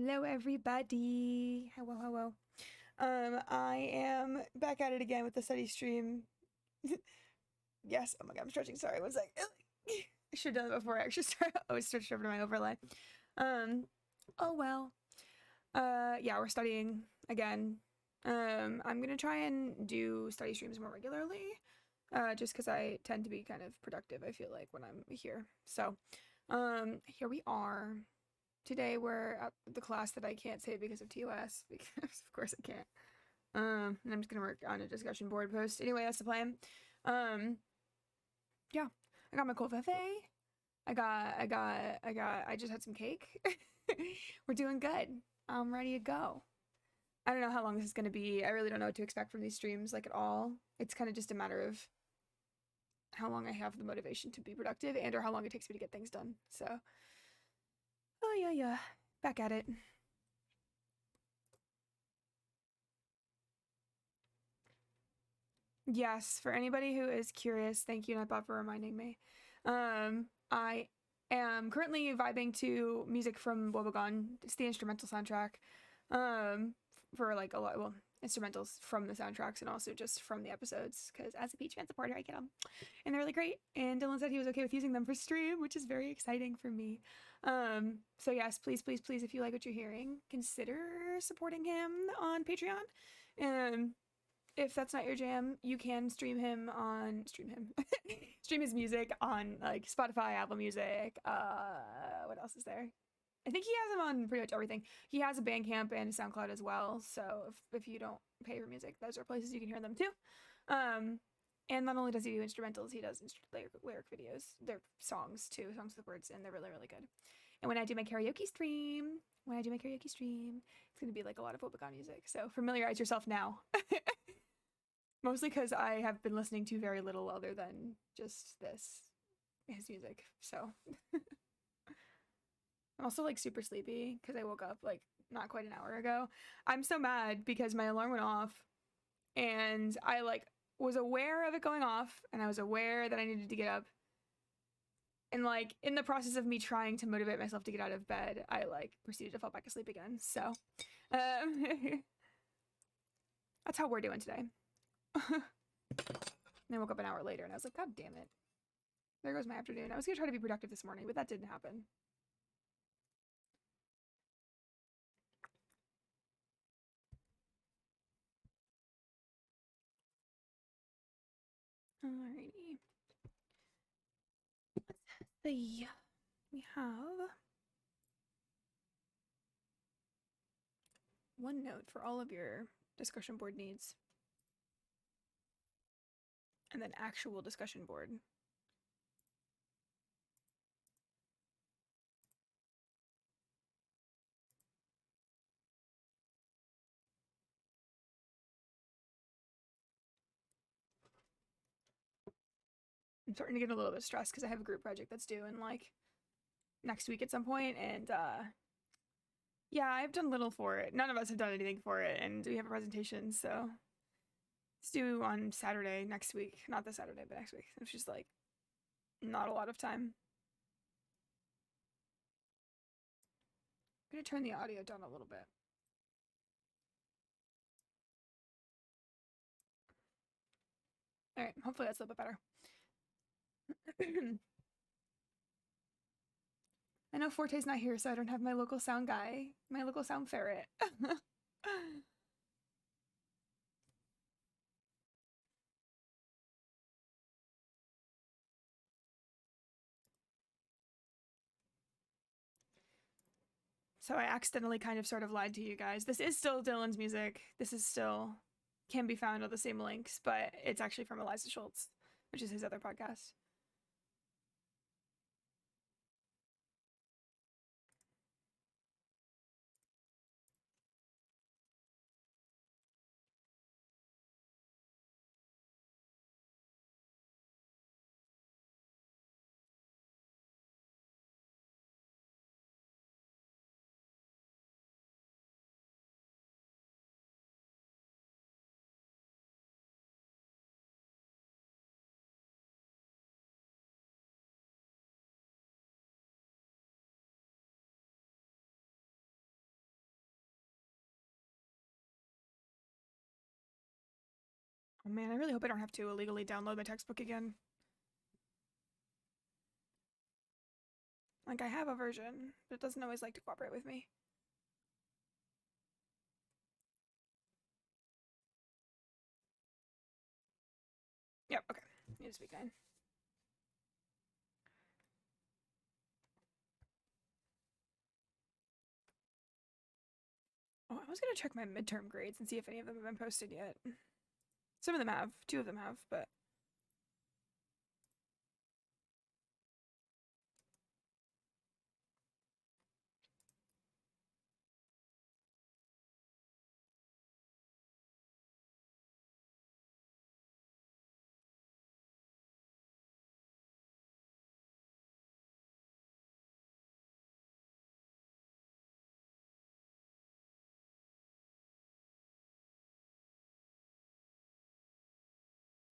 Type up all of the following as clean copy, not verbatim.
Hello, everybody. Hello, hello. I am back at it again with the study stream. Yes. Oh my god, I'm stretching. Sorry, one sec. I should have done it before I actually started. I always switched over to my overlay. Oh well. Yeah, we're studying again. I'm gonna try and do study streams more regularly. Just because I tend to be kind of productive, I feel like, when I'm here. So, here we are. Today we're at the class that I can't say because of TOS, because of course I can't. And I'm just gonna work on a discussion board post. Anyway, that's the plan. Yeah, I got my cold cafe. I just had some cake. We're doing good. I'm ready to go. I don't know how long this is gonna be. I really don't know what to expect from these streams, like, at all. It's kind of just a matter of how long I have the motivation to be productive and or how long it takes me to get things done. So, oh yeah, back at it. Yes, for anybody who is curious, thank you, Nightbot, for reminding me. I am currently vibing to music from w.bg. It's the instrumental soundtrack. For like a lot, well, instrumentals from the soundtracks and also just from the episodes, because as a Peach fan supporter, I get them, and they're really great. And Dylan said he was okay with using them for stream, which is very exciting for me. So yes, please, if you like what you're hearing, consider supporting him on Patreon. If that's not your jam, you can stream his music on like Spotify, Apple Music. What else is there? I think he has them on pretty much everything. He has a Bandcamp and a SoundCloud as well. So if you don't pay for music, those are places you can hear them too. And not only does he do instrumentals, he does lyric videos. They're songs too, songs with words, and they're really, really good. And when I do my karaoke stream, it's gonna be like a lot of w.bg music. So familiarize yourself now. Mostly because I have been listening to very little other than just his music. So I'm also like super sleepy because I woke up like not quite an hour ago. I'm so mad because my alarm went off and I like was aware of it going off and I was aware that I needed to get up. And like in the process of me trying to motivate myself to get out of bed, I like proceeded to fall back asleep again. So that's how we're doing today. And I woke up an hour later and I was like, God damn it. There goes my afternoon. I was gonna try to be productive this morning, but that didn't happen. Alrighty. Let's see. We have OneNote for all of your discussion board needs. And then actual discussion board. I'm starting to get a little bit stressed because I have a group project that's due in like next week at some point, and yeah, I've done little for it. None of us have done anything for it, and we have a presentation, so it's due on Saturday next week. Not this Saturday, but next week. It's just like not a lot of time. I'm gonna turn the audio down a little bit. All right, hopefully that's a little bit better. I know Forte's not here, so I don't have my local sound guy, my local sound ferret. So I accidentally kind of sort of lied to you guys. This is still Dylan's music. This is still can be found on the same links, but it's actually from Eliza Schultz, which is his other podcast. Oh man, I really hope I don't have to illegally download my textbook again. Like, I have a version, but it doesn't always like to cooperate with me. Yep, okay. Need to speak 9. Oh, I was gonna check my midterm grades and see if any of them have been posted yet. Some of them have. 2 of them have, but...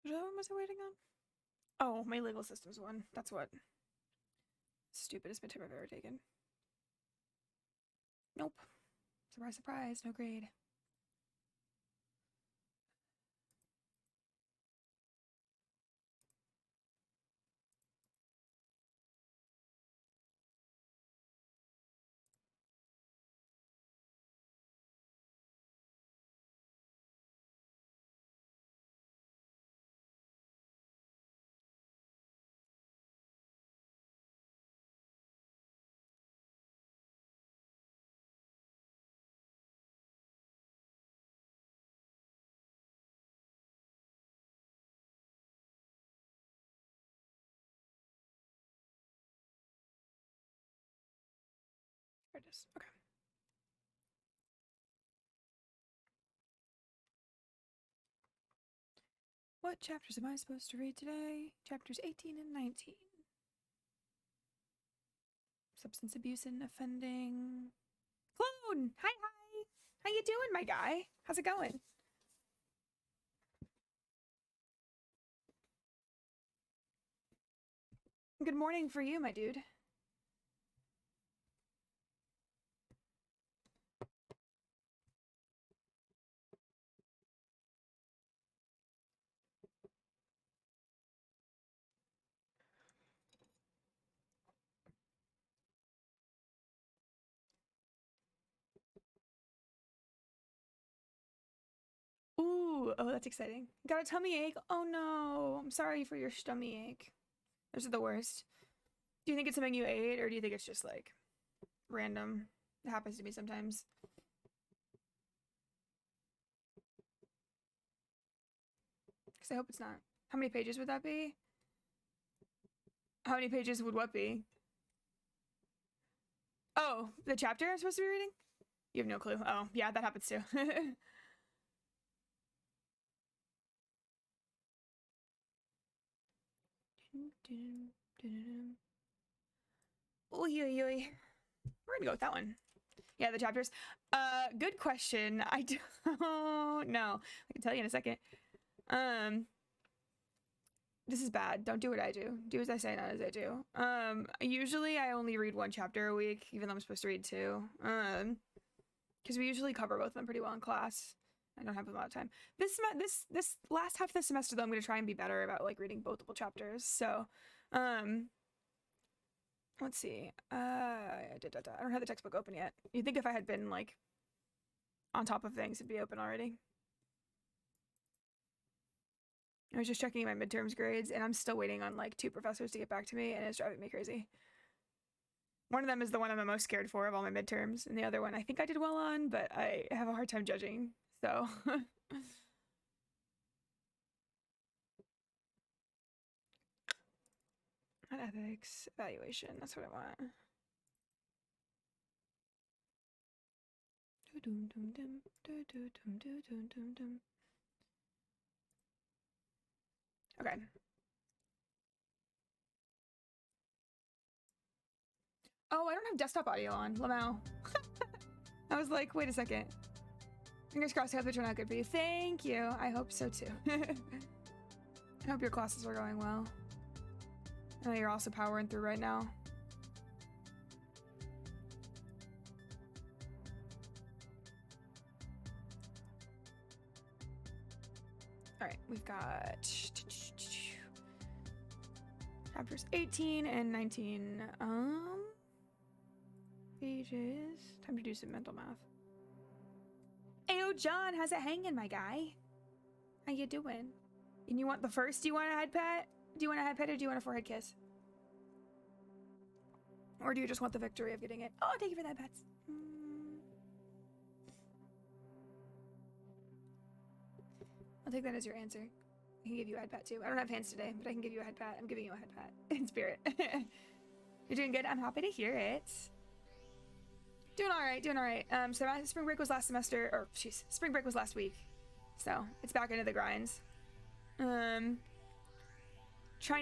Which other one was I waiting on? Oh, my legal systems one. That's what. Stupidest midterm I've ever taken. Nope. Surprise, surprise. No grade. There it is. Okay. What chapters am I supposed to read today? Chapters 18 and 19. Substance abuse and offending. Clone! Hi, hi! How you doing, my guy? How's it going? Good morning for you, my dude. Ooh, oh, that's exciting. Got a tummy ache? Oh no, I'm sorry for your stomach ache. Those are the worst. Do you think it's something you ate, or do you think it's just like random? It happens to me sometimes. Because I hope it's not. How many pages would that be? How many pages would what be? Oh, the chapter I'm supposed to be reading? You have no clue. Oh, yeah, that happens too. Oy, oy, oy. We're gonna go with that one. Yeah, the chapters. Good question. I don't know. I can tell you in a second. This is bad. Don't do what I do. Do as I say, not as I do. Usually I only read 1 chapter a week, even though I'm supposed to read 2. Because we usually cover both of them pretty well in class. I don't have a lot of time. This last half of the semester, though, I'm gonna try and be better about like reading multiple chapters. So, let's see. I don't have the textbook open yet. You'd think if I had been like on top of things, it'd be open already. I was just checking my midterms grades, and I'm still waiting on like 2 professors to get back to me, and it's driving me crazy. One of them is the one I'm the most scared for of all my midterms, and the other one I think I did well on, but I have a hard time judging, so. Not ethics, evaluation, that's what I want. Okay. Oh, I don't have desktop audio on, Lamau. I was like, wait a second. Fingers crossed, I hope they turn out good for you. Thank you. I hope so too. I hope your classes are going well. I know you're also powering through right now. All right, we've got chapters 18 and 19. Pages. Time to do some mental math. Ayo, John, how's it hanging, my guy? How you doing? And you want the first? Do you want a head pat? Do you want a head pat or do you want a forehead kiss? Or do you just want the victory of getting it? Oh, thank you for that, pats. I'll take that as your answer. I can give you a head pat too. I don't have hands today, but I can give you a head pat. I'm giving you a head pat in spirit. You're doing good. I'm happy to hear it. Doing all right. Doing all right. So spring break was last semester, or jeez, spring break was last week. So it's back into the grinds. Trying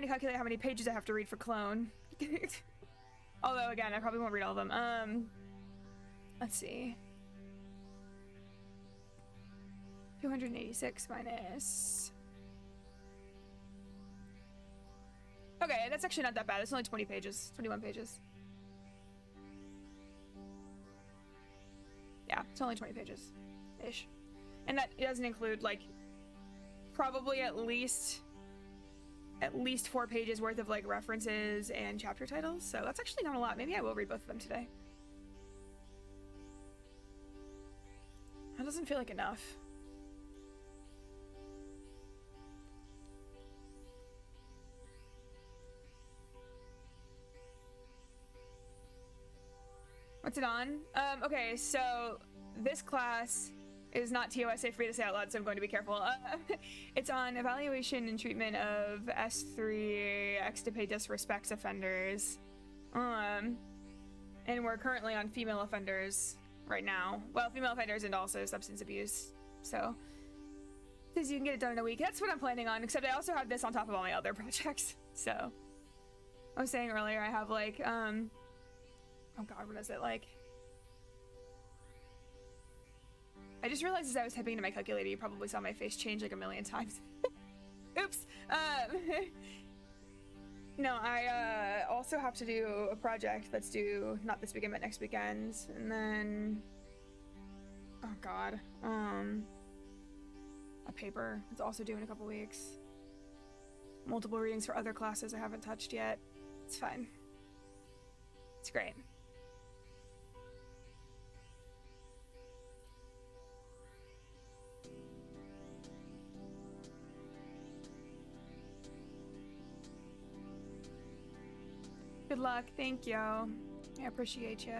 to calculate how many pages I have to read for Clone. Although again, I probably won't read all of them. Let's see. 286 minus. Okay, that's actually not that bad. It's only 20 pages, 21 pages. Yeah, it's only 20 pages ish. And that doesn't include like probably at least 4 pages worth of like references and chapter titles. So that's actually not a lot. Maybe I will read both of them today. That doesn't feel like enough. What's it on? Okay, so this class is not TOSA free to say out loud, so I'm going to be careful. It's on evaluation and treatment of S3 extipedus respects offenders. And we're currently on female offenders right now. Well, female offenders and also substance abuse. So, because you can get it done in a week. That's what I'm planning on, except I also have this on top of all my other projects. So, I was saying earlier, I have like, oh god, what is it like? I just realized as I was typing into my calculator, you probably saw my face change like a million times. Oops. No, I also have to do a project that's due not this weekend, but next weekend. And then, oh god, a paper. It's also due in a couple weeks. Multiple readings for other classes I haven't touched yet. It's fine. It's great. Good luck. Thank you. I appreciate you.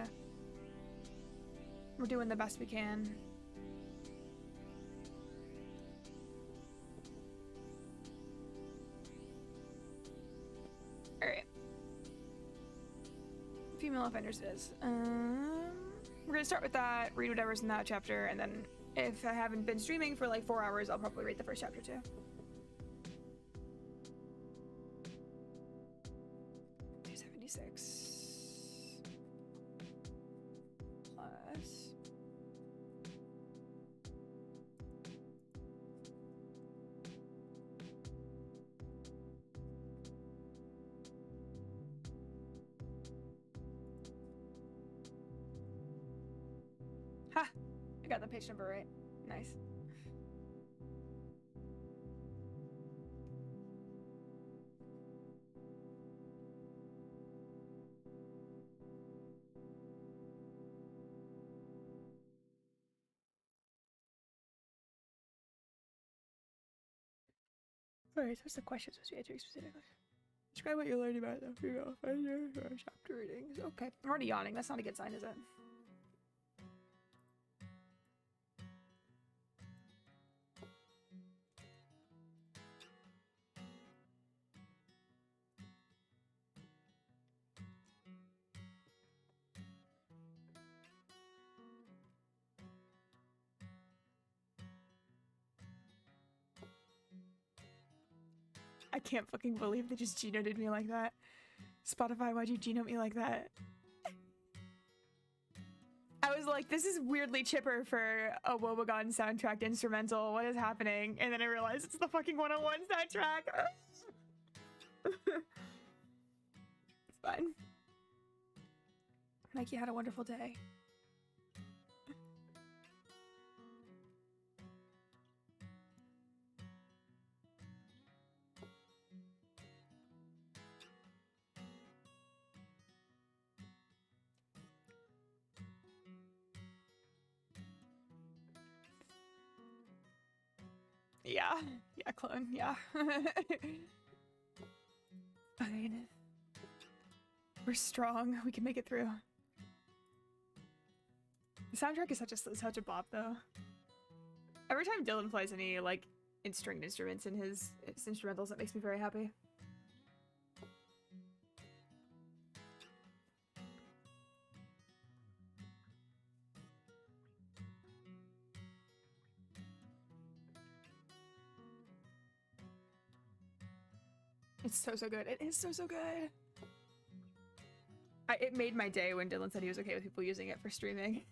We're doing the best we can. Alright. Female offenders it is. We're gonna start with that, read whatever's in that chapter, and then if I haven't been streaming for like 4 hours, I'll probably read the first chapter too. Plus ha! I got the page number right. Nice. Alright, so what's the question supposed to be answering specifically? Describe what you learned about the female offender or chapter readings. Okay. I'm already yawning. That's not a good sign, is it? I can't fucking believe they just genoted me like that. Spotify, why'd you genote me like that? I was like, this is weirdly chipper for a w.bg soundtrack instrumental. What is happening? And then I realized it's the fucking 101 soundtrack. It's fine. Mikey had a wonderful day. Yeah. Yeah, clone. Yeah. Fine. We're strong. We can make it through. The soundtrack is such a bop, though. Every time Dylan plays any, like, stringed instruments in his instrumentals, that makes me very happy. It's so good. It is so good. It made my day when Dylan said he was okay with people using it for streaming.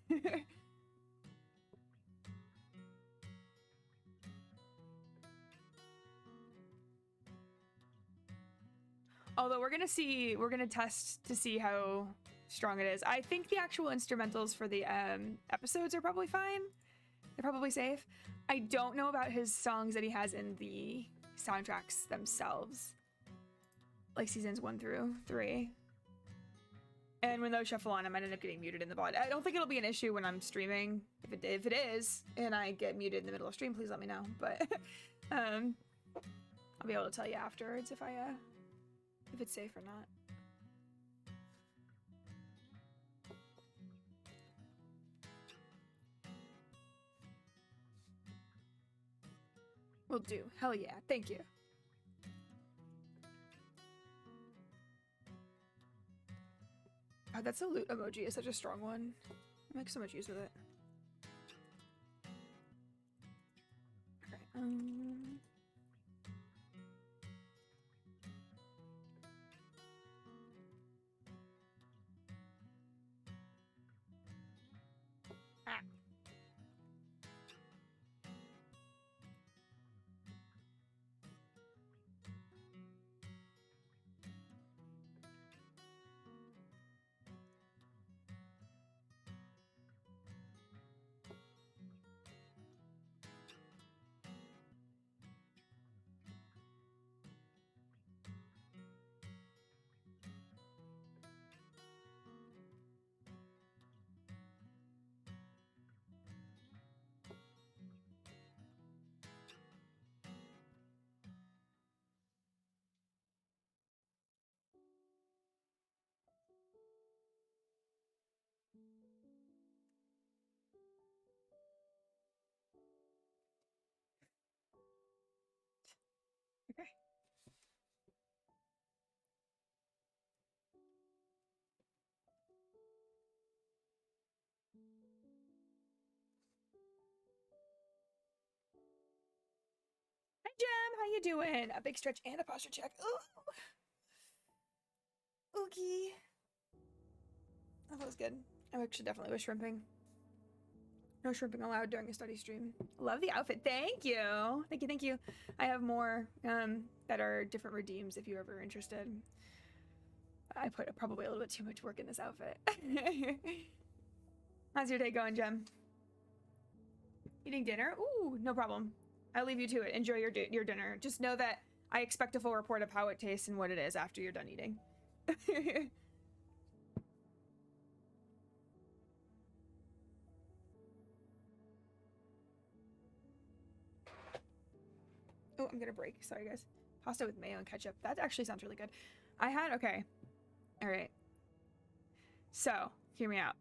Although we're gonna test to see how strong it is. I think the actual instrumentals for the episodes are probably fine. They're probably safe. I don't know about his songs that he has in the soundtracks themselves, like seasons 1 through 3. And when those shuffle on, I might end up getting muted in the VOD. I don't think it'll be an issue when I'm streaming. If it is, and I get muted in the middle of stream, please let me know. But I'll be able to tell you afterwards if it's safe or not. Will do. Hell yeah. Thank you. God, that salute emoji is such a strong one. I make so much use with it. Okay. Okay. Hi, Jem. How you doing? A big stretch and a posture check. Ooh. Okay. That was good. I actually definitely was shrimping. No shrimping allowed during a study stream. Love the outfit. Thank you. Thank you. I have more that are different redeems if you're ever interested. I put probably a little bit too much work in this outfit. How's your day going, Jem? Eating dinner? Ooh, no problem. I'll leave you to it. Enjoy your dinner. Just know that I expect a full report of how it tastes and what it is after you're done eating. Oh, I'm gonna break. Sorry, guys. Pasta with mayo and ketchup. That actually sounds really good. Okay. All right. So, hear me out.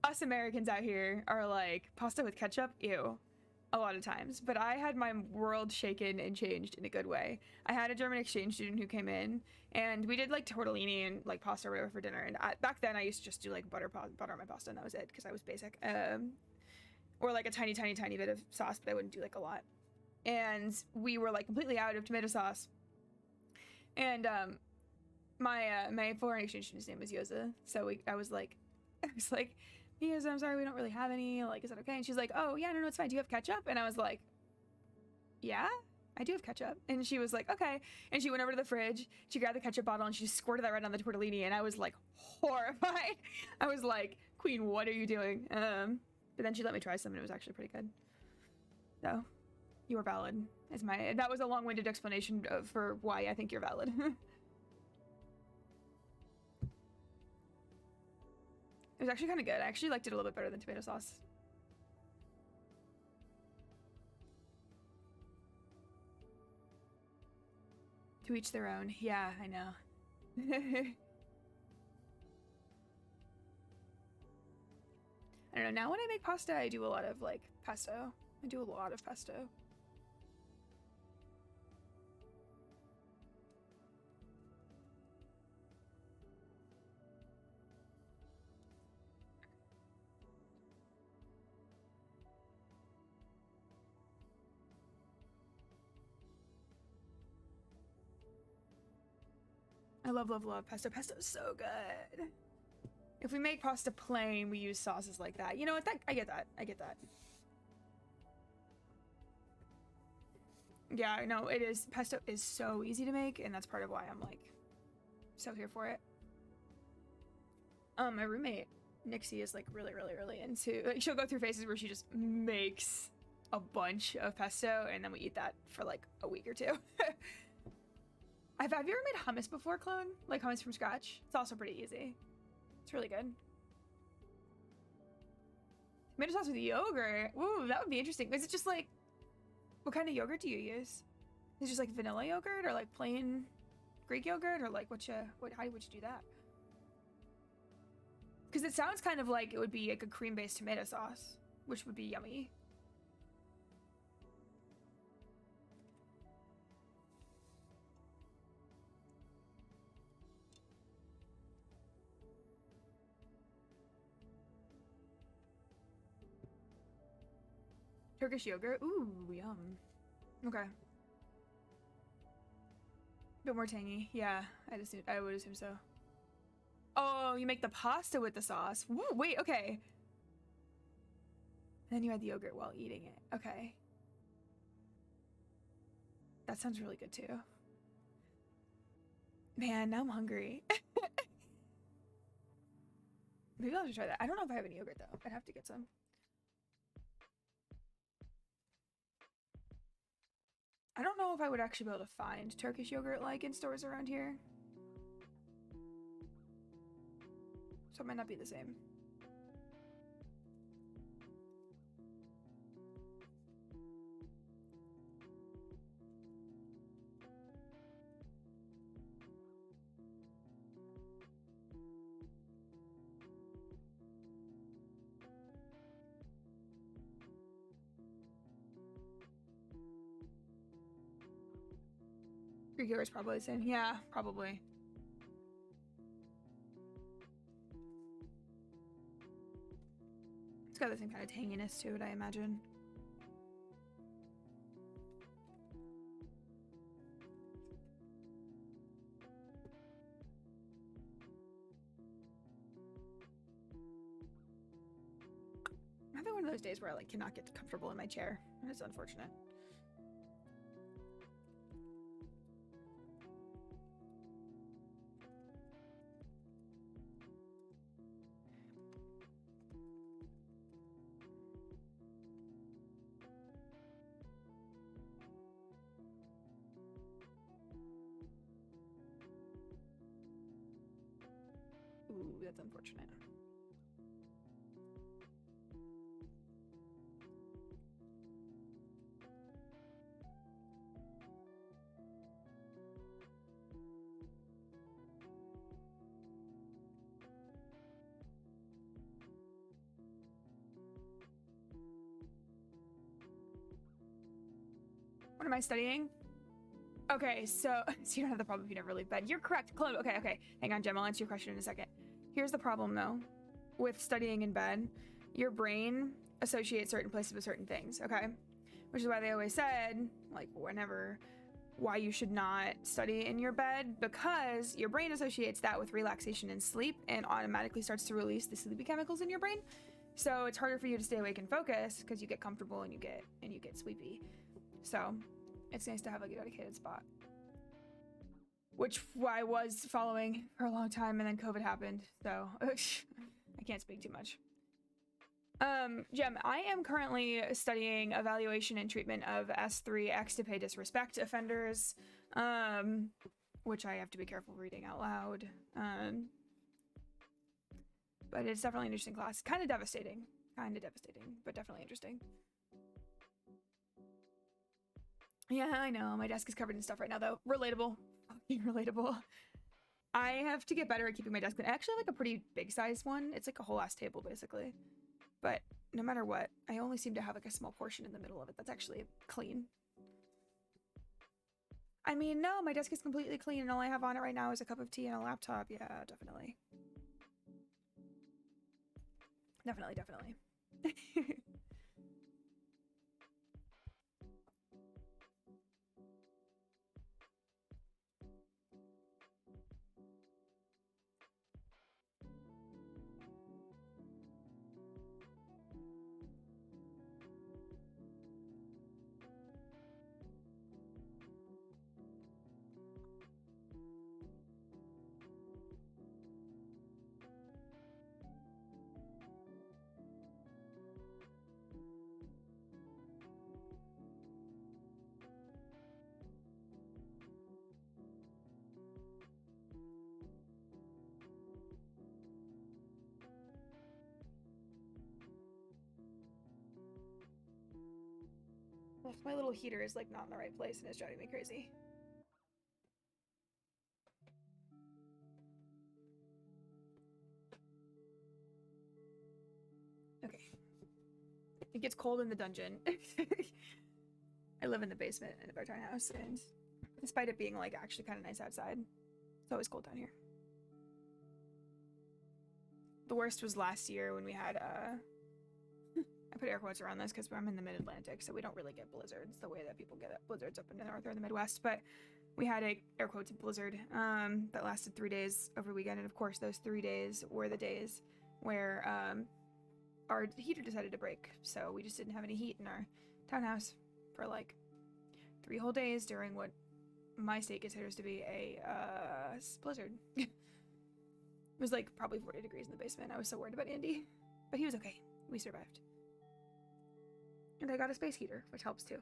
Us Americans out here are like, pasta with ketchup? Ew. A lot of times. But I had my world shaken and changed in a good way. I had a German exchange student who came in, and we did like tortellini and like pasta or whatever for dinner. And back then I used to just do like butter on my pasta, and that was it because I was basic. Or like a tiny bit of sauce, but I wouldn't do like a lot. And we were like completely out of tomato sauce. And my foreign exchange student's name was Yoza, so I was like, Yoza, I'm sorry, we don't really have any. Like, is that okay? And she's like, oh yeah, no, it's fine. Do you have ketchup? And I was like, yeah, I do have ketchup. And she was like, okay. And she went over to the fridge. She grabbed the ketchup bottle and she just squirted that right on the tortellini. And I was like horrified. I was like, Queen, what are you doing? But then she let me try some, and it was actually pretty good. So. You are valid. That was a long-winded explanation for why I think you're valid. It was actually kind of good. I actually liked it a little bit better than tomato sauce. To each their own. Yeah, I know. I don't know. Now when I make pasta, I do a lot of like pesto. I do a lot of pesto. I love, love, love pesto. Pesto is so good. If we make pasta plain, we use sauces like that. You know what? I get that. I get that. Yeah, no, it is. Pesto is so easy to make, and that's part of why I'm like so here for it. My roommate Nixie is like really, really, really into. Like, she'll go through phases where she just makes a bunch of pesto, and then we eat that for like a week or two. Have you ever made hummus before, Clone? Like hummus from scratch? It's also pretty easy. It's really good. Tomato sauce with yogurt. Ooh, that would be interesting. Is it just like, what kind of yogurt do you use? Is it just like vanilla yogurt or like plain Greek yogurt, or like how would you do that? Because it sounds kind of like it would be like a cream-based tomato sauce, which would be yummy. Turkish yogurt? Ooh, yum. Okay. A bit more tangy. Yeah, I would assume so. Oh, you make the pasta with the sauce. Woo, wait, okay. And then you add the yogurt while eating it. Okay. That sounds really good too. Man, now I'm hungry. Maybe I'll have to try that. I don't know if I have any yogurt though. I'd have to get some. I don't know if I would actually be able to find Turkish yogurt like in stores around here. So it might not be the same. Greek yogurt's probably the same. Yeah, probably. It's got the same kind of tanginess to it, I imagine. I'm having one of those days where I like cannot get comfortable in my chair, and it's unfortunate. Ooh, that's unfortunate. What am I studying? Okay, so you don't have the problem if you never leave bed. You're correct, Chloe. Okay. Hang on, Jem. I'll answer your question in a second. Here's the problem, though. With studying in bed, your brain associates certain places with certain things, okay? Which is why they always said, like, why you should not study in your bed, because your brain associates that with relaxation and sleep and automatically starts to release the sleepy chemicals in your brain. So it's harder for you to stay awake and focus because you get comfortable and you get sleepy. So it's nice to have like a dedicated spot, which I was following for a long time, and then COVID happened, so I can't speak too much. Jem, I am currently studying evaluation and treatment of S3 acts to pay disrespect offenders, which I have to be careful reading out loud. But it's definitely an interesting class. Kind of devastating, but definitely interesting. Yeah, I know. My desk is covered in stuff right now, though. Relatable. Relatable. I have to get better at keeping my desk clean. I actually have like a pretty big size one. It's like a whole ass table basically. But no matter what, I only seem to have like a small portion in the middle of it that's actually clean. I mean, no, my desk is completely clean and all I have on it right now is a cup of tea and a laptop. Yeah, definitely. Definitely. Ugh, my little heater is like not in the right place and it's driving me crazy. Okay. It gets cold in the dungeon. I live in the basement in our tiny house, and despite it being like actually kind of nice outside, it's always cold down here. The worst was last year when we had I put air quotes around this because I'm in the mid-Atlantic, so we don't really get blizzards the way that people get blizzards up in the north or in the Midwest, but we had a air quotes blizzard that lasted 3 days over the weekend, and of course those 3 days were the days where our heater decided to break, so we just didn't have any heat in our townhouse for like 3 whole days during what my state considers to be a blizzard. It was like probably 40 degrees in the basement. I was so worried about Andy, but he was okay. We survived. And I got a space heater, which helps too.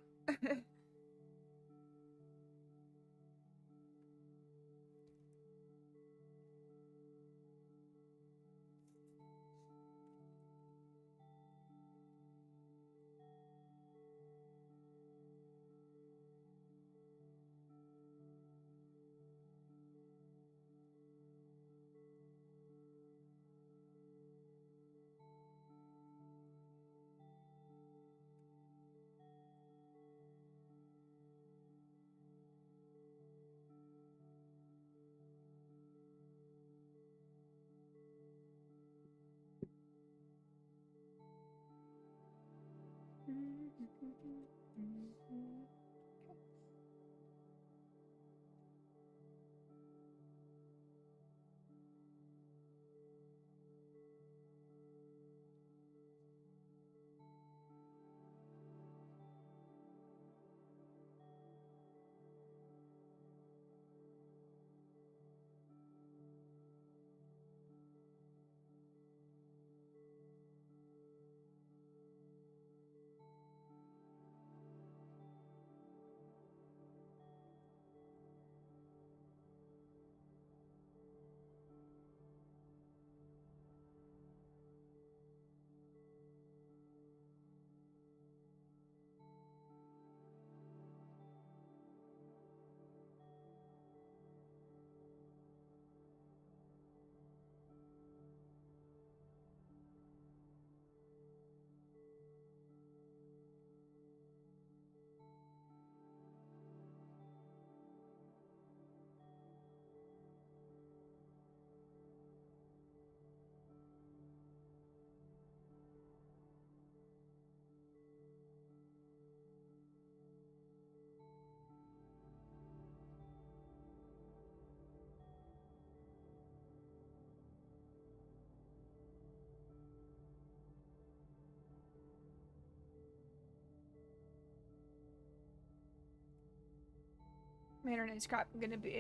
My internet is crap. I'm gonna be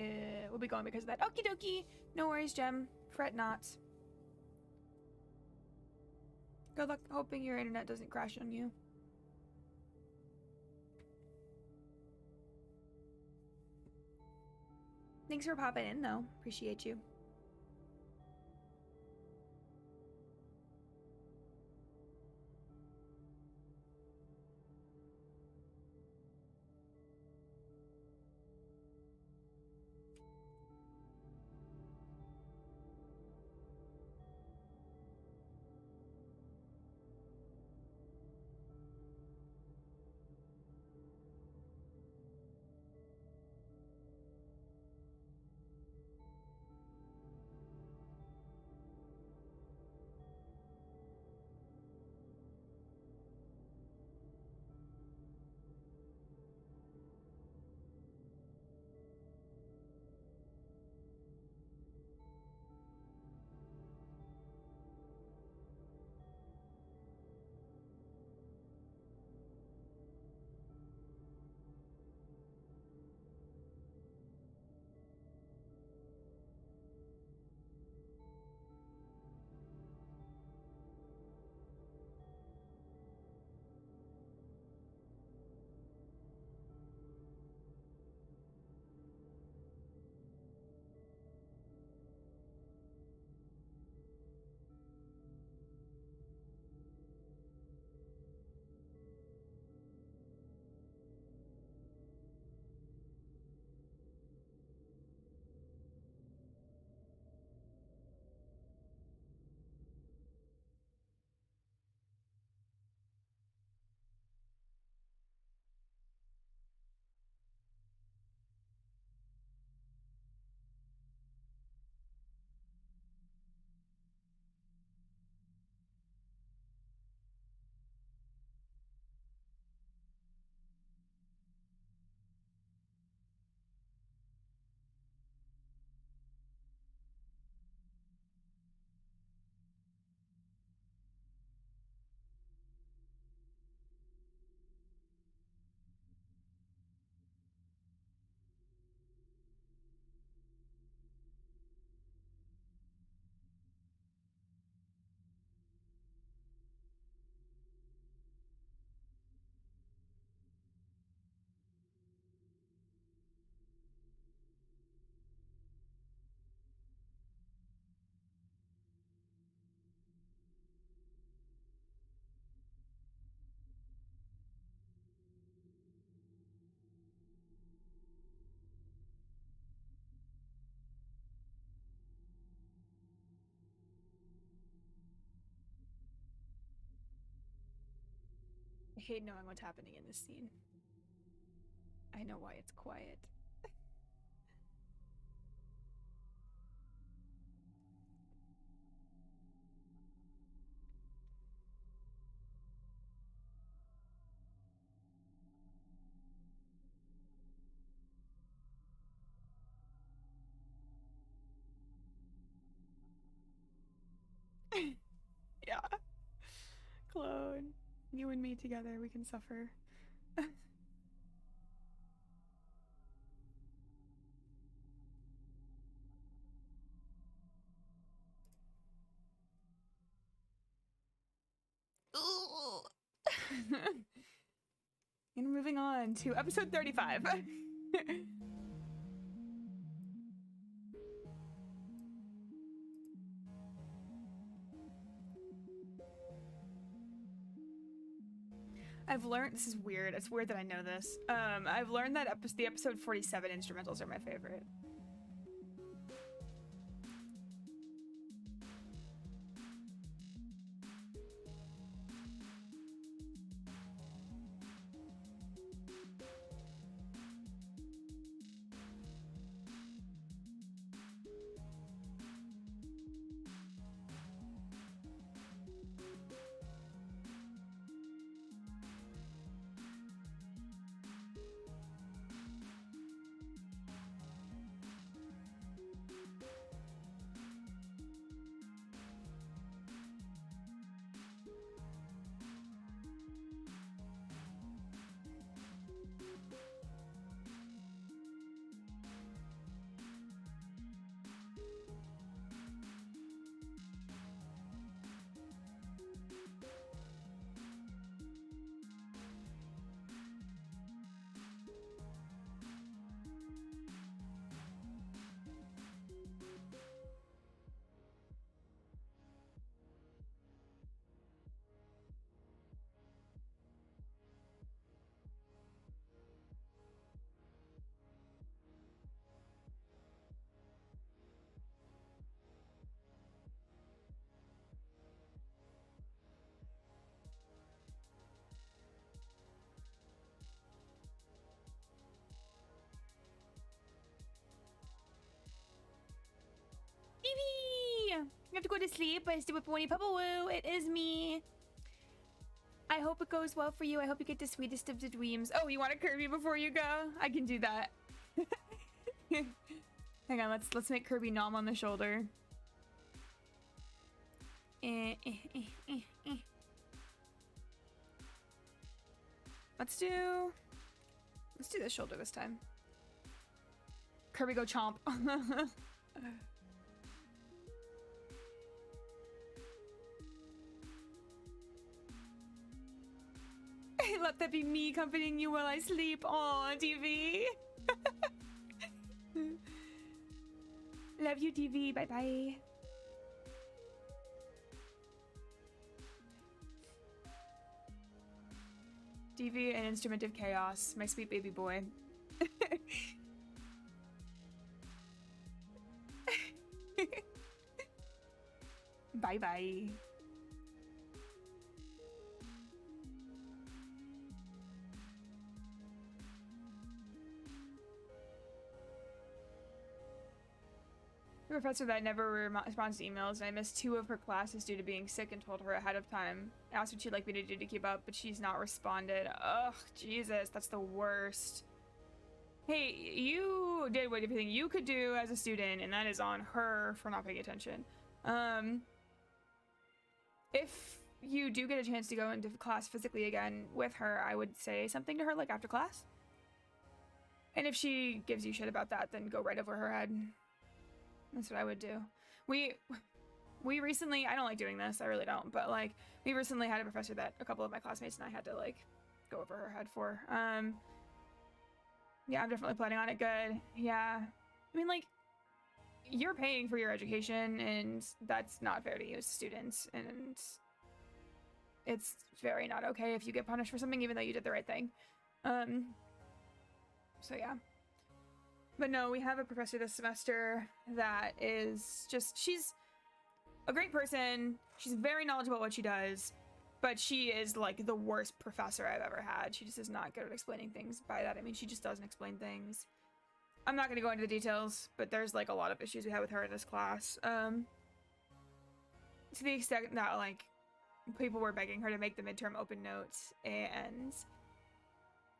we'll be going because of that. Okie dokie. No worries, Gem. Fret not. Good luck hoping your internet doesn't crash on you. Thanks for popping in though. Appreciate you. hate knowing what's happening in this scene. I know why it's quiet. Yeah. Clone. You and me together, we can suffer. And moving on to episode 35. I've learned, this is weird. It's weird that I know this. I've learned that the episode 47 instrumentals are my favorite. You have to go to sleep. I still with Pony Papa Woo. It is me. I hope it goes well for you. I hope you get the sweetest of the dreams. Oh, you want a Kirby before you go? I can do that. Hang on, let's make Kirby nom on the shoulder. Let's do this shoulder this time. Kirby go chomp. Let that be me comforting you while I sleep. Aw, TV. Love you, TV. Bye-bye. DV, an instrument of chaos. My sweet baby boy. Bye-bye. The professor that never responds to emails, and I missed 2 of her classes due to being sick and told her ahead of time. I asked what she'd like me to do to keep up, but she's not responded. Ugh, Jesus, that's the worst. Hey, you did everything you could do as a student, and that is on her for not paying attention. If you do get a chance to go into class physically again with her, I would say something to her, like, after class. And if she gives you shit about that, then go right over her head. That's what I would do. We recently, I don't like doing this, I really don't, but like, we recently had a professor that a couple of my classmates and I had to like go over her head for. Yeah, I'm definitely planning on it. Good. Yeah. I mean, like, you're paying for your education and that's not fair to you as students, and it's very not okay if you get punished for something even though you did the right thing. So yeah. But no, we have a professor this semester that is just, she's a great person. She's very knowledgeable about what she does, But she is like the worst professor I've ever had. She just is not good at explaining things. By that I mean she just doesn't explain things. I'm not going to go into the details, but there's like a lot of issues we had with her in this class. To the extent that like people were begging her to make the midterm open notes, and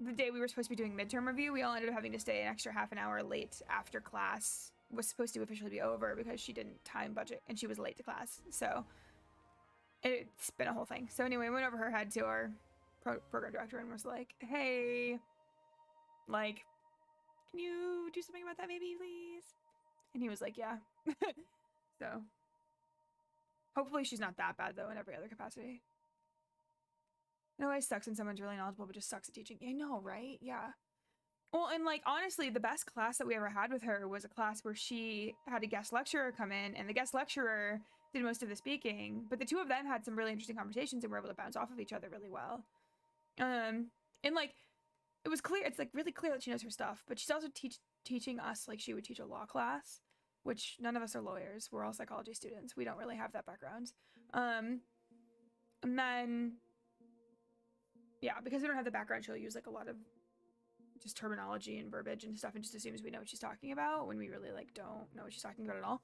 the day we were supposed to be doing midterm review, we all ended up having to stay an extra half an hour late after class was supposed to officially be over because she didn't time budget and she was late to class. So it's been a whole thing. So anyway, I went over her head to our program director and was like, hey, like, can you do something about that maybe, please? And he was like, yeah. So hopefully she's not that bad though in every other capacity. It always sucks when someone's really knowledgeable but just sucks at teaching. I know, right? Yeah. Well, and like honestly, the best class that we ever had with her was a class where she had a guest lecturer come in, and the guest lecturer did most of the speaking, but the two of them had some really interesting conversations and were able to bounce off of each other really well. And like it was clear, it's like really clear that she knows her stuff, but she's also teaching us like she would teach a law class, which none of us are lawyers. We're all psychology students. We don't really have that background. And then yeah, because we don't have the background, she'll use like a lot of just terminology and verbiage and stuff and just assumes we know what she's talking about when we really like don't know what she's talking about at all.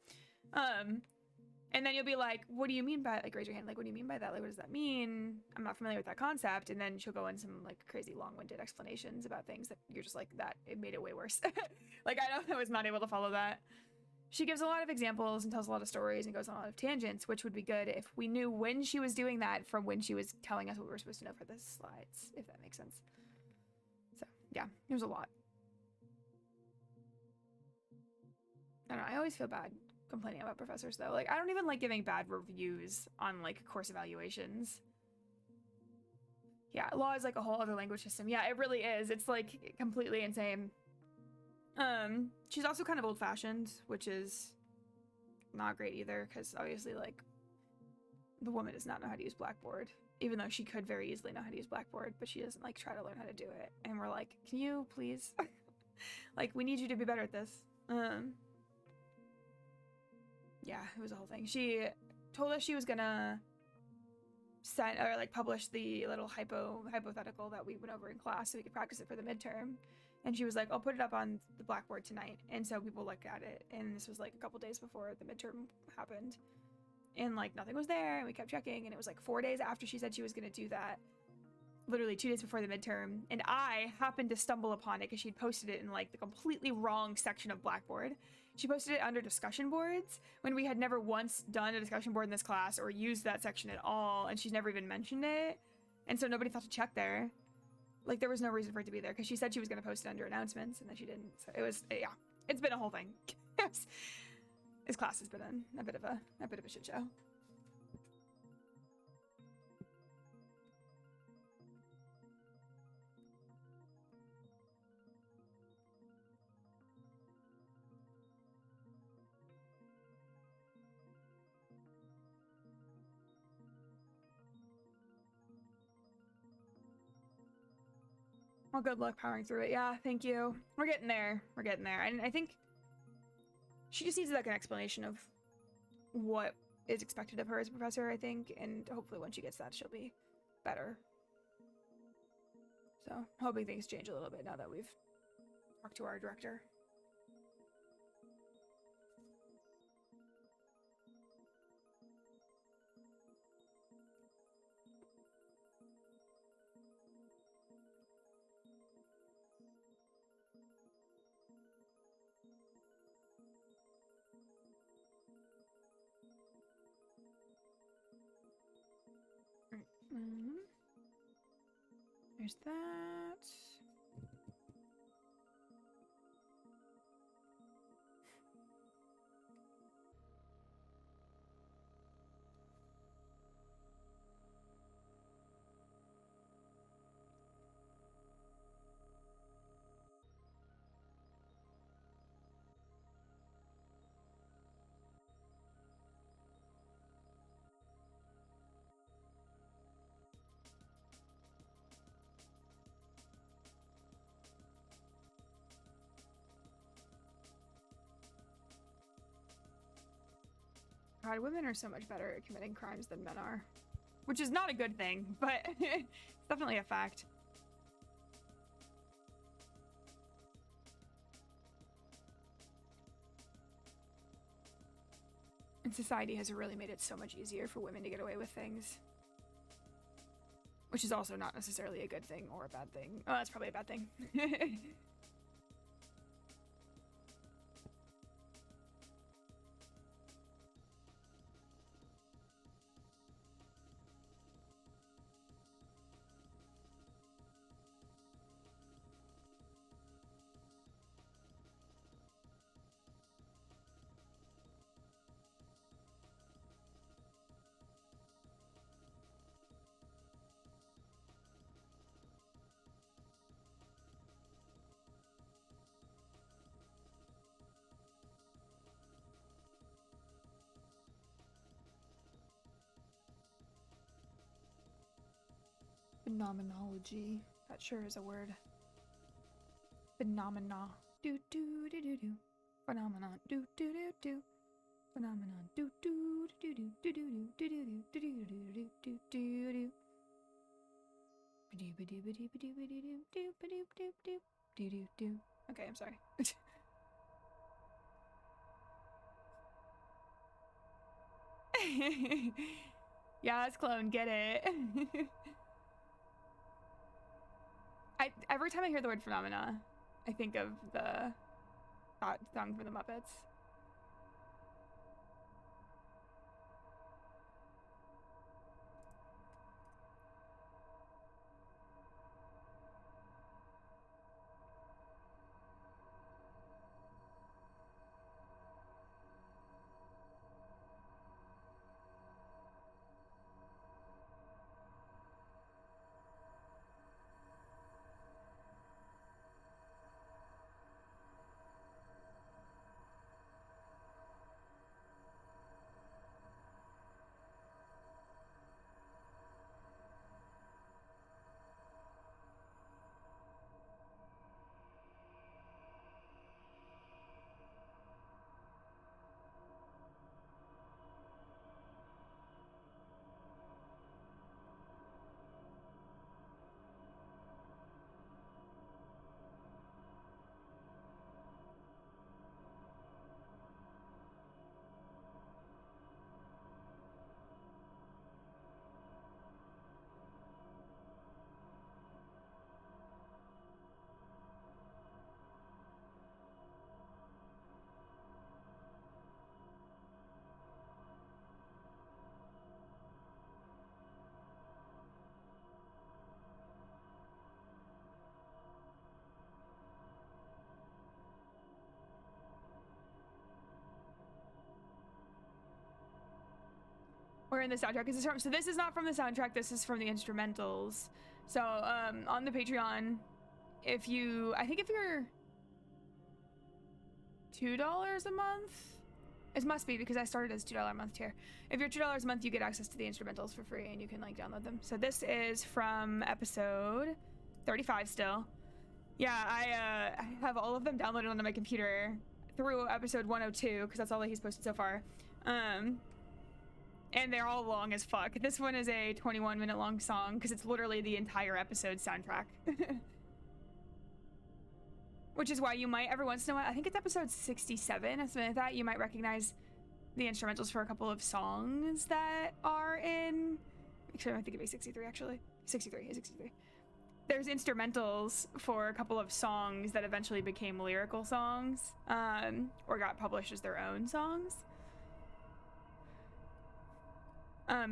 And then you'll be like, what do you mean by, like, raise your hand, like, what do you mean by that? Like, what does that mean? I'm not familiar with that concept. And then she'll go in some like crazy long-winded explanations about things that you're just like, that it made it way worse. Like I was not able to follow that. She gives a lot of examples and tells a lot of stories and goes on a lot of tangents, which would be good if we knew when she was doing that from when she was telling us what we were supposed to know for the slides, if that makes sense. So yeah, there's a lot. I don't know, I always feel bad complaining about professors though. Like I don't even like giving bad reviews on like course evaluations. Yeah, law is like a whole other language system. Yeah, it really is. It's like completely insane. She's also kind of old-fashioned, which is not great either, because obviously like the woman does not know how to use Blackboard, even though she could very easily know how to use Blackboard, but she doesn't like try to learn how to do it. And we're like, can you please? Like, we need you to be better at this. Yeah, it was a whole thing. She told us she was gonna send or like publish the little hypothetical that we went over in class so we could practice it for the midterm. And she was like, I'll put it up on the Blackboard tonight. And so people look at it. And this was like a couple days before the midterm happened. And like nothing was there. And we kept checking. And it was like 4 days after she said she was going to do that. Literally 2 days before the midterm. And I happened to stumble upon it because she'd posted it in like the completely wrong section of Blackboard. She posted it under discussion boards when we had never once done a discussion board in this class or used that section at all. And she's never even mentioned it. And so nobody thought to check there. Like, there was no reason for it to be there because she said she was going to post it under announcements and then she didn't. So it was, yeah, it's been a whole thing. This class has been a bit of a shit show. Well, good luck powering through it. Yeah, thank you. We're getting there. We're getting there. And I think she just needs like an explanation of what is expected of her as a professor, I think. And hopefully when she gets that, she'll be better. So, hoping things change a little bit now that we've talked to our director. There's that. God, women are so much better at committing crimes than men are. which is not a good thing, but it's definitely a fact. And society has really made it so much easier for women to get away with things. Which is also not necessarily a good thing or a bad thing. Oh, that's probably a bad thing. Phenomenology. That sure is a word. Phenomena. Do do do do do. Phenomenon. Do do do do. Phenomenon. Do do do do do do do do do do do do do do do. Okay, I'm sorry. Yeah, it's clone. Get it. Every time I hear the word phenomena, I think of that song from the Muppets. Where in the soundtrack is this from? So this is not from the soundtrack, this is from the instrumentals. So on the Patreon, I think if you're $2 a month, it must be because I started as $2 a month tier. If you're $2 a month, you get access to the instrumentals for free and you can like download them. So this is from episode 35 still. Yeah, I have all of them downloaded onto my computer through episode 102 because that's all that he's posted so far. And they're all long as fuck. This one is a 21-minute long song because it's literally the entire episode soundtrack. Which is why you might, every once in a while, I think it's episode 67 or something like that, you might recognize the instrumentals for a couple of songs that are in... Actually, I think it'd be 63, actually. 63. There's instrumentals for a couple of songs that eventually became lyrical songs, or got published as their own songs.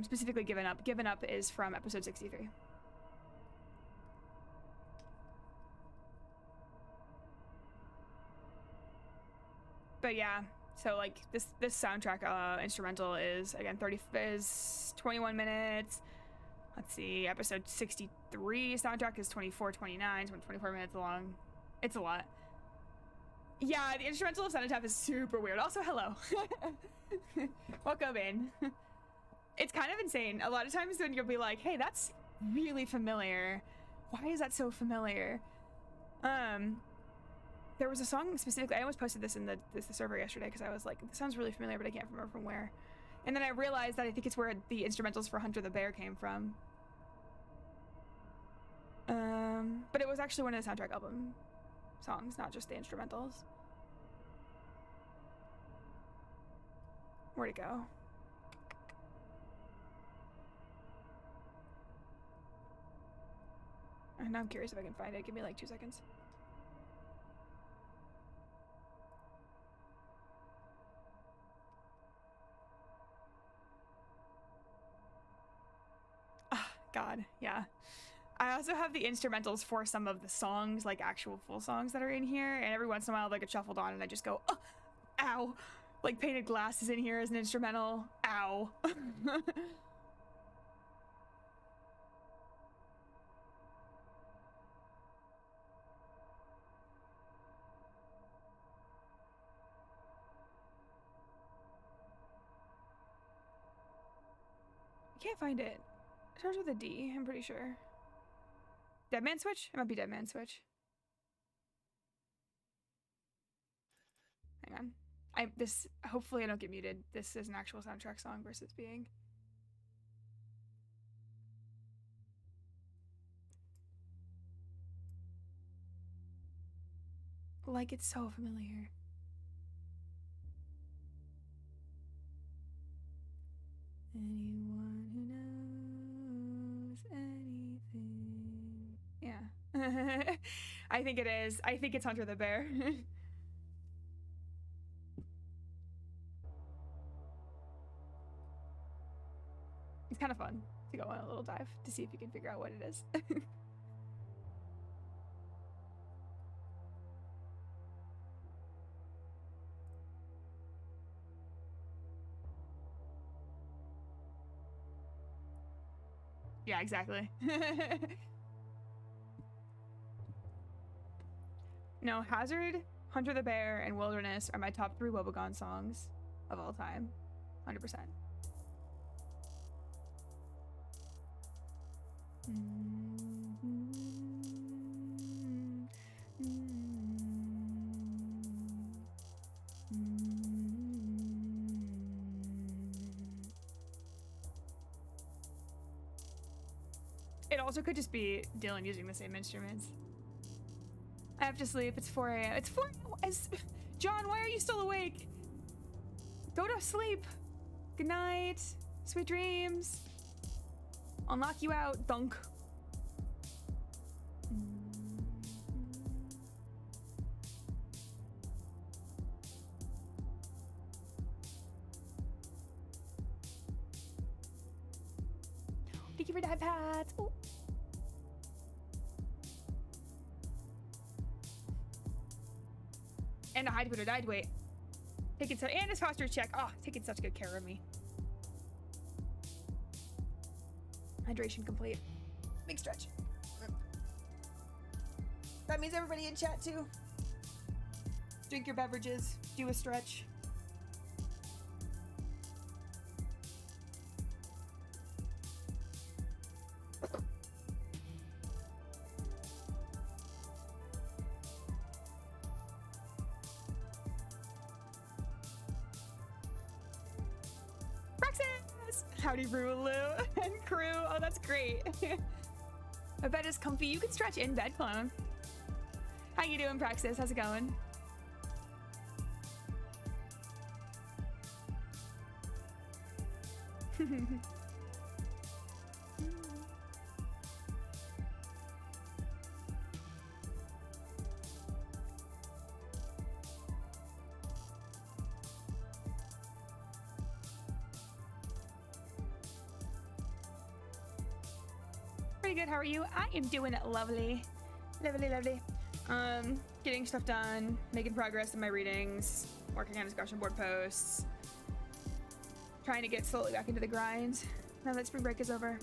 Specifically Given Up. Given Up is from episode 63. But yeah, so like this soundtrack instrumental is again 21 minutes. Let's see, episode 63 soundtrack is 24 minutes long. It's a lot. Yeah, the instrumental of Cenotaph is super weird. Also, hello. Welcome in. It's kind of insane. A lot of times when you'll be like, hey, that's really familiar. Why is that so familiar? There was a song specifically, I almost posted this in the server yesterday because I was like, this sounds really familiar, but I can't remember from where. And then I realized that I think it's where the instrumentals for Hunter the Bear came from. But it was actually one of the soundtrack album songs, not just the instrumentals. Where'd it go? And now I'm curious if I can find it. Give me like 2 seconds. Ah, God, yeah. I also have the instrumentals for some of the songs, like actual full songs that are in here, and every once in a while they get shuffled on and I just go, oh, ow. Like Painted Glass is in here as an instrumental. Ow. I can't find it. It starts with a D, I'm pretty sure. Dead Man Switch? It might be Dead Man Switch. Hang on. Hopefully I don't get muted. This is an actual soundtrack song versus being. Like it's so familiar. Anyone who knows anything. Yeah. I think it is. I think it's Hunter the Bear. It's kind of fun to go on a little dive to see if you can figure out what it is. Yeah, exactly. No, Hazard, Hunter the Bear, and Wilderness are my top 3 Wobegon songs of all time. 100%. It also could just be Dylan using the same instruments. I have to sleep. It's 4 a.m. It's 4 a.m. John, why are you still awake? Go to sleep. Good night. Sweet dreams. I'll knock you out, dunk. Thank you for that, Pat. Ooh. And a hide, put or died. Wait. Taking such and his posture check. Oh, taking such good care of me. Hydration complete. Big stretch. That means everybody in chat too. Drink your beverages. Do a stretch. Howdy, Rulu and crew. Oh, that's great. My bed is comfy. You can stretch in bed, clone. How you doing, Praxis? How's it going? Pretty good. How are you? I am doing it lovely. Lovely. Getting stuff done, making progress in my readings, working on discussion board posts, trying to get slowly back into the grind now that spring break is over.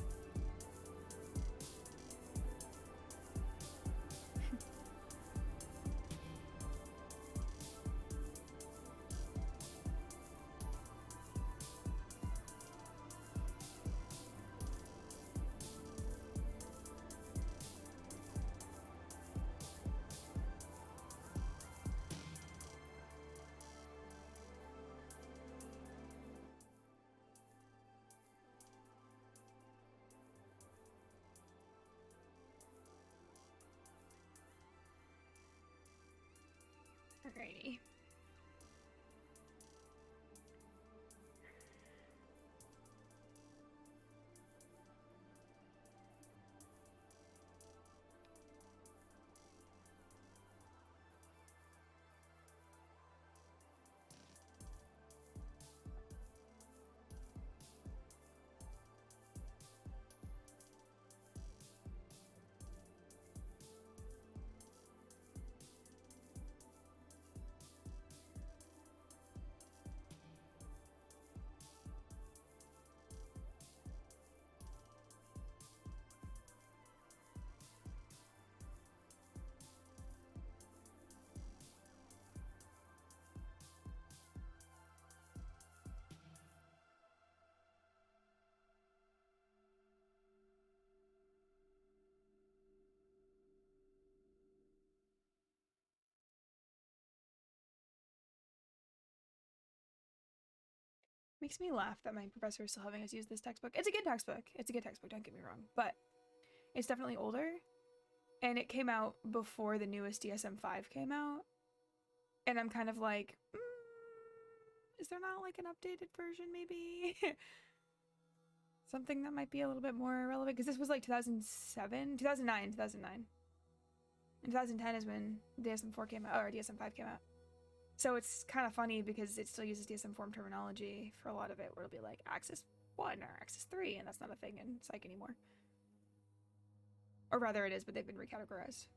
Alrighty. Makes me laugh that my professor is still having us use this textbook. It's a good textbook. It's a good textbook, don't get me wrong. But it's definitely older. And it came out before the newest DSM-5 came out. And I'm kind of like, is there not like an updated version maybe? Something that might be a little bit more relevant? Because this was like 2007, 2009, 2009. And 2010 is when DSM-4 came out, or DSM-5 came out. So it's kind of funny because it still uses DSM-4 terminology for a lot of it, where it'll be like Axis 1 or Axis 3, and that's not a thing in psych anymore. Or rather it is, but they've been recategorized.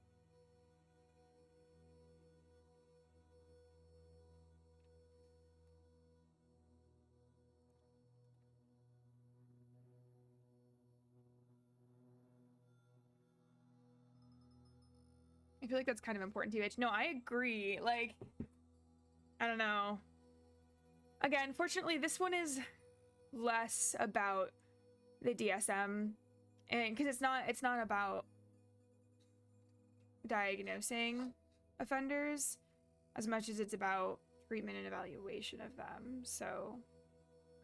I feel like that's kind of important to TBH. No, I agree. Like, I don't know. Again, fortunately, this one is less about the DSM, and because it's not about diagnosing offenders as much as it's about treatment and evaluation of them. So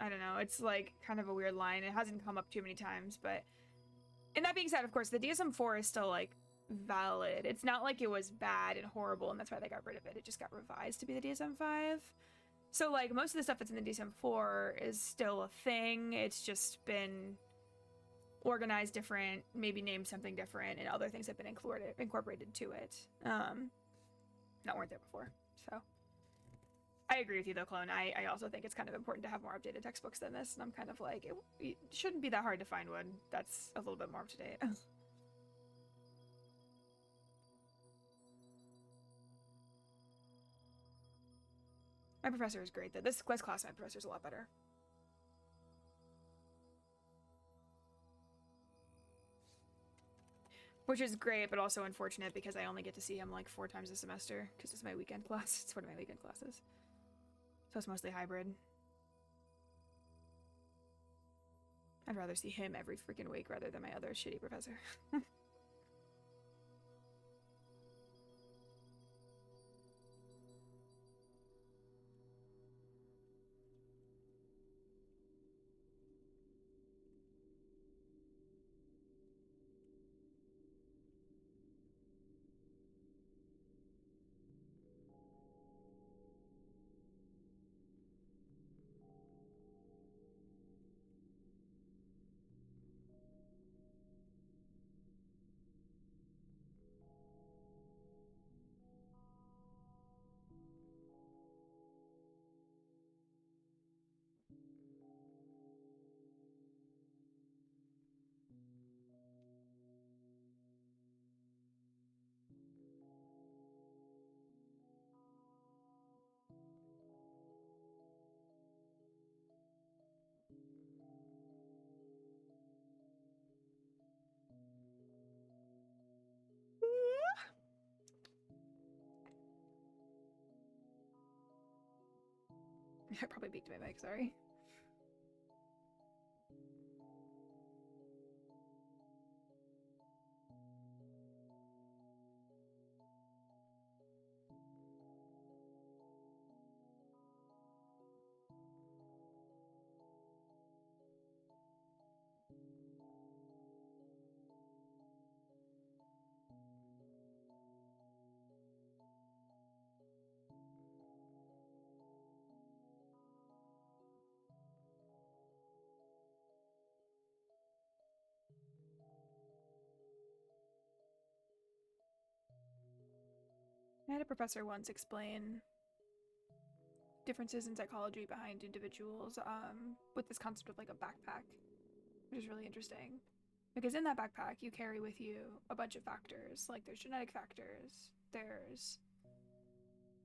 I don't know, it's like kind of a weird line. It hasn't come up too many times, but and that being said, of course, the DSM-4 is still like valid. It's not like it was bad and horrible and that's why they got rid of it. It just got revised to be the DSM-5. So like most of the stuff that's in the DSM-4 is still a thing. It's just been organized different, maybe named something different, and other things have been incorporated to it that weren't there before. So I agree with you though, Clone. I also think it's kind of important to have more updated textbooks than this, and I'm kind of like, it shouldn't be that hard to find one that's a little bit more up to date. My professor is great though. This class, my professor is a lot better. Which is great, but also unfortunate because I only get to see him like 4 times a semester because it's my weekend class. It's one of my weekend classes. So it's mostly hybrid. I'd rather see him every freaking week rather than my other shitty professor. I probably beaked my mic, sorry. I had a professor once explain differences in psychology behind individuals with this concept of like a backpack, which is really interesting. Because in that backpack, you carry with you a bunch of factors. Like there's genetic factors, there's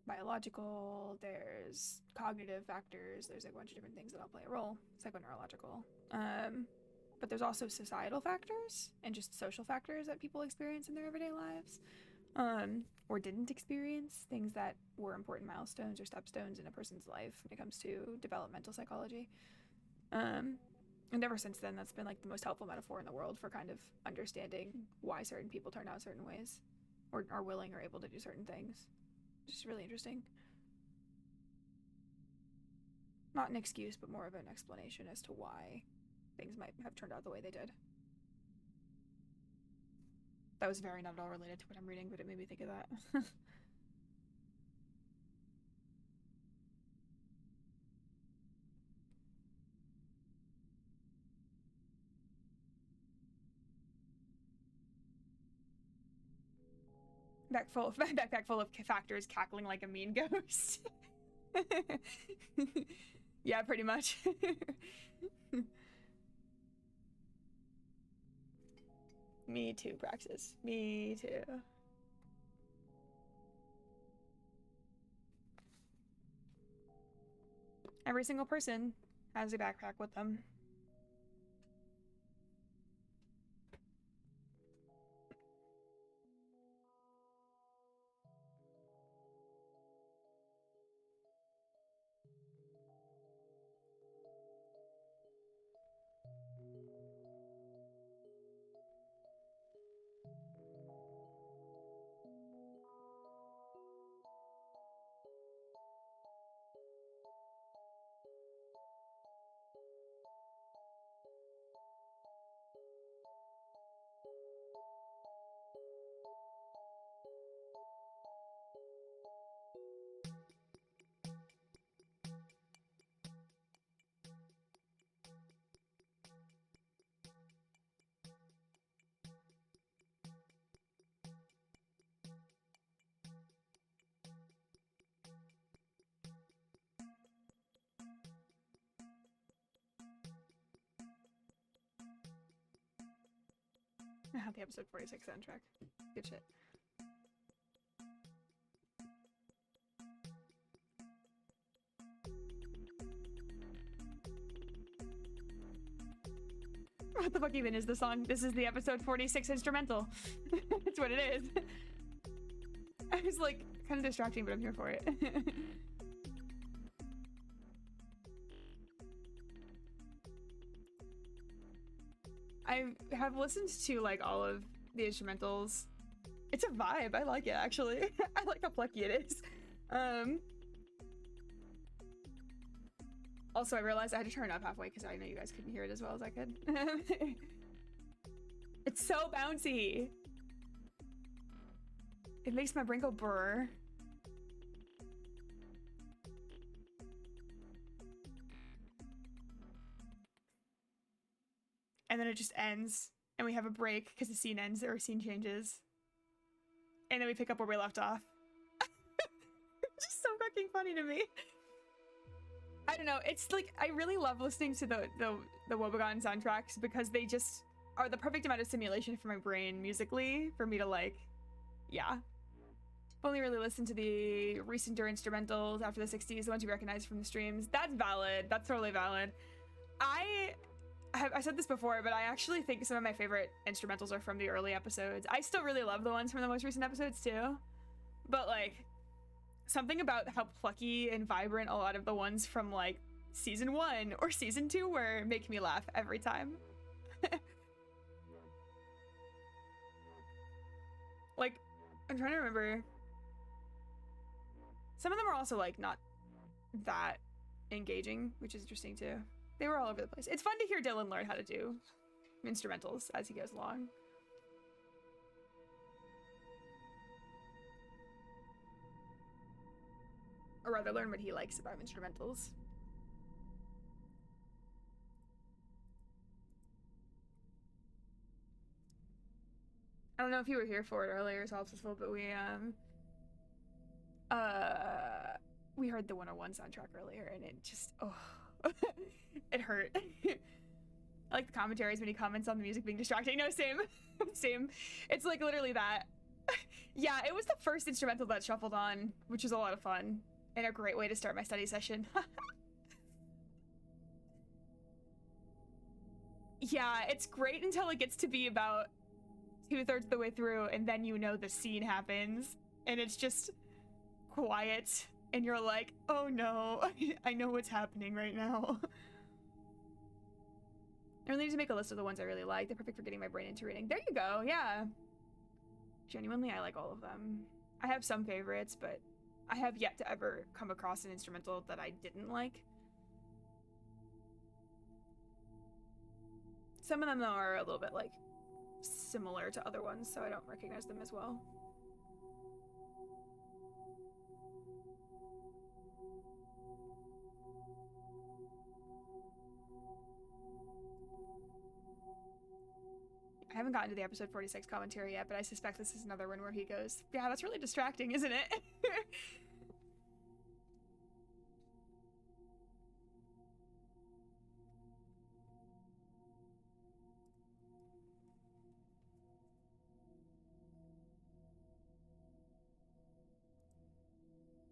biological, there's cognitive factors, there's like a bunch of different things that all play a role, psychoneurological. But there's also societal factors and just social factors that people experience in their everyday lives, or didn't experience, things that were important milestones or stepstones in a person's life when it comes to developmental psychology. And ever since then, that's been like the most helpful metaphor in the world for kind of understanding why certain people turn out certain ways or are willing or able to do certain things. Just really interesting. Not an excuse, but more of an explanation as to why things might have turned out the way they did. That was very not at all related to what I'm reading, but it made me think of that. Backpack full of factors cackling like a mean ghost. Yeah, pretty much. Me too, Praxis. Me too. Every single person has a backpack with them. I have the episode 46 soundtrack. Good shit. What the fuck even is the song? This is the episode 46 instrumental. That's what it is. I was like, kind of distracting, but I'm here for it. I have listened to like all of the instrumentals. It's a vibe. I like it actually. I like how plucky it is. Also, I realized I had to turn it up halfway because I know you guys couldn't hear it as well as I could. It's so bouncy. It makes my brain go brr. And then it just ends, and we have a break because the scene ends or scene changes. And then we pick up where we left off. It's just so fucking funny to me. I don't know, it's like, I really love listening to the w.bg soundtracks because they just are the perfect amount of stimulation for my brain musically for me to like, yeah. I've only really listened to the recenter instrumentals after the 60s, the ones you recognize from the streams. That's valid, that's totally valid. I said this before, but I actually think some of my favorite instrumentals are from the early episodes. I still really love the ones from the most recent episodes too. But like, something about how plucky and vibrant a lot of the ones from like season 1 or season 2 were make me laugh every time. Like, I'm trying to remember. Some of them are also like not that engaging, which is interesting too. They were all over the place. It's fun to hear Dylan learn how to do instrumentals as he goes along. Or rather, learn what he likes about instrumentals. I don't know if you were here for it earlier, Solipsiful, but we We heard the 101 soundtrack earlier, and it just it hurt. I like the commentaries when he comments on the music being distracting. No, same, same. It's like literally that. Yeah, it was the first instrumental that shuffled on, which was a lot of fun and a great way to start my study session. Yeah, it's great until it gets to be about 2/3 of the way through, and then you know the scene happens, and it's just quiet, and you're like, oh no, I know what's happening right now. I really need to make a list of the ones I really like. They're perfect for getting my brain into reading. There you go, yeah. Genuinely, I like all of them. I have some favorites, but I have yet to ever come across an instrumental that I didn't like. Some of them, though, are a little bit, like, similar to other ones, so I don't recognize them as well. I haven't gotten to the episode 46 commentary yet, but I suspect this is another one where he goes, yeah, that's really distracting, isn't it?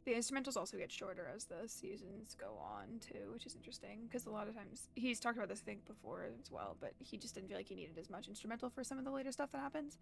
The instrumentals also get shorter as the seasons go on, too, which is interesting, because a lot of times, he's talked about this, I think, before as well, but he just didn't feel like he needed as much instrumental for some of the later stuff that happens.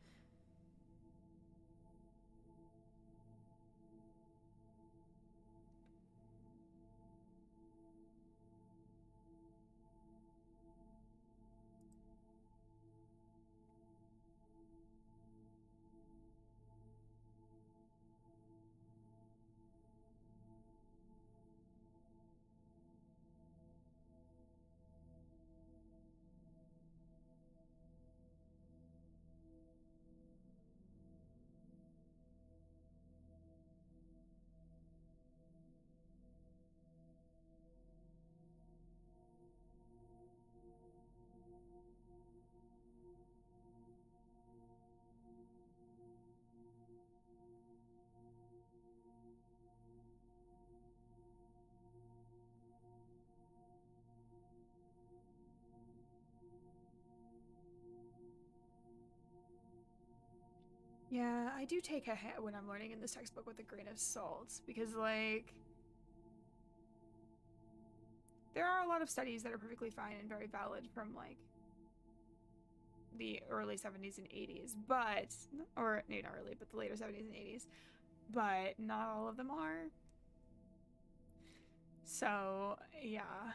Yeah, I do take a hit when I'm learning in this textbook with a grain of salt, because, like, there are a lot of studies that are perfectly fine and very valid from, like, the early 70s and 80s, but, or maybe not early, but the later 70s and 80s, but not all of them are. So, yeah.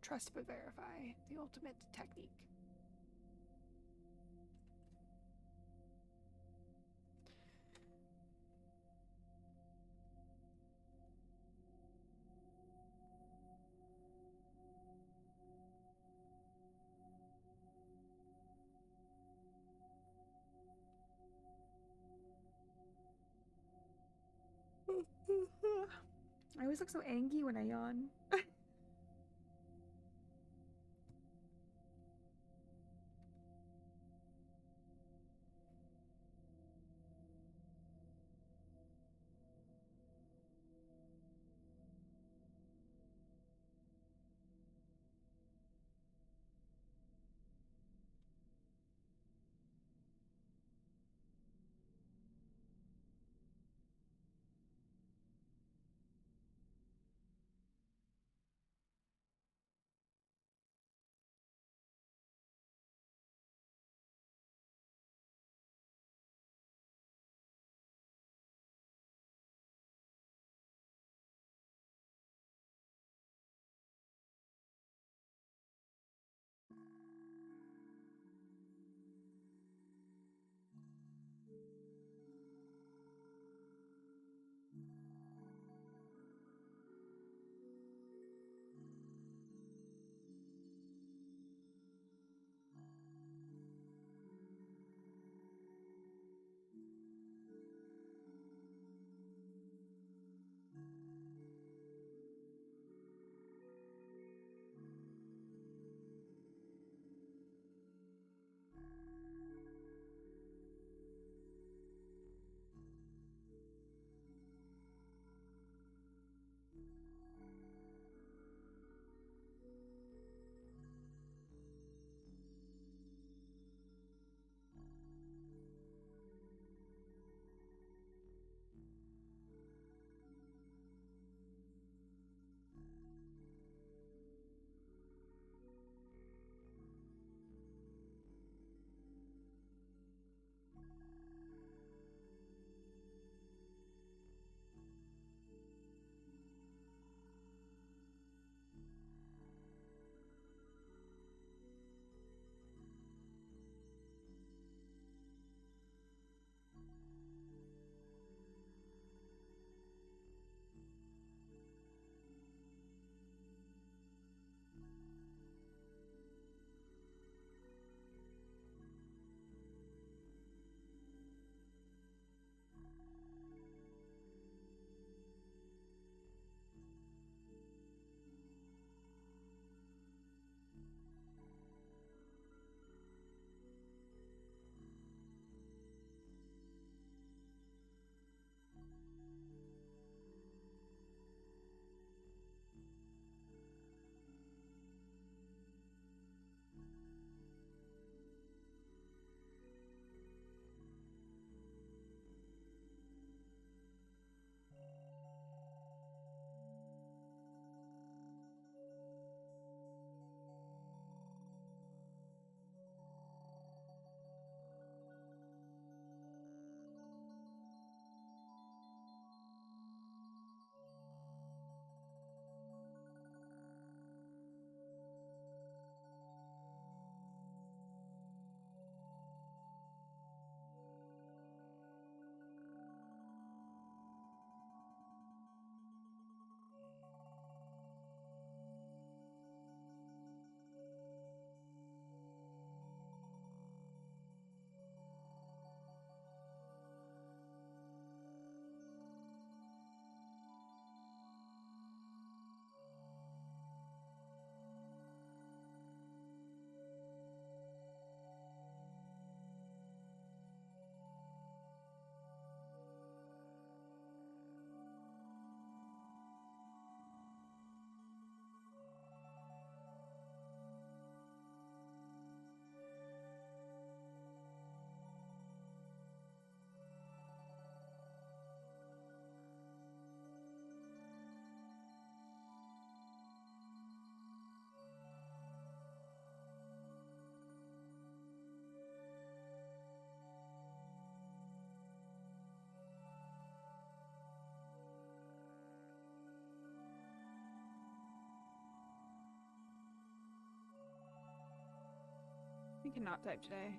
Trust but verify, the ultimate technique. I always look so angry when I yawn. cannot type today.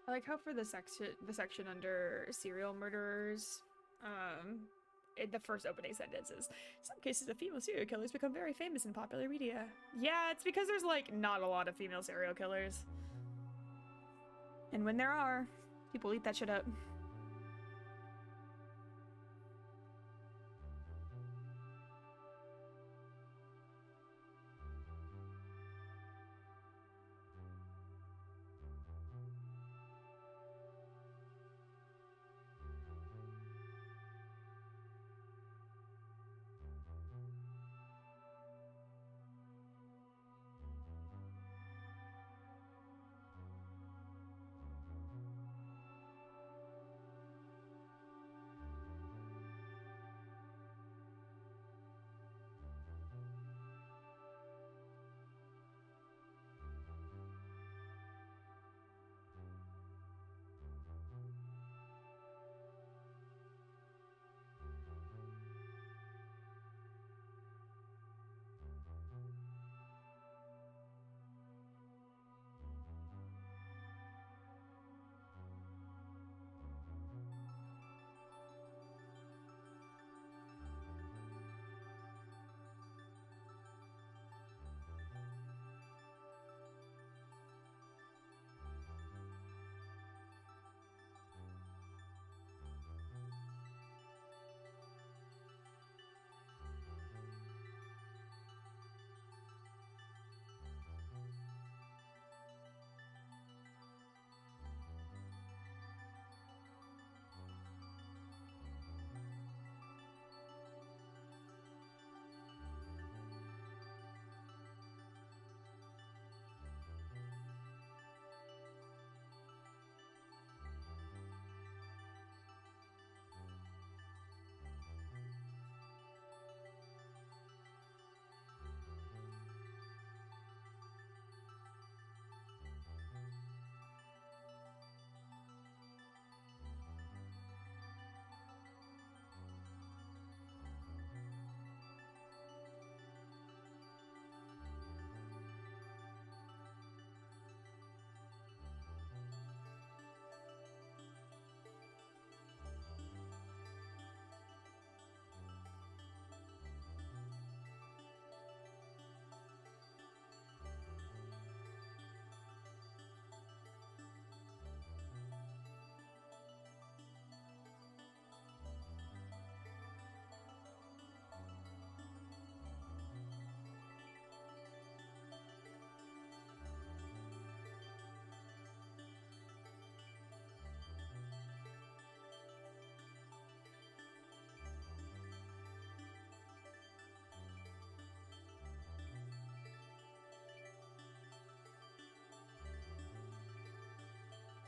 I like how for the section under serial murderers, the first opening sentence is, some cases of female serial killers become very famous in popular media. Yeah, it's because there's like not a lot of female serial killers. And when there are, people eat that shit up.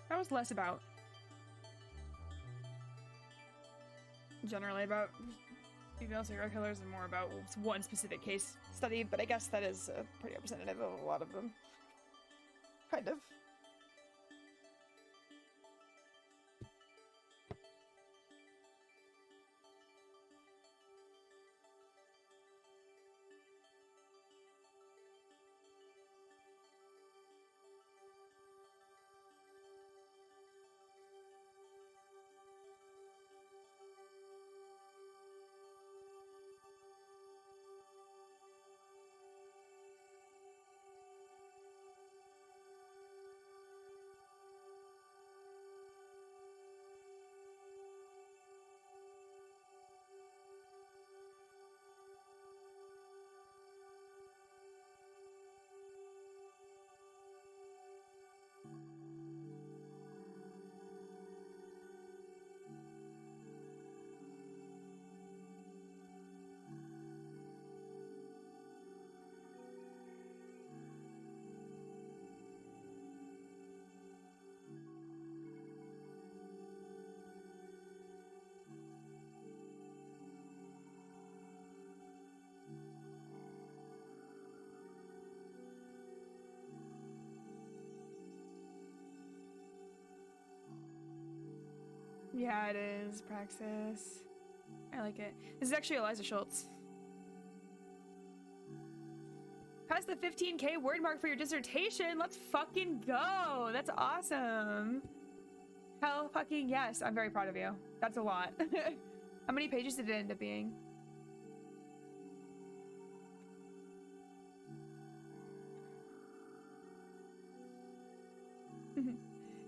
That was less about generally about female serial killers and more about one specific case studied, but I guess that is pretty representative of a lot of them. Kind of. Yeah, it is. Praxis. I like it. This is actually Eliza Schultz. Pass the 15K word mark for your dissertation. Let's fucking go. That's awesome. Hell fucking yes. I'm very proud of you. That's a lot. How many pages did it end up being?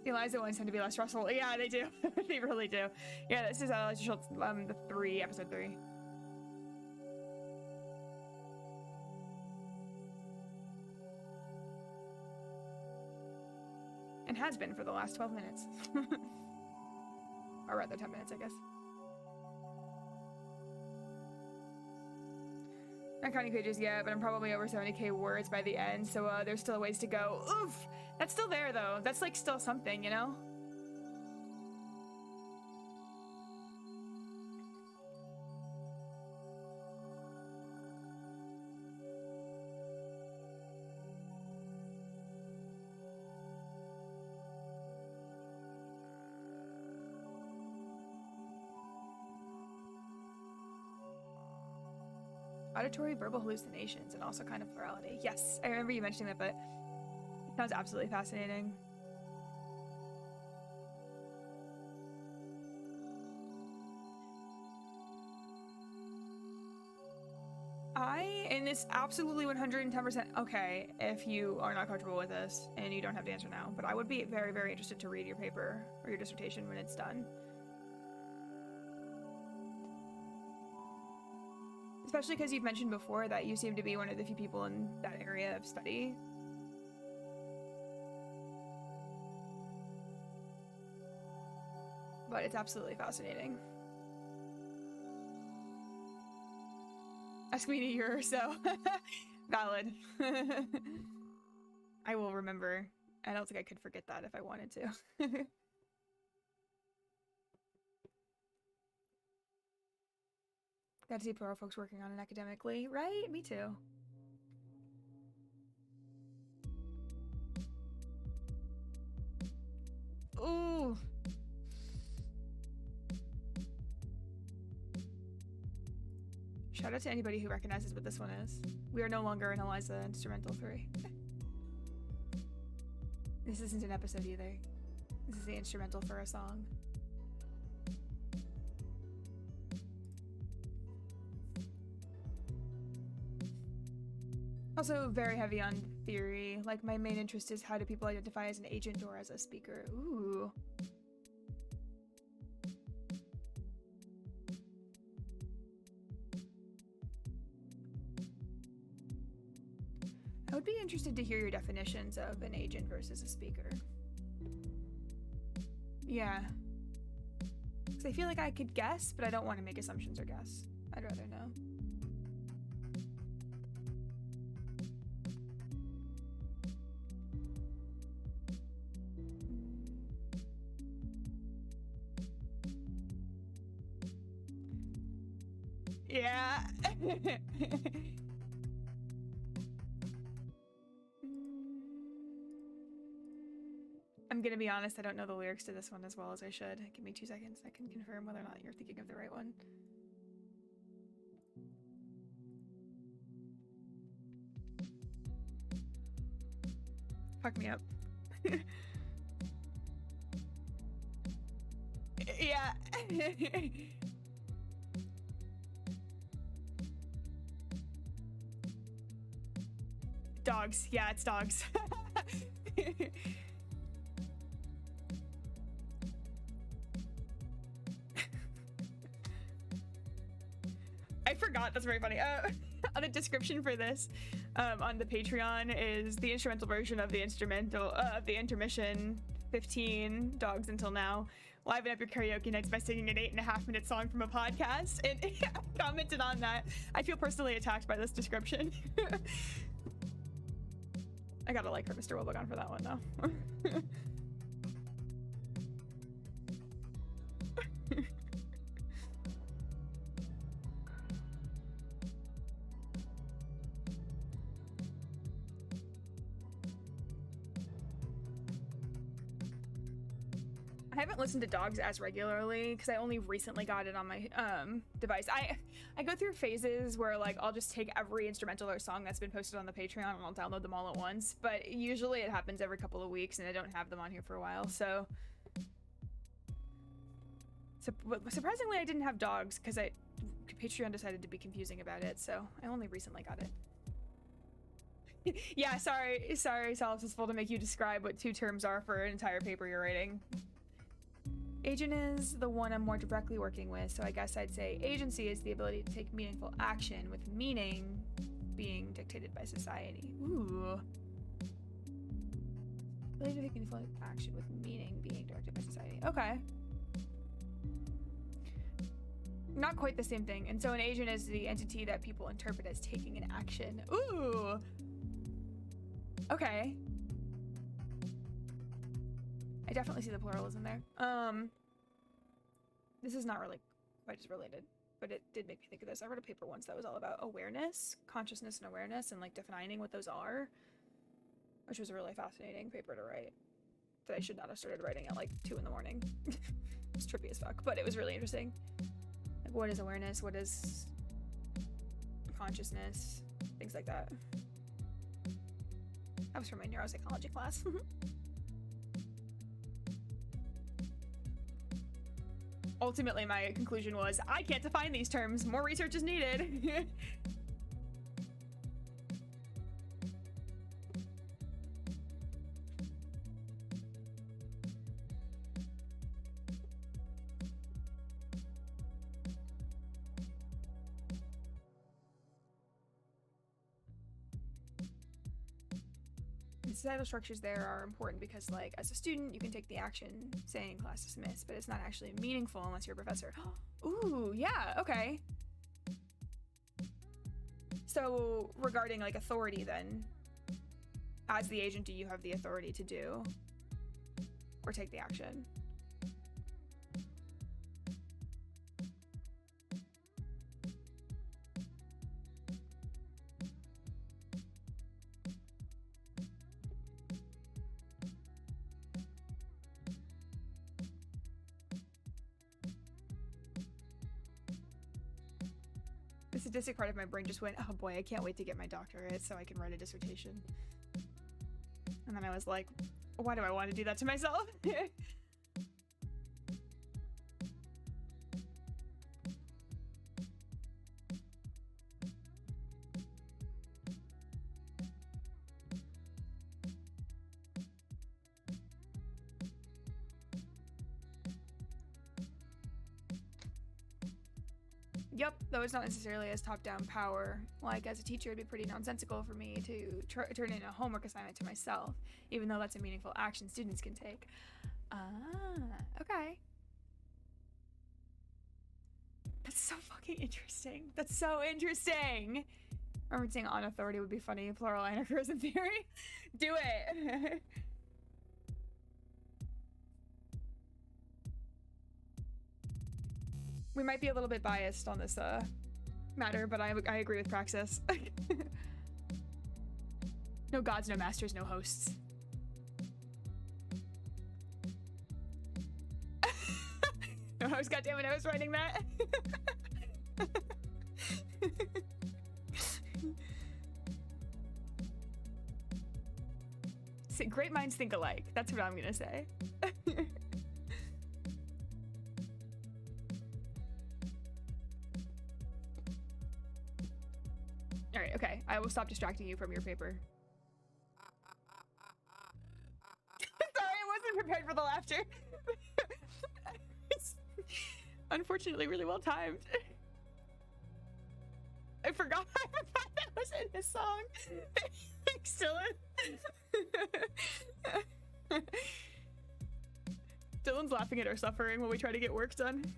The Eliza ones tend to be less stressful. Yeah, they do. They really do. Yeah, this is Eliza Schultz, episode 3. And has been for the last 12 minutes. Or rather 10 minutes, I guess. Not counting pages yet, but I'm probably over 70K words by the end, so there's still a ways to go. Oof! That's still there, though. That's, like, still something, you know? Auditory verbal hallucinations and also kind of plurality. Yes, I remember you mentioning that, but it sounds absolutely fascinating. And it's absolutely 110% okay if you are not comfortable with this and you don't have to answer now, but I would be very, very interested to read your paper or your dissertation when it's done. Especially because you've mentioned before that you seem to be one of the few people in that area of study. But it's absolutely fascinating. Ask me in a year or so. Valid. I will remember. I don't think I could forget that if I wanted to. Got to see pro folks working on it academically, right? Me too. Ooh. Shout out to anybody who recognizes what this one is. We are no longer in Eliza Instrumental 3. This isn't an episode either. This is the instrumental for a song. Also very heavy on theory. Like, my main interest is how do people identify as an agent or as a speaker. Ooh. I would be interested to hear your definitions of an agent versus a speaker. Yeah. Because I feel like I could guess, but I don't want to make assumptions or guess. I'd rather know. Yeah. I'm gonna be honest, I don't know the lyrics to this one as well as I should. Give me 2 seconds. I can confirm whether or not you're thinking of the right one. Fuck me up. Yeah. Dogs. Yeah, it's dogs. I forgot. That's very funny. On the description for this, on the Patreon, is the instrumental version of the instrumental of the intermission 15 dogs until now. Liven up your karaoke nights by singing an 8.5-minute song from a podcast. And I commented on that. I feel personally attacked by this description. I gotta like her, Mr. Wobogon, for that one though. listen to dogs as regularly because I only recently got it on my device. I go through phases where like I'll just take every instrumental or song that's been posted on the Patreon and I'll download them all at once, but usually it happens every couple of weeks and I don't have them on here for a while. So surprisingly I didn't have dogs because Patreon decided to be confusing about it, so I only recently got it. Yeah, sorry, Solipsisful, to make you describe what two terms are for an entire paper you're writing. Agent is the one I'm more directly working with, so I guess I'd say agency is the ability to take meaningful action, with meaning being dictated by society. Ooh. Ability to take meaningful action with meaning being directed by society. Okay. Not quite the same thing. And so an agent is the entity that people interpret as taking an action. Ooh. Okay. I definitely see the pluralism there. This is not really quite as related, but it did make me think of this. I read a paper once that was all about awareness, consciousness and awareness, and like defining what those are, which was a really fascinating paper to write that I should not have started writing at like 2 in the morning. It's trippy as fuck, but it was really interesting. Like, what is awareness? What is consciousness? Things like that. That was from my neuropsychology class. Ultimately, my conclusion was, I can't define these terms. More research is needed. Societal structures there are important because, like, as a student, you can take the action saying class dismissed, but it's not actually meaningful unless you're a professor. Ooh, yeah, okay. So, regarding, like, authority, then, as the agent, do you have the authority to do or take the action? The sadistic part of my brain just went, oh boy, I can't wait to get my doctorate so I can write a dissertation. And then I was like, why do I want to do that to myself? Yep, though it's not necessarily as top-down power. Like, as a teacher, it'd be pretty nonsensical for me to turn in a homework assignment to myself, even though that's a meaningful action students can take. Okay. That's so fucking interesting. That's so interesting. I remember saying on authority would be funny, plural anarchism theory. Do it. We might be a little bit biased on this matter, but I agree with Praxis. No gods, no masters, no hosts. No host, goddammit, I was writing that. See, great minds think alike. That's what I'm gonna say. Alright, okay. I will stop distracting you from your paper. Sorry, I wasn't prepared for the laughter. It's unfortunately really well timed. I forgot that was in his song. Thanks, Dylan. Dylan's laughing at our suffering while we try to get work done.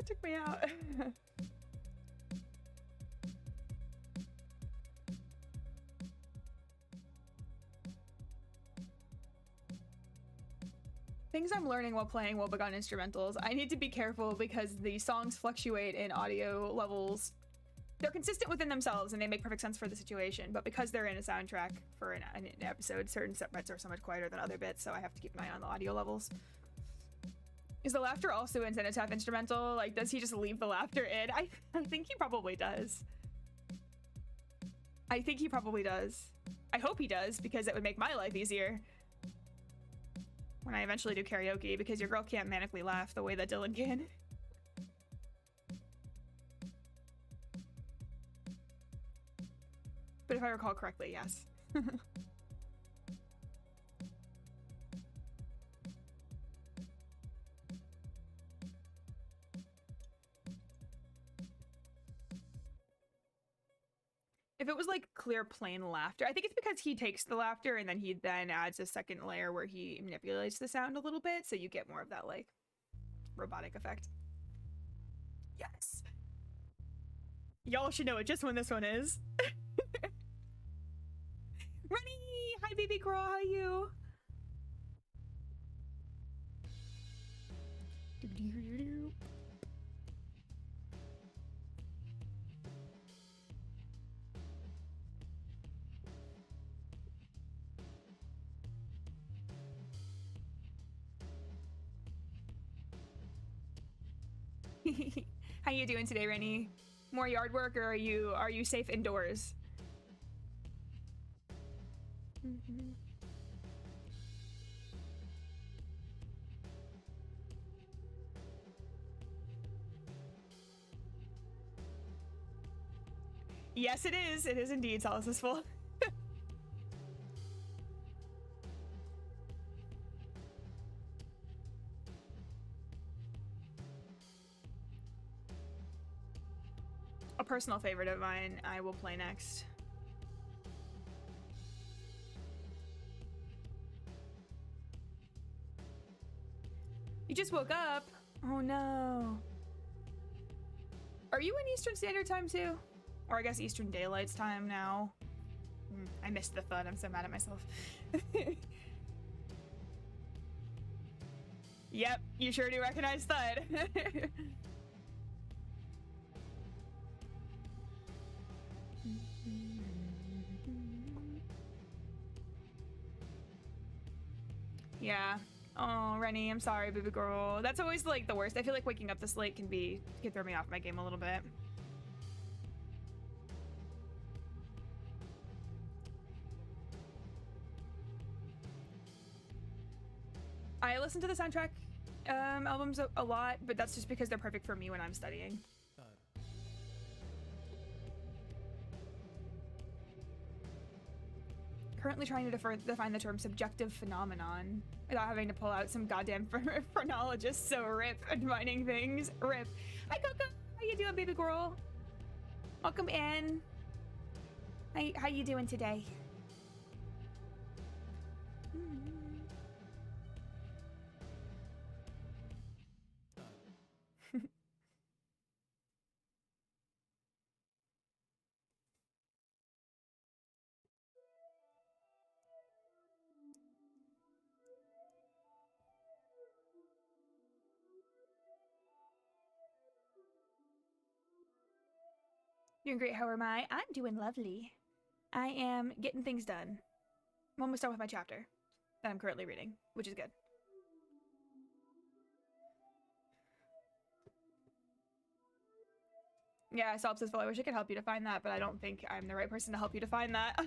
It took me out. Things I'm learning while playing w.bg instrumentals. I need to be careful because the songs fluctuate in audio levels they're consistent within themselves and they make perfect sense for the situation, but because they're in a soundtrack for an episode, certain bits are so much quieter than other bits, so I have to keep an eye on the audio levels. Is the laughter also in Zenith's instrumental? Like, does he just leave the laughter in? I think he probably does. I think he probably does. I hope he does, because it would make my life easier when I eventually do karaoke, because your girl can't manically laugh the way that Dylan can. But if I recall correctly, yes. If it was like clear plain laughter, I think it's because he takes the laughter and then he adds a second layer where he manipulates the sound a little bit, so you get more of that like robotic effect. Yes. Y'all should know it just when this one is. Rennie! Hi baby girl, how are you? How you doing today, Rennie? More yard work, or are you safe indoors? Yes, it is. It is indeed. Solace is full. A personal favorite of mine I will play next. You just woke up? Oh no. Are you in Eastern Standard Time too? Or I guess Eastern Daylight's time now. I missed the thud. I'm so mad at myself. Yep, you sure do recognize thud. Yeah. Oh, Rennie, I'm sorry, baby girl. That's always like the worst. I feel like waking up this late can throw me off my game a little bit. I listen to the soundtrack albums a lot, but that's just because they're perfect for me when I'm studying. Currently trying to define the term subjective phenomenon without having to pull out some goddamn phrenologist, so rip defining things. Rip. Hi Coco, how you doing, baby girl? Welcome in. How you doing today? Doing great, how am I? I'm doing lovely. I am getting things done. I'm almost done with my chapter that I'm currently reading, which is good. Yeah, Solipsisful, I wish I could help you to find that, but I don't think I'm the right person to help you to find that.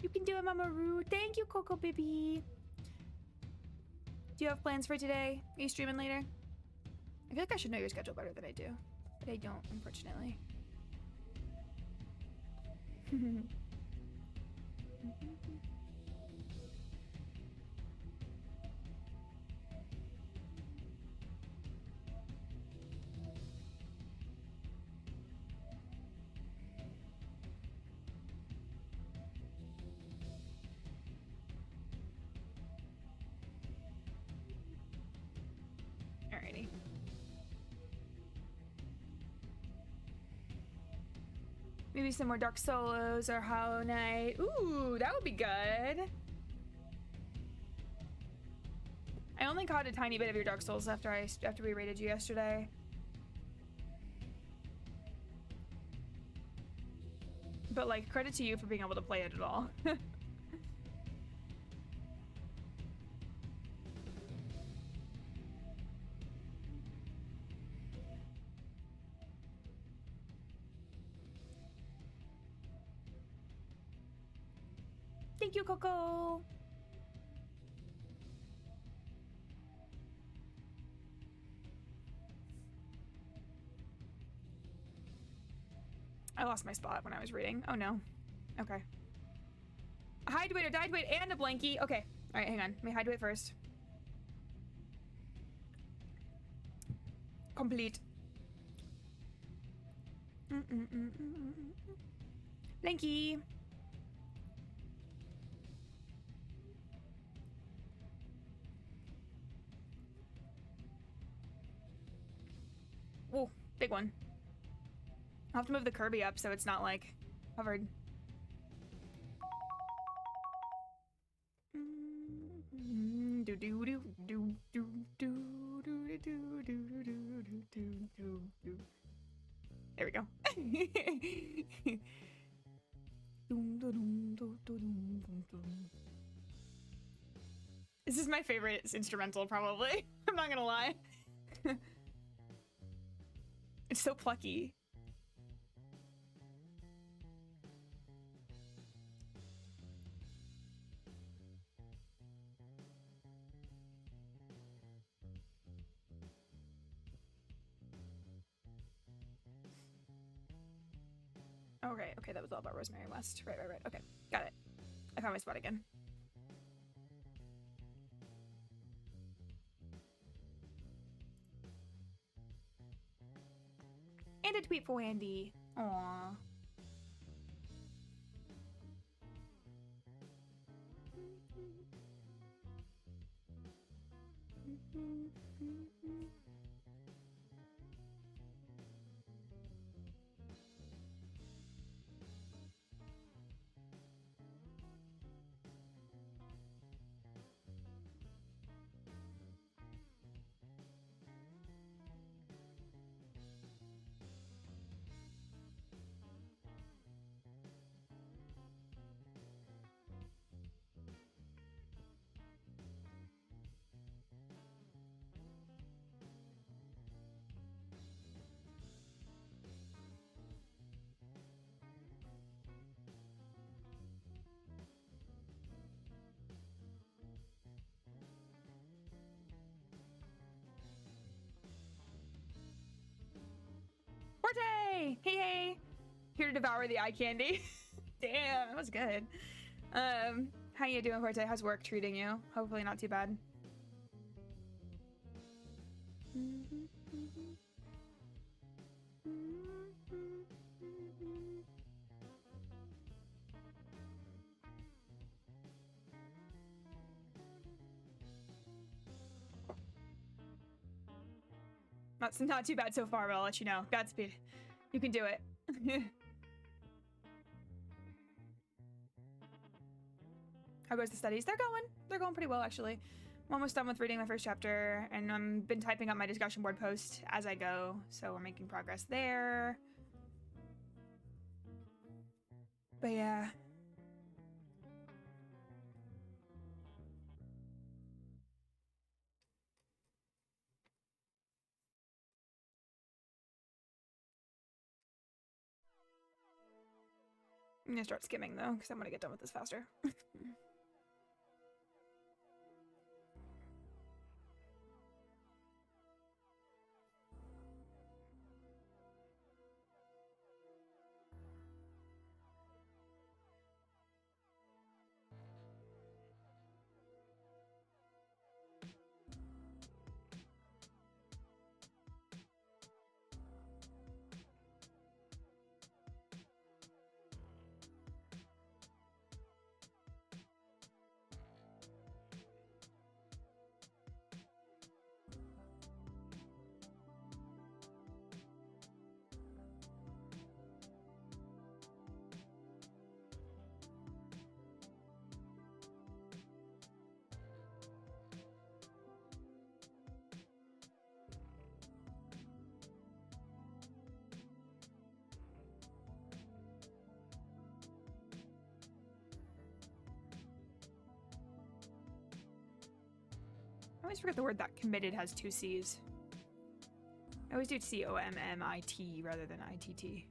You can do it, Mama Roo. Thank you, Coco Baby. Do you have plans for today? Are you streaming later? I feel like I should know your schedule better than I do, but I don't, unfortunately. Alrighty. Maybe some more Dark Solos or Hollow Knight. Ooh, that would be good. I only caught a tiny bit of your Dark Souls after we raided you yesterday. But like, credit to you for being able to play it at all. Thank you, Coco. I lost my spot when I was reading. Oh no. Okay. A hide wait or died wait and a blankie. Okay. All right, hang on. Let me hide wait first. Complete. Blankie. Whoa, big one. I'll have to move the Kirby up so it's not like covered. There we go. This is my favorite instrumental, probably. I'm not gonna lie. It's so plucky. Okay, that was all about Rosemary West. Right. Okay, got it. I found my spot again. And a tweet for Wendy. Aww. Forte! Hey! Here to devour the eye candy. Damn, that was good. How you doing, Forte? How's work treating you? Hopefully not too bad. That's not too bad so far, but I'll let you know. Godspeed. You can do it. How goes the studies? They're going pretty well, actually. I'm almost done with reading my first chapter, and I've been typing up my discussion board post as I go, so we're making progress there. But yeah. I'm gonna start skimming though, because I'm gonna get done with this faster. always forget the word that committed has 2 C's. I always do COMMIT rather than ITT.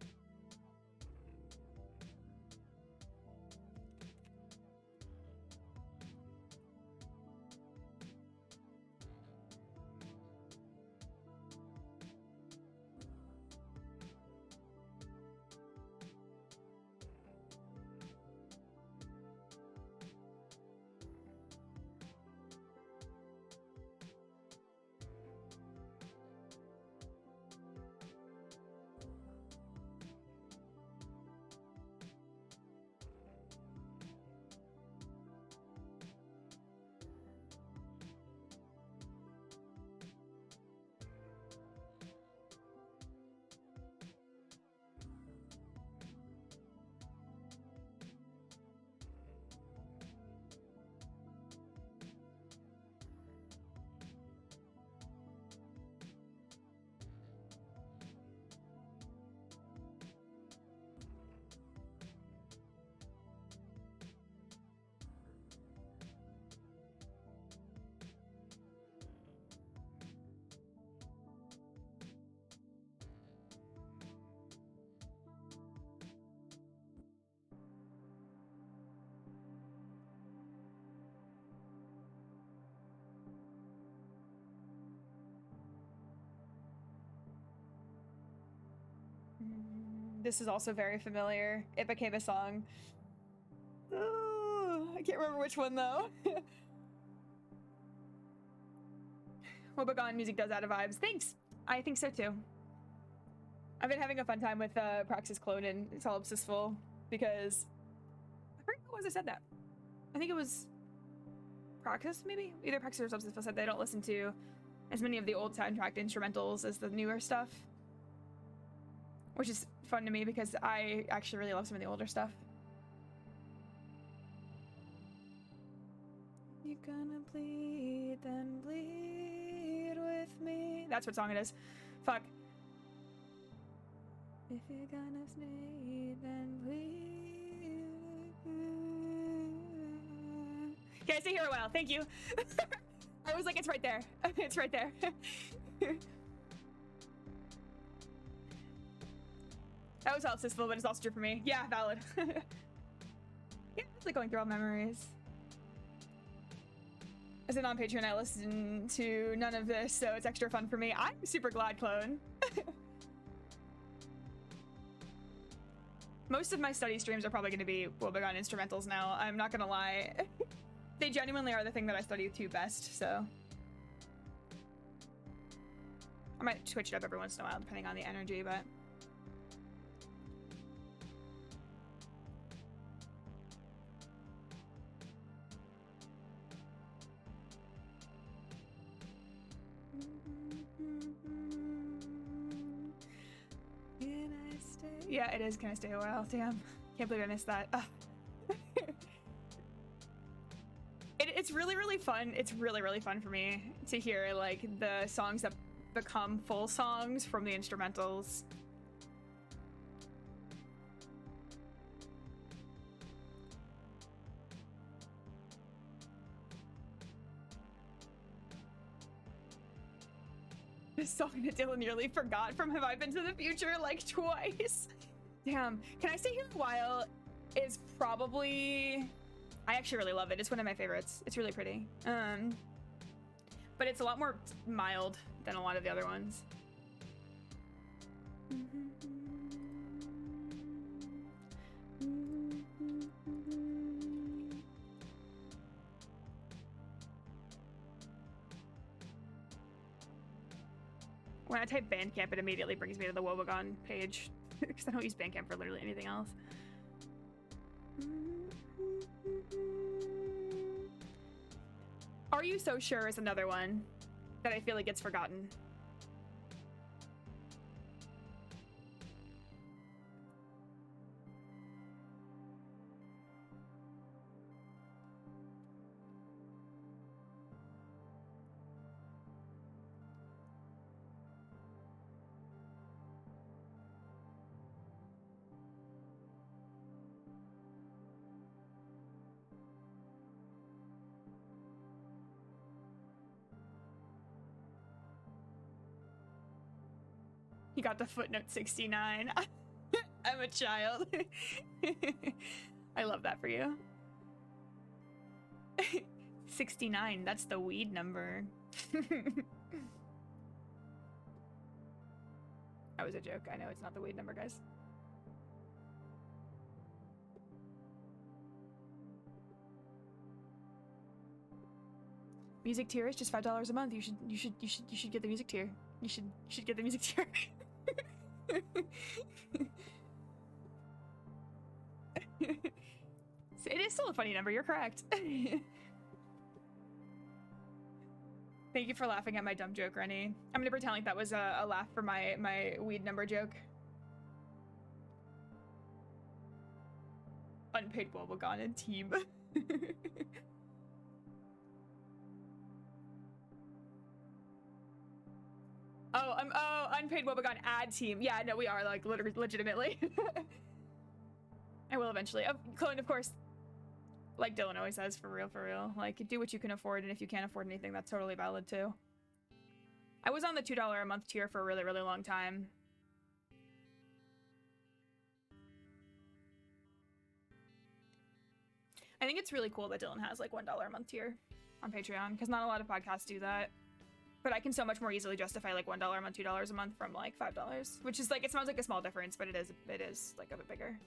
This is also very familiar. It became a song. Oh, I can't remember which one though. w.bg music does add a vibes. Thanks. I think so too. I've been having a fun time with Praxis Clone and Solipsisful because I forget who it was I said that. I think it was Praxis, maybe? Either Praxis or Solipsisful said they don't listen to as many of the old soundtrack instrumentals as the newer stuff. Which is fun to me because I actually really love some of the older stuff. You're gonna bleed, then bleed with me. That's what song it is. Fuck. If you're gonna bleed, then bleed. Okay, I stay here a while. Thank you. I was like, it's right there. It's right there. That was Solipsisful, but it's also true for me. Yeah, valid. Yeah, it's like going through all memories. As a non-patron, I listen to none of this, so it's extra fun for me. I'm super glad, Clone. Most of my study streams are probably going to be w.bg instrumentals now. I'm not going to lie. They genuinely are the thing that I study to best, so. I might switch it up every once in a while, depending on the energy, but. Yeah, it is. Can I stay a while? Damn. Can't believe I missed that. It's really, really fun. It's really, really fun for me to hear like the songs that become full songs from the instrumentals. This song that Dylan nearly forgot from Have I Been to the Future like twice. Damn. Can I Stay Here a While is probably... I actually really love it. It's one of my favorites. It's really pretty. But it's a lot more mild than a lot of the other ones. When I type Bandcamp, it immediately brings me to the w.bg page because I don't use Bandcamp for literally anything else. Are You So Sure is another one that I feel like gets forgotten. He got the footnote 69. I'm a child. I love that for you. 69, that's the weed number. That was a joke. I know it's not the weed number, guys. Music tier is just $5 a month. You should get the music tier. You should get the music tier. It is still a funny number. You're correct. Thank you for laughing at my dumb joke, Rennie. I'm gonna pretend like that was a laugh for my weed number joke. Unpaid Wobblegone and team. Oh, unpaid Wobblegone ad team. Yeah, no, we are, like, legitimately. I will eventually. Clone, of course, like Dylan always says, for real. Like, do what you can afford, and if you can't afford anything, that's totally valid, too. I was on the $2 a month tier for a really long time. I think it's really cool that Dylan has, like, $1 a month tier on Patreon, because not a lot of podcasts do that. But I can so much more easily justify, like, $1 a month, $2 a month from, like, $5. Which is, like, it sounds like a small difference, but it is like, a bit bigger.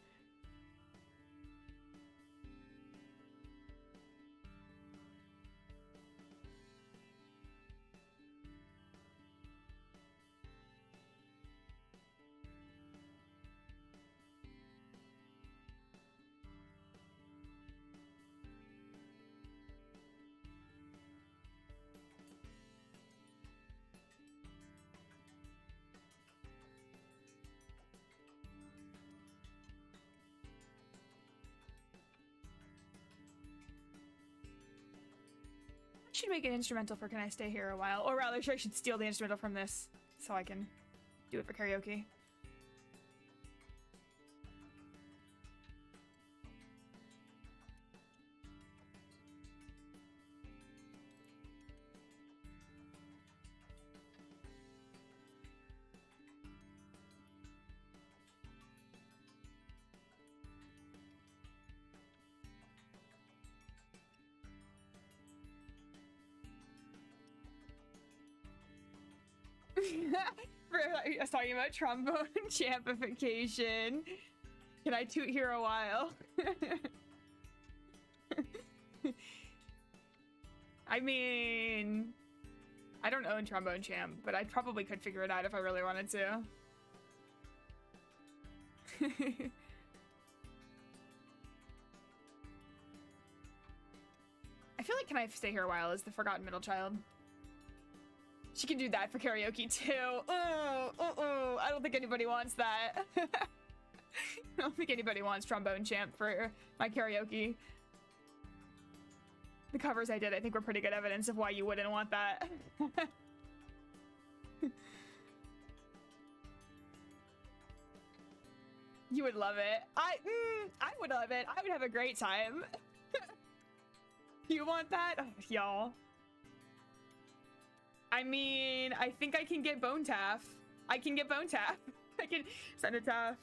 Should make an instrumental for Can I Stay Here a While, or rather I should steal the instrumental from this so I can do it for karaoke. I was talking about trombone champification. Can I toot here a while? I mean, I don't own trombone champ, but I probably could figure it out if I really wanted to. I feel like Can I Stay Here a While is the forgotten middle child. She can do that for karaoke too. I don't think anybody wants that. I don't think anybody wants trombone champ for my karaoke. The covers I did, I think, were pretty good evidence of why you wouldn't want that. You would love it. I would love it. I would have a great time. You want that? Oh, y'all. I mean, I think I can get Bone Taff. I can get Bone Taff. I can send a Taff.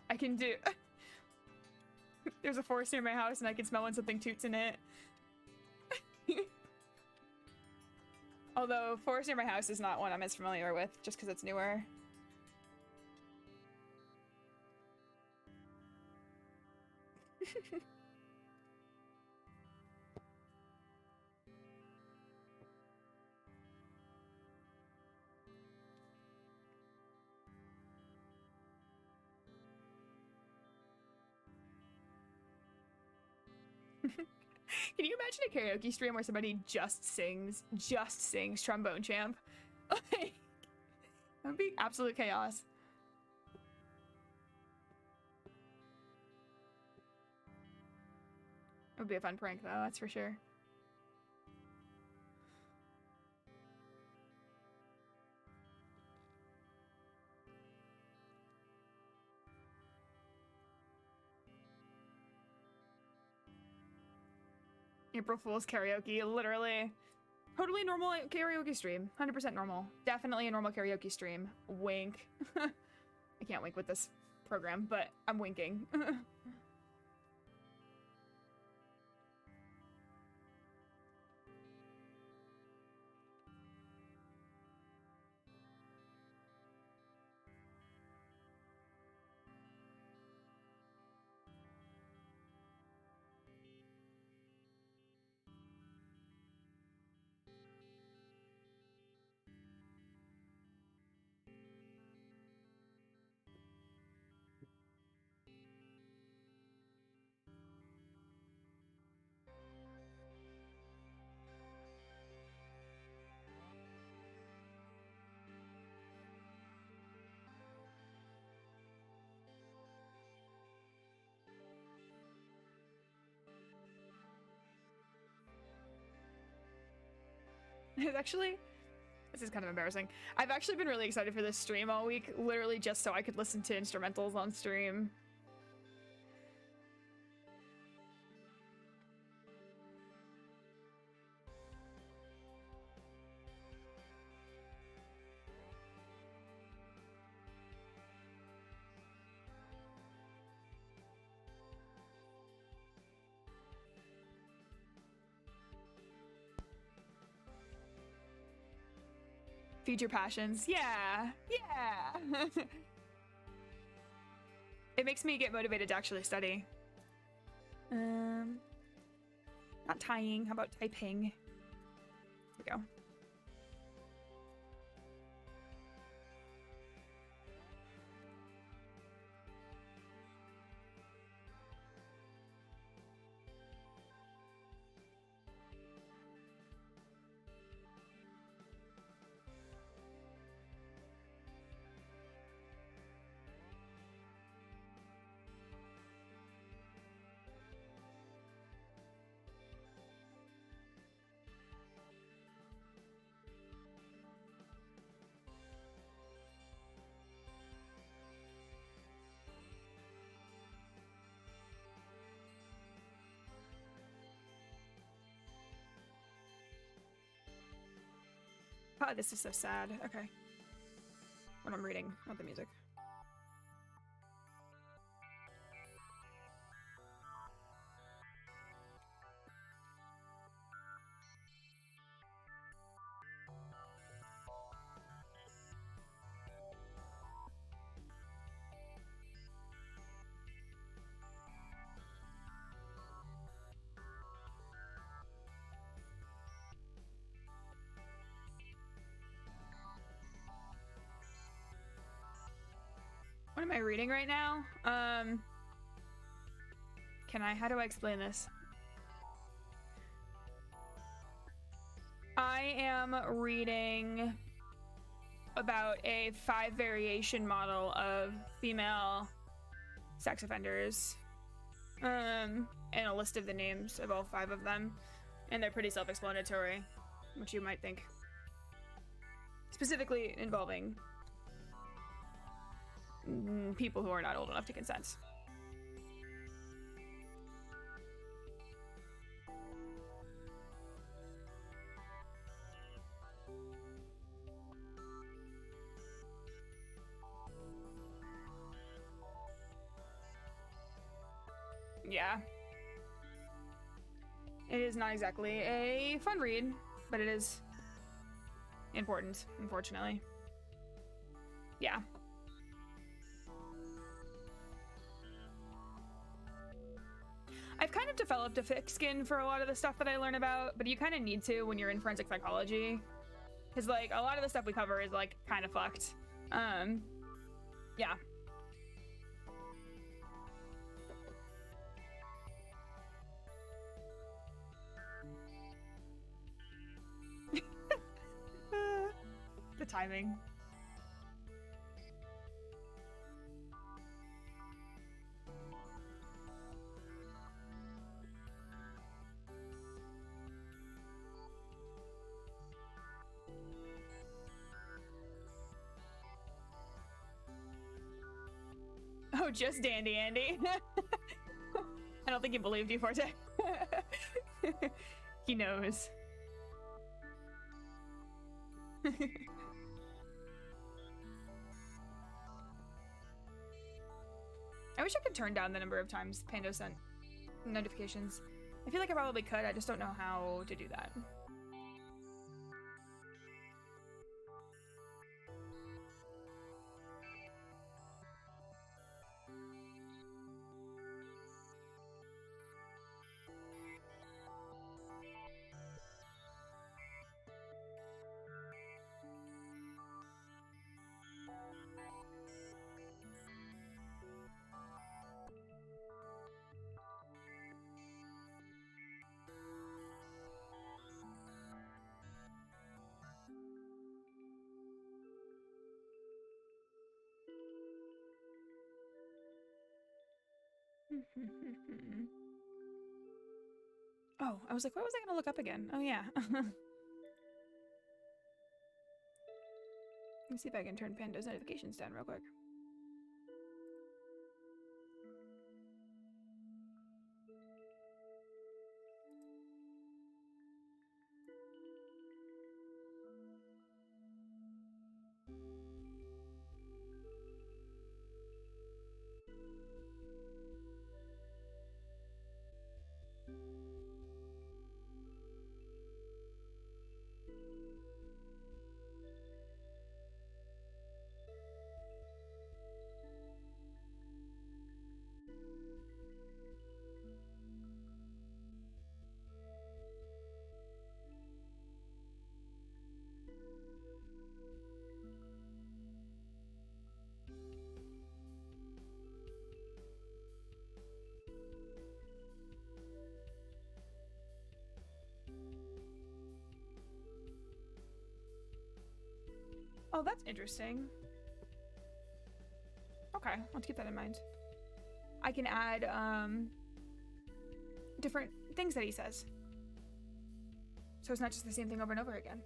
I can do... There's a forest near my house and I can smell when something toots in it. Although, forest near my house is not one I'm as familiar with, just because it's newer. Can you imagine a karaoke stream where somebody just sings trombone champ? Like, that would be absolute chaos. It would be a fun prank, though, that's for sure. April Fool's karaoke, literally. Totally normal karaoke stream. 100% normal. Definitely a normal karaoke stream. Wink. I can't wink with this program, but I'm winking. This is kind of embarrassing. I've actually been really excited for this stream all week, literally just so I could listen to instrumentals on stream. Feed your passions. Yeah. Yeah. It makes me get motivated to actually study. Not tying. How about typing? Here we go. Oh, this is so sad. Okay. When I'm reading, not the music. What am I reading right now? How do I explain this? I am reading about a 5 variation model of female sex offenders. And a list of the names of all 5 of them. And they're pretty self-explanatory, which you might think. Specifically involving people who are not old enough to consent. Yeah. It is not exactly a fun read, but it is important, unfortunately. Yeah. I've kind of developed a thick skin for a lot of the stuff that I learn about, but you kind of need to when you're in forensic psychology. Because, like, a lot of the stuff we cover is, like, kind of fucked. Yeah. The timing. Oh, just Dandy Andy. I don't think he believed you, Forte. He knows. I wish I could turn down the number of times Pando sent notifications. I feel like I probably could, I just don't know how to do that. Oh, I was like, what was I gonna look up again? Oh yeah. Let me see if I can turn Pando's notifications down real quick. Oh, that's interesting. Okay, let's keep that in mind. I can add different things that he says. So it's not just the same thing over and over again.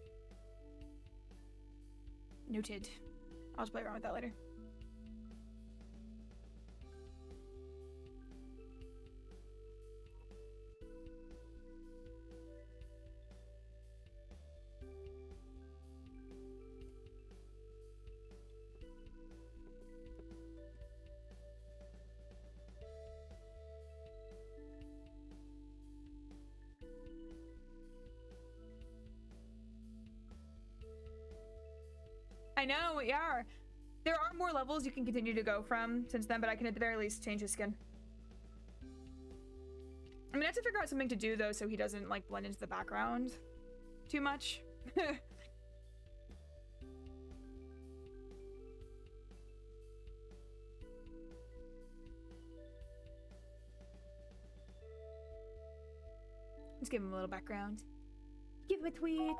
Noted. I'll just play around with that later. I know, we are. There are more levels you can continue to go from since then, but I can at the very least change his skin. I mean, I have to figure out something to do, though, so he doesn't, like, blend into the background too much. Let's give him a little background. Give him a tweet.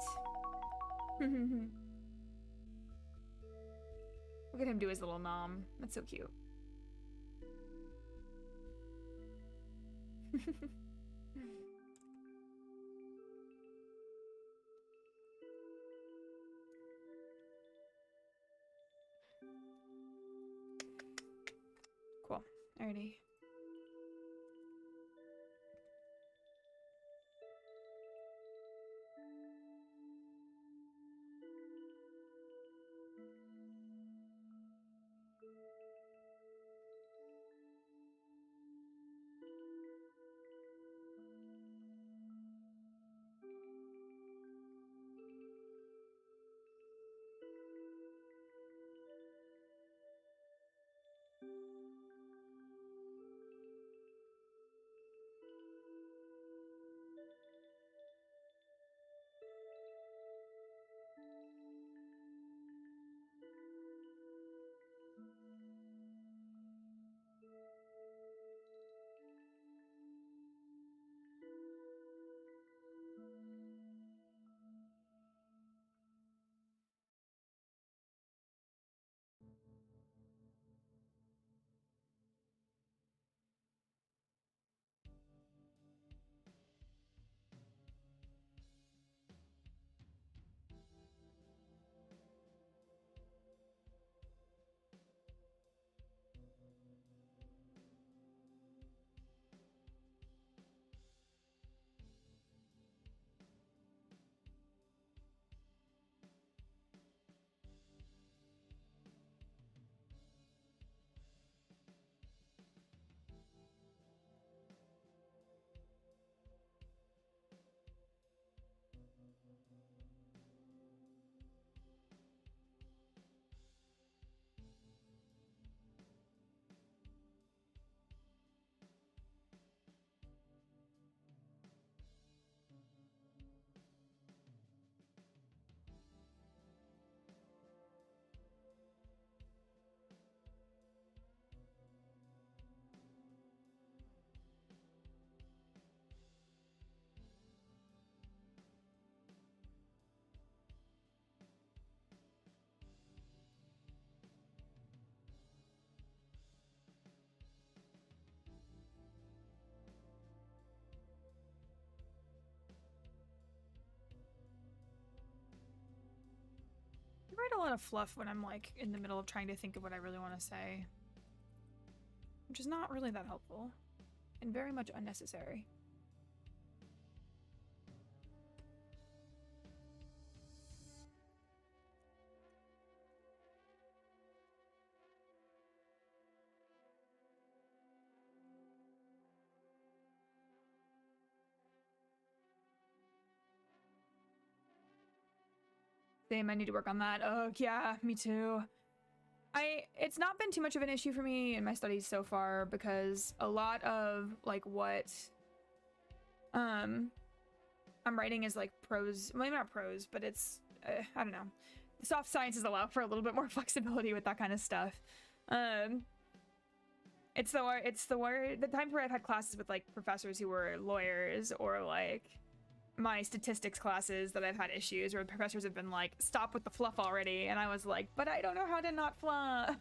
Look at him do his little nom. That's so cute. Cool. Alrighty. lot of fluff when I'm like in the middle of trying to think of what I really want to say, which is not really that helpful and very much unnecessary. Same, I need to work on that. Oh, yeah, me too. It's not been too much of an issue for me in my studies so far because a lot of like what I'm writing is like prose, well, maybe not prose, but it's I don't know. The soft sciences allow for a little bit more flexibility with that kind of stuff. It's the times where I've had classes with like professors who were lawyers, or like my statistics classes that I've had issues where professors have been like, stop with the fluff already, and I was like, but I don't know how to not fluff.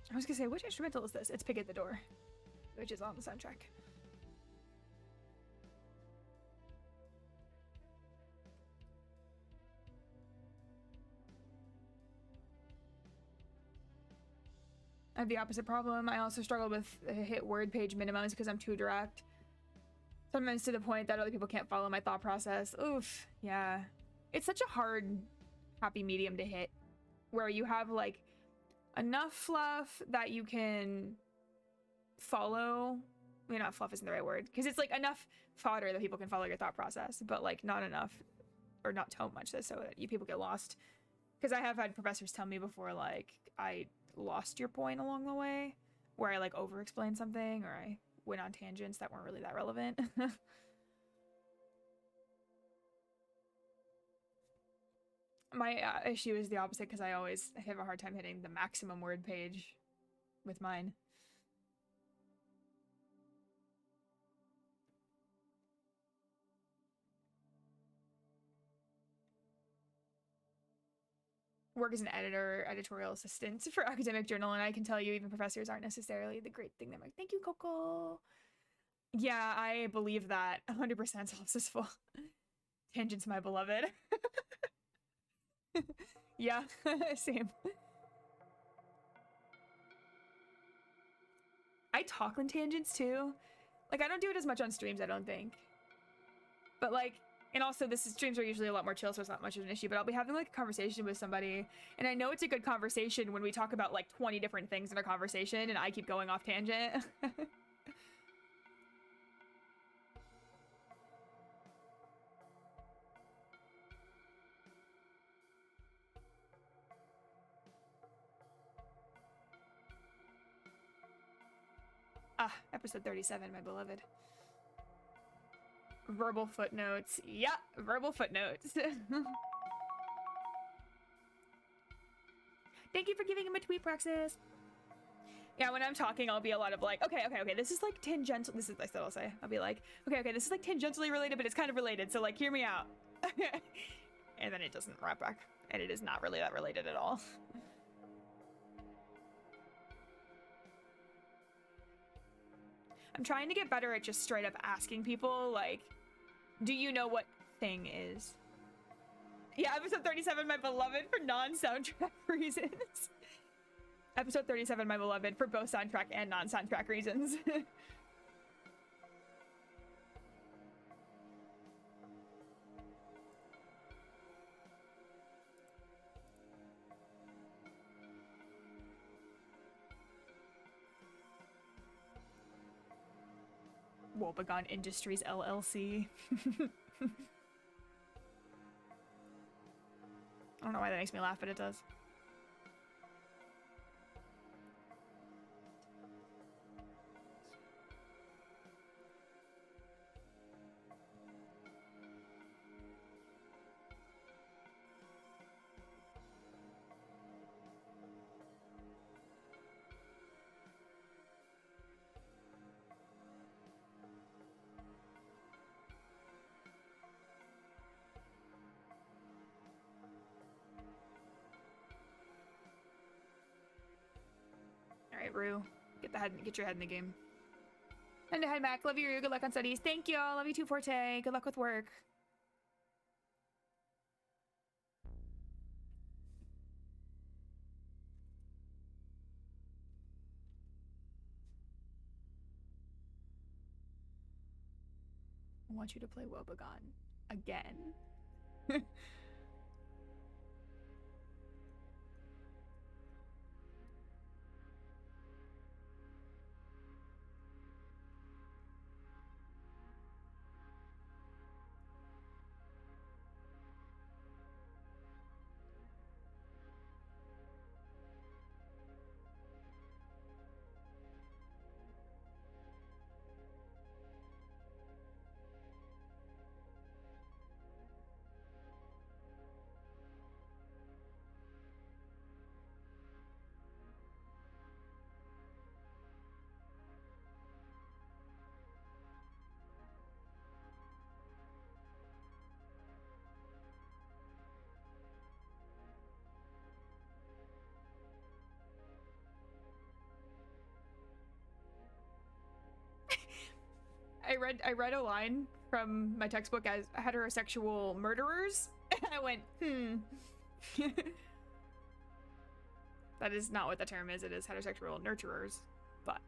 I was gonna say, which instrumental is this? It's Pig at the Door, which is on the soundtrack. I have the opposite problem. I also struggle with hit word page minimums because I'm too direct. Sometimes to the point that other people can't follow my thought process. Oof, yeah. It's such a hard, happy medium to hit, where you have like enough fluff that you can follow. I mean, not fluff isn't the right word, because it's like enough fodder that people can follow your thought process, but like not enough, or not too much so that you people get lost. Because I have had professors tell me before, like, I lost your point along the way, where I like over explained something, or I went on tangents that weren't really that relevant. My issue is the opposite, because I always have a hard time hitting the maximum word page with mine. Work as an editor, editorial assistant for academic journal, and I can tell you even professors aren't necessarily the great thing. They're like, thank you, Coco. Yeah, I believe that 100% solipsisful. Tangents, my beloved. Yeah, same. I talk in tangents too. Like, I don't do it as much on streams, I don't think. But like, and also streams are usually a lot more chill, so it's not much of an issue, but I'll be having like a conversation with somebody, and I know it's a good conversation when we talk about like 20 different things in a conversation and I keep going off tangent. Ah, episode 37, my beloved. Verbal footnotes. Yeah, verbal footnotes. Thank you for giving him a tweet, Praxis. Yeah, when I'm talking, I'll be a lot of like, okay, this is like tangential. This is, that's what I'll say. I'll be like, okay, this is like tangentially related, but it's kind of related. So like, hear me out. And then it doesn't wrap back. And it is not really that related at all. I'm trying to get better at just straight up asking people, like, do you know what thing is? Yeah, episode 37, my beloved, for non-soundtrack reasons. Episode 37, my beloved, for both soundtrack and non-soundtrack reasons. Wobegon Industries LLC. I don't know why that makes me laugh, but it does. brew. Get your head in the game. And to head back. Love you. Good luck on studies. Thank you all. Love you too, Forte. Good luck with work. I want you to play Wobegon again. I read a line from my textbook as heterosexual murderers, and I went, That is not what the term is. It is heterosexual nurturers, but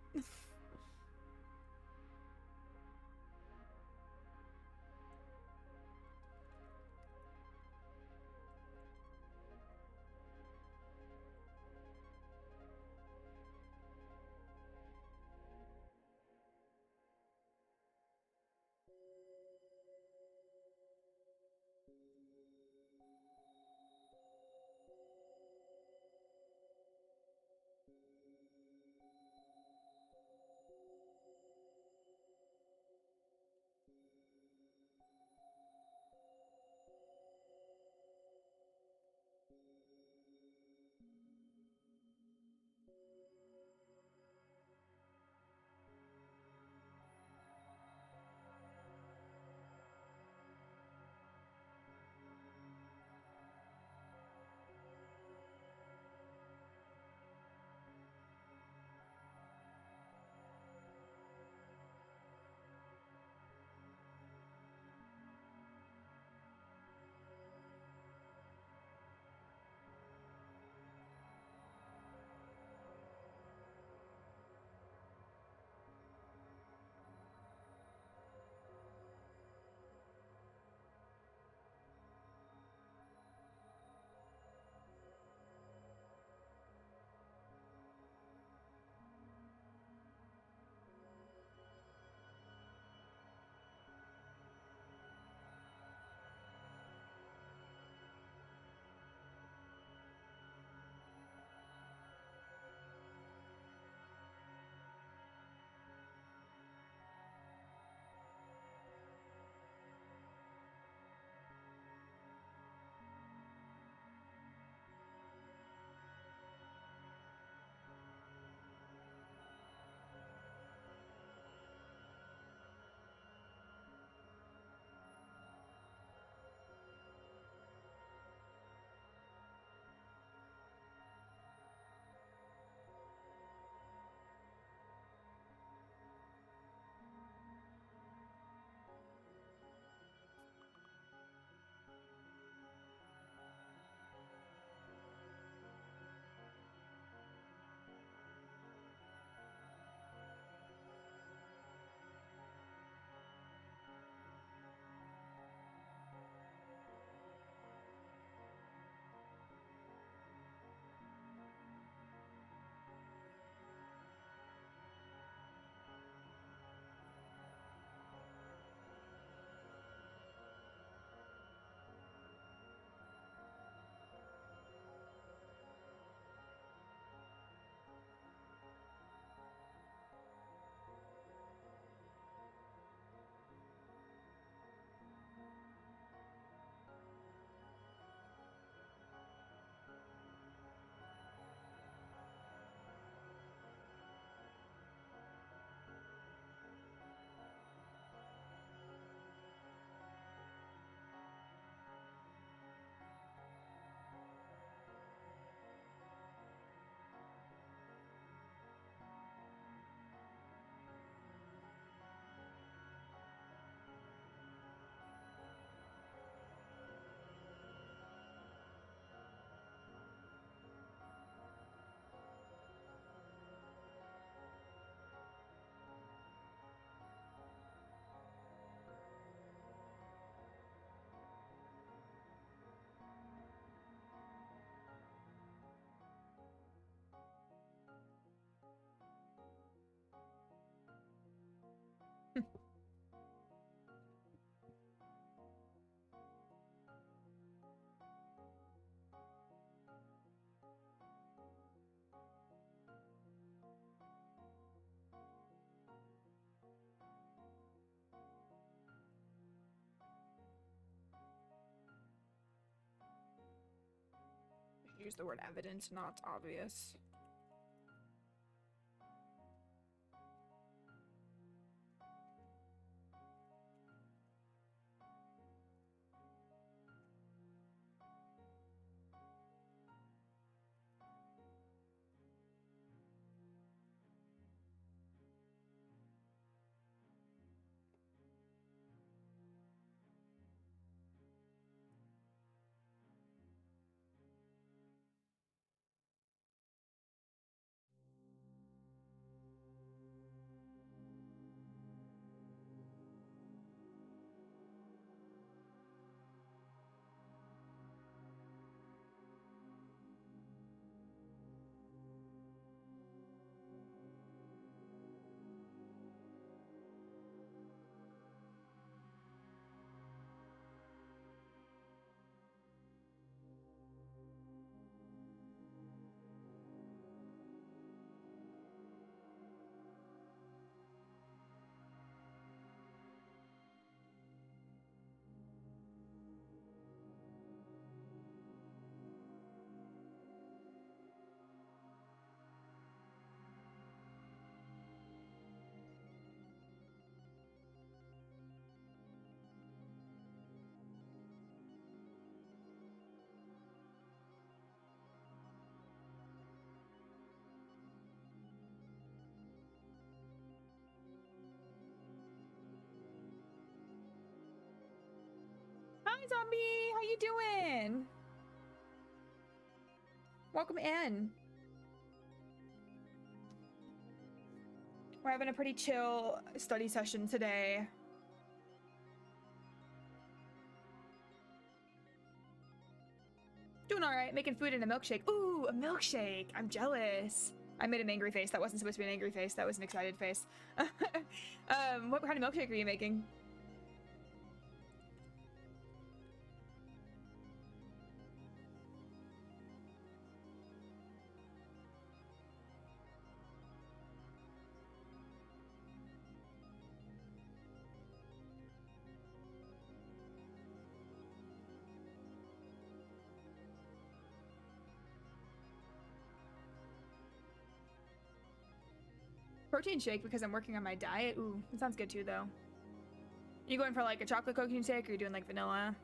use the word evident, not obvious. Hi, zombie! How you doing? Welcome in. We're having a pretty chill study session today. Doing all right, making food in a milkshake. Ooh, a milkshake! I'm jealous. I made an angry face. That wasn't supposed to be an angry face. That was an excited face. What kind of milkshake are you making? Protein shake because I'm working on my diet. Ooh, that sounds good too, though. You going for like a chocolate coconut shake, or you doing like vanilla?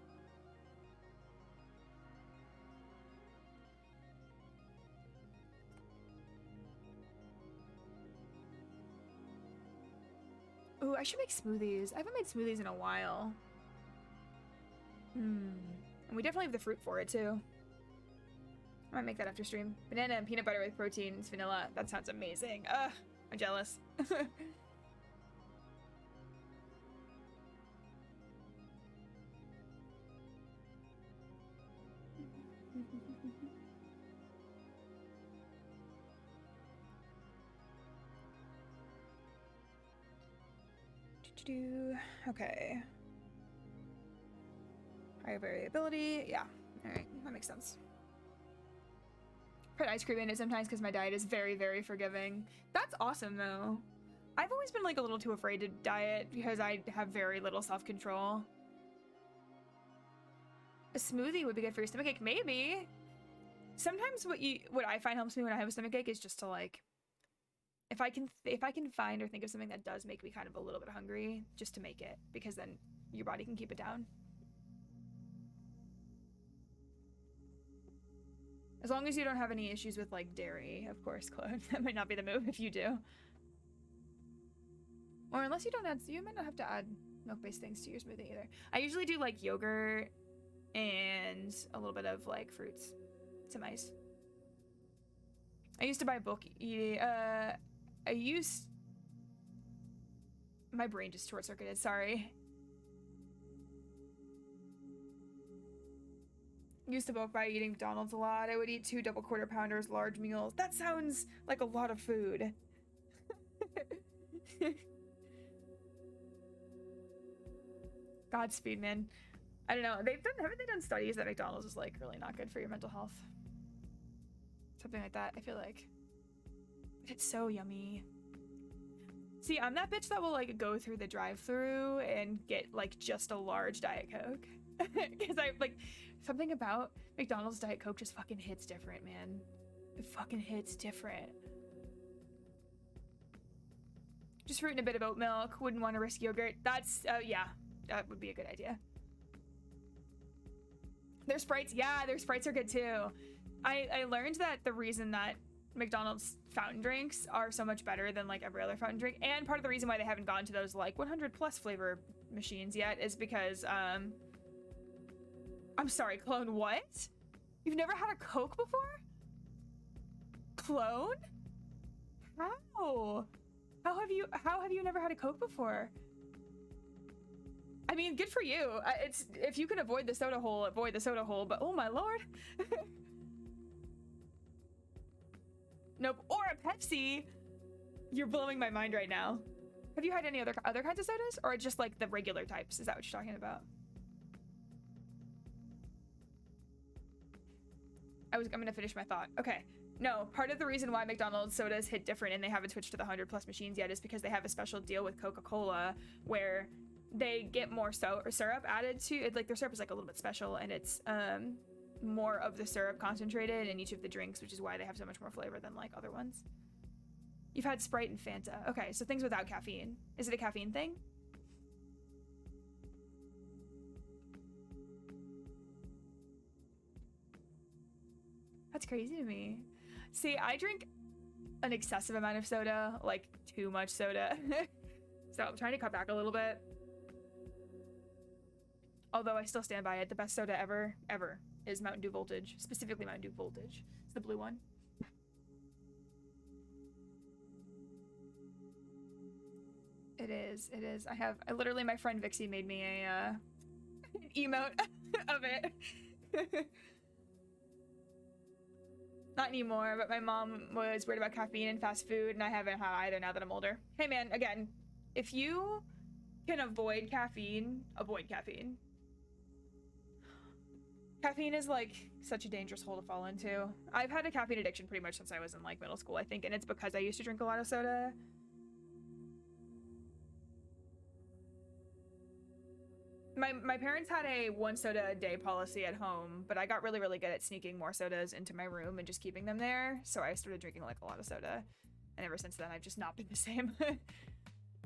Ooh, I should make smoothies. I haven't made smoothies in a while. And we definitely have the fruit for it too. I might make that after stream. Banana and peanut butter with proteins, vanilla. That sounds amazing. Ugh, I'm jealous. Okay. Higher variability. Yeah. All right. That makes sense. Put ice cream in it sometimes because my diet is very, very forgiving. That's awesome, though. I've always been like a little too afraid to diet because I have very little self-control. A smoothie would be good for your stomachache, maybe. Sometimes what I find helps me when I have a stomachache is just to like, if I can find or think of something that does make me kind of a little bit hungry, just to make it, because then your body can keep it down. As long as you don't have any issues with like dairy, of course, Claude. That might not be the move if you do. Or unless you don't add, you might not have to add milk-based things to your smoothie either. I usually do like yogurt and a little bit of like fruits to my. I used to buy bulk eating. My brain just short-circuited. Sorry. Used to bulk buy eating McDonald's a lot. I would eat 2 double quarter pounders, large meals. That sounds like a lot of food. Godspeed, man. I don't know. Haven't they done studies that McDonald's is like really not good for your mental health? Something like that, I feel like. But it's so yummy. See, I'm that bitch that will like go through the drive-thru and get like just a large Diet Coke. Because I like something about McDonald's Diet Coke just fucking hits different, man. It fucking hits different. Just fruit and a bit of oat milk. Wouldn't want to risk yogurt. That's, yeah, that would be a good idea. Their Sprites, yeah, their Sprites are good too. I learned that the reason that McDonald's fountain drinks are so much better than like every other fountain drink, and part of the reason why they haven't gone to those like 100 plus flavor machines yet is because, I'm sorry, Clone, what? You've never had a Coke before? Clone? How? How have you never had a Coke before? I mean, good for you. It's if you can avoid the soda hole, avoid the soda hole, but oh my lord. Nope. Or a Pepsi. You're blowing my mind right now. Have you had any other kinds of sodas, or just like the regular types? Is that what you're talking about? I'm gonna finish my thought. Okay. No, part of the reason why McDonald's sodas hit different and they haven't switched to the 100 plus machines yet is because they have a special deal with Coca-Cola where they get more syrup added to it. Like their syrup is like a little bit special, and it's more of the syrup concentrated in each of the drinks, which is why they have so much more flavor than like other ones. You've had Sprite and Fanta. Okay, so things without caffeine. Is it a caffeine thing? That's crazy to me. See, I drink an excessive amount of soda, like too much soda. So I'm trying to cut back a little bit. Although I still stand by it, the best soda ever is Mountain Dew Voltage, specifically Mountain Dew Voltage. It's the blue one. It is. I literally, my friend Vixie made me a an emote of it. Not anymore, but my mom was worried about caffeine and fast food, and I haven't had either now that I'm older. Hey man, again, if you can avoid caffeine, avoid caffeine. Caffeine is like such a dangerous hole to fall into. I've had a caffeine addiction pretty much since I was in like middle school, I think, and it's because I used to drink a lot of soda. My parents had a 1 soda a day policy at home, but I got really, really good at sneaking more sodas into my room and just keeping them there. So I started drinking like a lot of soda. And ever since then, I've just not been the same.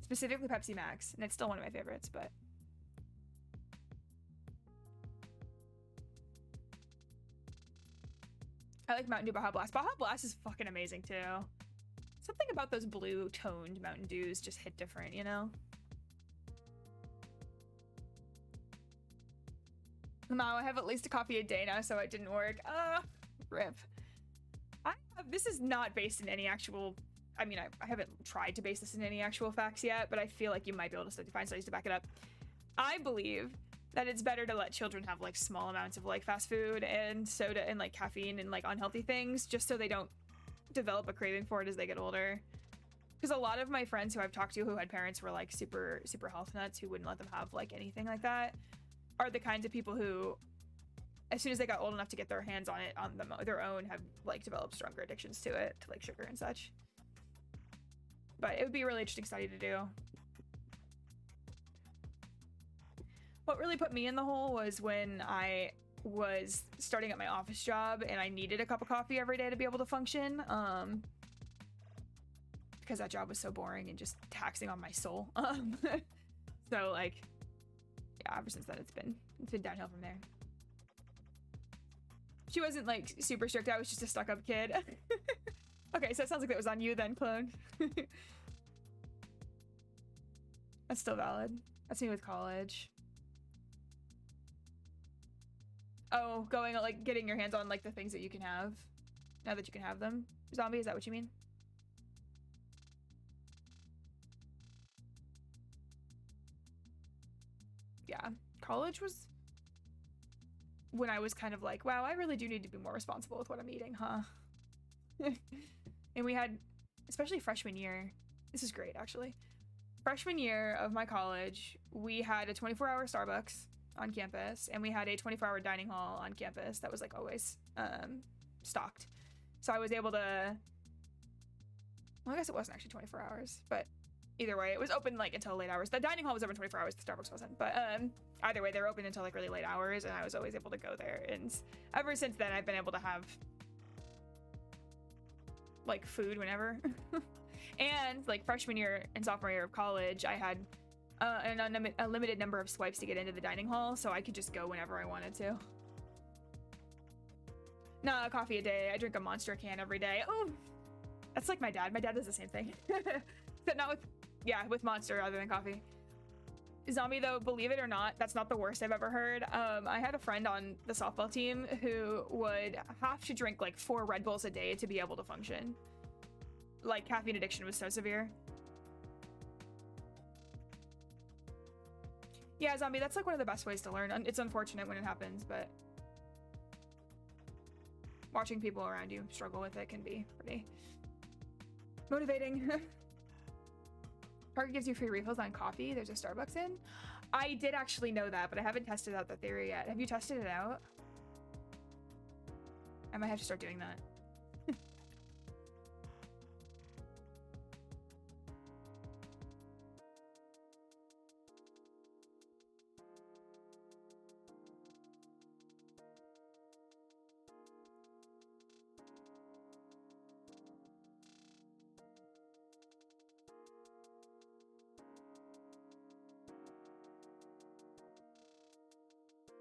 Specifically Pepsi Max. And it's still one of my favorites, but... I like Mountain Dew Baja Blast. Baja Blast is fucking amazing too. Something about those blue toned Mountain Dews just hit different, you know? Now I have at least a coffee a day now, so it didn't work. Rip. This is not based in any actual... I mean, I haven't tried to base this in any actual facts yet, but I feel like you might be able to find studies to back it up. I believe that it's better to let children have like small amounts of like fast food and soda and like caffeine and like unhealthy things, just so they don't develop a craving for it as they get older. Because a lot of my friends who I've talked to who had parents were like super health nuts who wouldn't let them have like anything like that are the kinds of people who, as soon as they got old enough to get their hands on it on their own, have like developed stronger addictions to it, to like sugar and such. But it would be a really interesting study to do. What really put me in the hole was when I was starting at my office job and I needed a cup of coffee every day to be able to function. Because that job was so boring and just taxing on my soul. So like, yeah, ever since then it's been downhill from there. She wasn't like super strict. I was just a stuck-up kid. Okay, so it sounds like that was on you then, clone. That's still valid. That's me with college. Oh, going like getting your hands on like the things that you can have now that you can have them. Zombie, is that what you mean? Yeah, college was when I was kind of like, wow, I really do need to be more responsible with what I'm eating, huh? And we had, especially freshman year, this is great actually. Freshman year of my college, we had a 24-hour Starbucks on campus, and we had a 24-hour dining hall on campus that was like always stocked. So I was able to, well, I guess it wasn't actually 24 hours, but either way, it was open like until late hours. The dining hall was open 24 hours, the Starbucks wasn't, but either way, they were open until like really late hours, and I was always able to go there. And ever since then, I've been able to have like food whenever. And like freshman year and sophomore year of college, I had a limited number of swipes to get into the dining hall, so I could just go whenever I wanted to. Nah, coffee a day. I drink a Monster can every day. Oh, that's like my dad. My dad does the same thing. Except not with, yeah, with Monster rather than coffee. Zombie, though, believe it or not, that's not the worst I've ever heard. I had a friend on the softball team who would have to drink like 4 Red Bulls a day to be able to function. Like, caffeine addiction was so severe. Yeah, Zombie, that's like one of the best ways to learn. It's unfortunate when it happens, but watching people around you struggle with it can be pretty motivating. Target gives you free refills on coffee. There's a Starbucks in. I did actually know that, but I haven't tested out the theory yet. Have you tested it out? I might have to start doing that.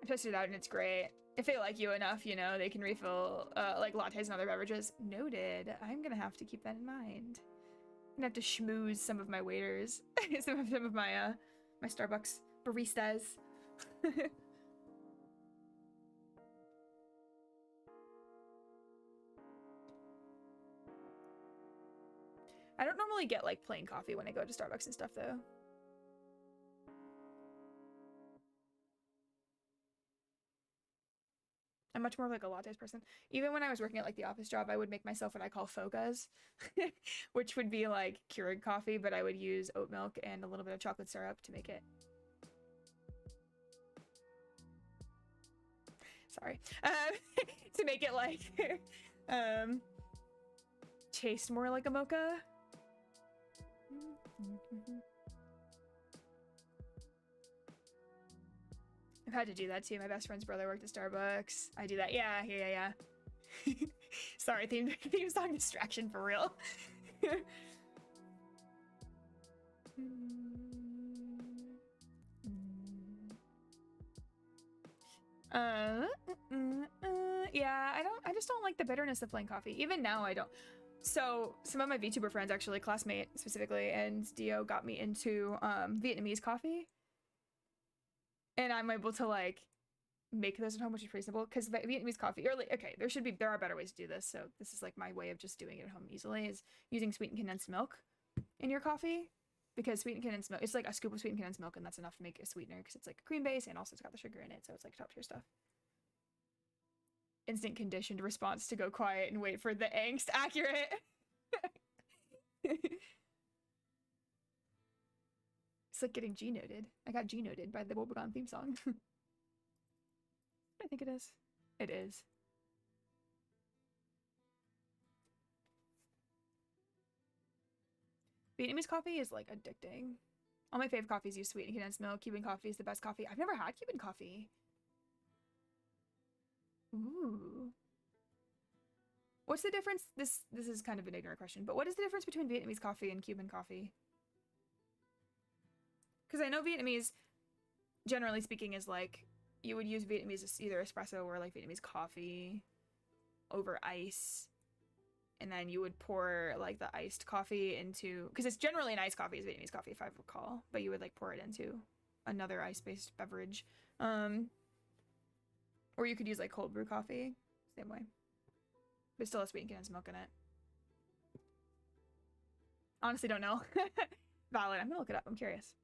Tested it out and it's great. If they like you enough, you know, they can refill like lattes and other beverages. Noted. I'm gonna have to keep that in mind. I'm gonna have to schmooze some of my waiters, some of my my Starbucks baristas. I don't normally get like plain coffee when I go to Starbucks and stuff though. I'm much more like a lattes person. Even when I was working at like the office job, I would make myself what I call fogas, which would be like Keurig coffee, but I would use oat milk and a little bit of chocolate syrup to make it. Sorry. To make it like taste more like a mocha. I've had to do that too. My best friend's brother worked at Starbucks. I do that. Yeah. Sorry, theme song distraction for real. Yeah, I just don't like the bitterness of plain coffee. Even now, I don't. So some of my VTuber friends, actually, classmate specifically, and Dio got me into Vietnamese coffee. And I'm able to like make those at home, which is reasonable because Vietnamese coffee, or like, okay, there are better ways to do this. So this is like my way of just doing it at home easily, is using sweetened condensed milk in your coffee, because sweetened condensed milk, it's like a scoop of sweetened condensed milk, and that's enough to make a sweetener because it's like a cream base and also it's got the sugar in it, so it's like top tier stuff. Instant conditioned response to go quiet and wait for the angst. Accurate. It's like getting G-noted. I got G-noted by the w.bg theme song. I think it is. It is. Vietnamese coffee is like addicting. All my fave coffees use sweetened condensed milk. Cuban coffee is the best coffee. I've never had Cuban coffee. Ooh. What's the difference? This is kind of an ignorant question, but what is the difference between Vietnamese coffee and Cuban coffee? Because I know Vietnamese, generally speaking, is like, you would use Vietnamese as either espresso or like Vietnamese coffee over ice. And then you would pour like the iced coffee into, because it's generally an iced coffee is Vietnamese coffee, if I recall, but you would like pour it into another ice-based beverage. Or you could use like cold brew coffee, same way. But it still has sweetened condensed milk in it. Honestly, don't know. Valid. I'm gonna look it up. I'm curious.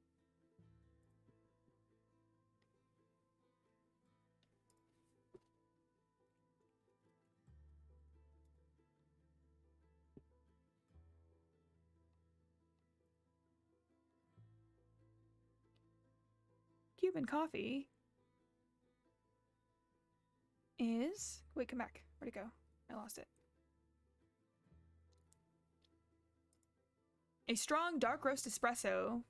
Cuban coffee is... Wait, come back. Where'd it go? I lost it. A strong dark roast espresso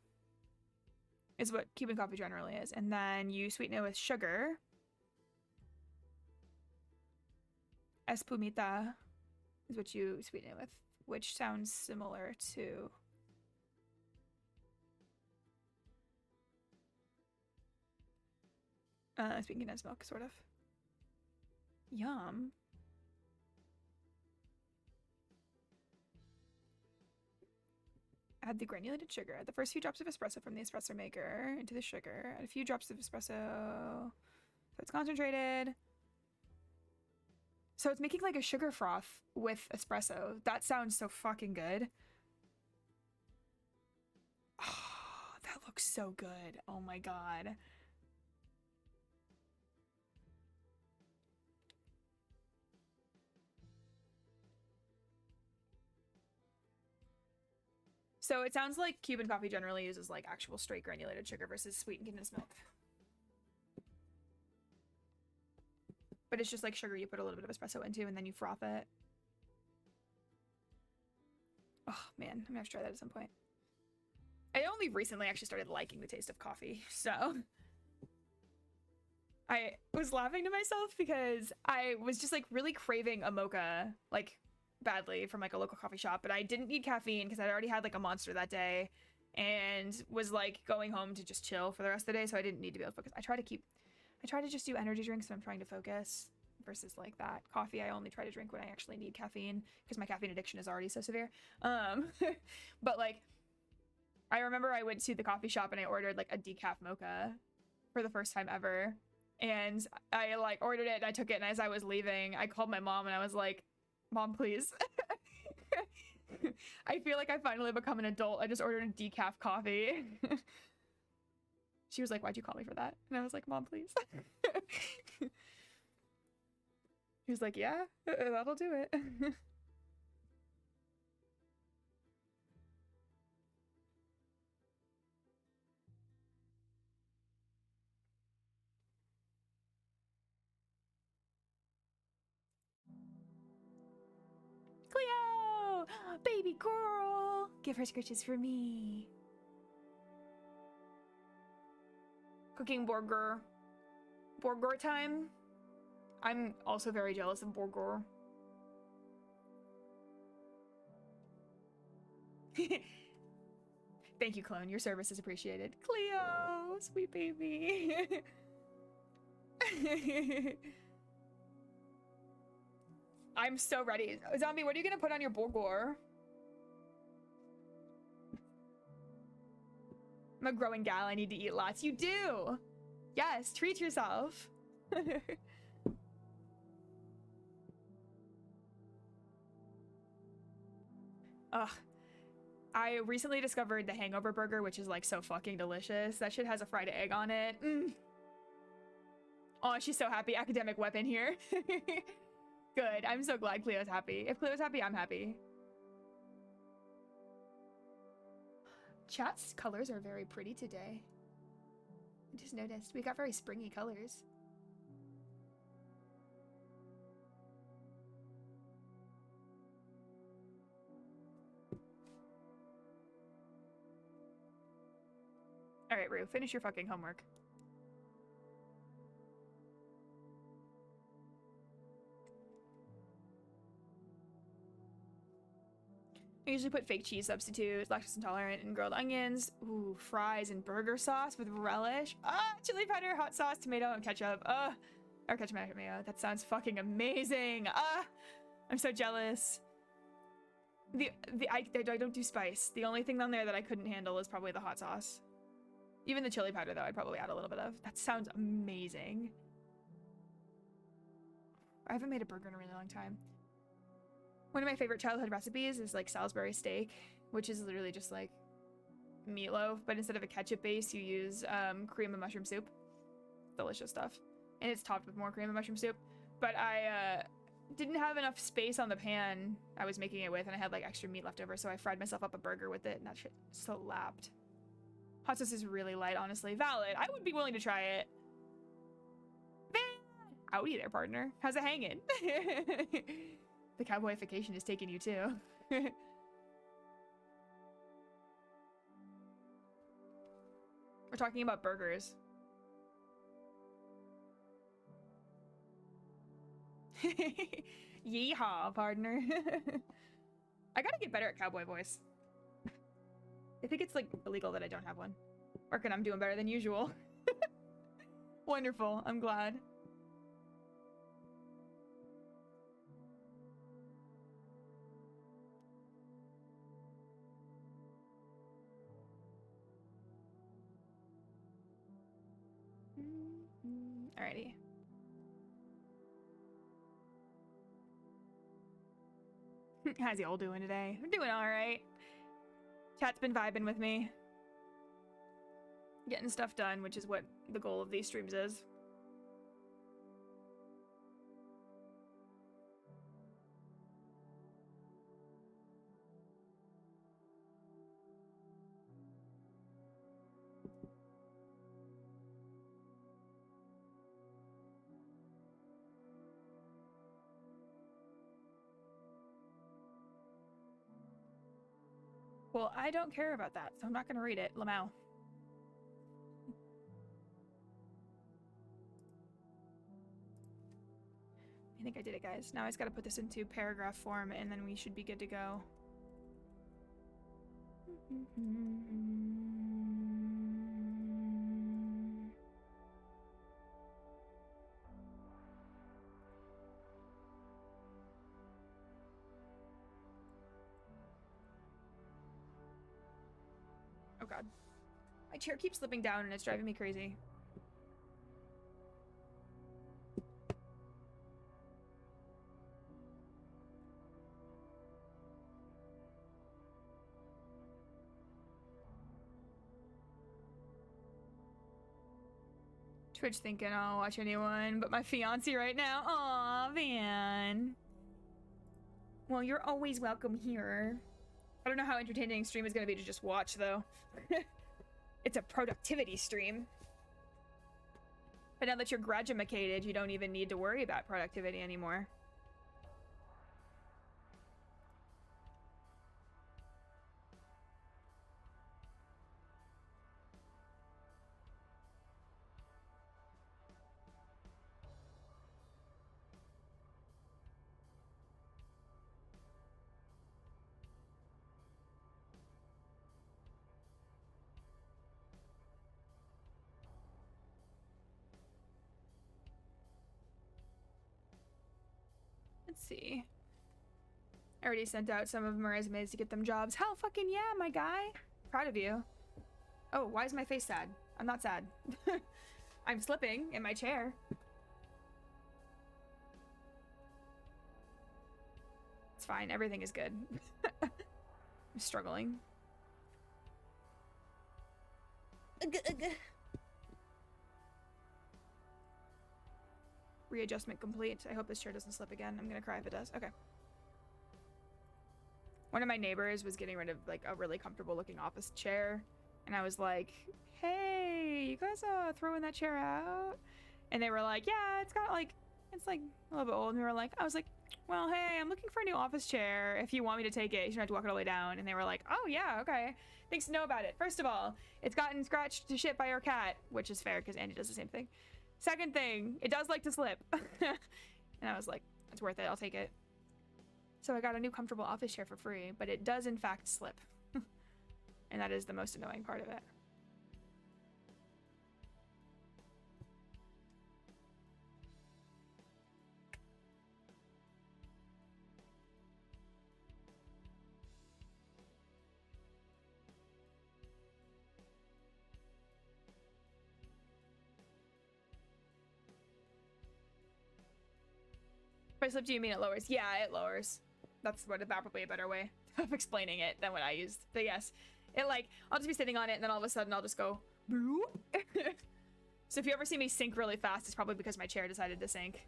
is what Cuban coffee generally is. And then you sweeten it with sugar. Espumita is what you sweeten it with, which sounds similar to sweetened condensed milk, sort of. Yum. Add the granulated sugar. Add the first few drops of espresso from the espresso maker into the sugar. Add a few drops of espresso so it's concentrated. So it's making like a sugar froth with espresso. That sounds so fucking good. Oh, that looks so good. Oh my god. So it sounds like Cuban coffee generally uses like actual straight granulated sugar versus sweetened condensed milk. But it's just like sugar you put a little bit of espresso into and then you froth it. Oh man, I'm gonna have to try that at some point. I only recently actually started liking the taste of coffee, so I was laughing to myself because I was just like really craving a mocha, like badly, from like a local coffee shop, but I didn't need caffeine because I'd already had like a monster that day and was like going home to just chill for the rest of the day, so I didn't need to be able to focus. I try to just do energy drinks when I'm trying to focus versus like that. Coffee I only try to drink when I actually need caffeine because my caffeine addiction is already so severe. But like I remember I went to the coffee shop and I ordered like a decaf mocha for the first time ever, and I like ordered it and I took it, and as I was leaving I called my mom and I was like, Mom, please. I feel like I finally become an adult. I just ordered a decaf coffee. She was like, why'd you call me for that? And I was like, Mom, please. He was like, yeah, that'll do it. Cleo! Baby girl! Give her scritches for me. Cooking burger. Burger time. I'm also very jealous of burger. Thank you, clone. Your service is appreciated. Cleo! Sweet baby. I'm so ready. Zombie, what are you gonna put on your burger? I'm a growing gal. I need to eat lots. You do! Yes, treat yourself. Ugh. I recently discovered the Hangover Burger, which is like so fucking delicious. That shit has a fried egg on it. Oh, she's so happy. Academic weapon here. Good. I'm so glad Cleo's happy. If Cleo's happy, I'm happy. Chat's colors are very pretty today. I just noticed. We got very springy colors. Alright, Rue, finish your fucking homework. I usually put fake cheese substitute, lactose intolerant, and grilled onions. Ooh, fries and burger sauce with relish. Ah, chili powder, hot sauce, tomato, and ketchup. Or ketchup and mayo. That sounds fucking amazing. I'm so jealous. I don't do spice. The only thing on there that I couldn't handle is probably the hot sauce. Even the chili powder, though, I'd probably add a little bit of. That sounds amazing. I haven't made a burger in a really long time. One of my favorite childhood recipes is like Salisbury steak, which is literally just like meatloaf, but instead of a ketchup base, you use cream and mushroom soup. Delicious stuff. And it's topped with more cream and mushroom soup. But I didn't have enough space on the pan I was making it with, and I had like extra meat left over, so I fried myself up a burger with it, and that shit slapped. Hot sauce is really light, honestly. Valid. I would be willing to try it. Howdy there, partner. How's it hanging? The cowboyification is taking you too. We're talking about burgers. Yeehaw, partner. I gotta get better at cowboy voice. I think it's like illegal that I don't have one. Reckon I'm doing better than usual. Wonderful, I'm glad. Alrighty. How's y'all doing today? We're doing alright. Chat's been vibing with me. Getting stuff done, which is what the goal of these streams is. Well, I don't care about that, so I'm not going to read it. Lamau. I think I did it, guys. Now I just got to put this into paragraph form, and then we should be good to go. Oh god. My chair keeps slipping down and it's driving me crazy. Twitch thinking I'll watch anyone but my fiance right now. Aw, man. Well, you're always welcome here. I don't know how entertaining stream is going to be to just watch, though. It's a productivity stream. But now that you're gradumacated, you don't even need to worry about productivity anymore. Let's see. I already sent out some of my resumes to get them jobs. Hell fucking yeah, my guy. Proud of you. Oh, why is my face sad? I'm not sad. I'm slipping in my chair. It's fine. Everything is good. I'm struggling. Readjustment complete. I hope this chair doesn't slip again. I'm gonna cry if it does. Okay. One of my neighbors was getting rid of like a really comfortable looking office chair, and I was like, hey, you guys throwing that chair out? And they were like, yeah, it's like a little bit old. And we were like, I was like, well, hey, I'm looking for a new office chair. If you want me to take it, you don't have to walk it all the way down. And they were like, oh yeah, okay. Thanks to know about it. First of all, it's gotten scratched to shit by your cat, which is fair because Andy does the same thing. Second thing, it does like to slip. And I was like, it's worth it, I'll take it. So I got a new comfortable office chair for free, but it does in fact slip. And that is the most annoying part of it. If I slip, do you mean it lowers? Yeah, it lowers. That's what probably a better way of explaining it than what I used. But yes, it like, I'll just be sitting on it and then all of a sudden I'll just go, So if you ever see me sink really fast, it's probably because my chair decided to sink.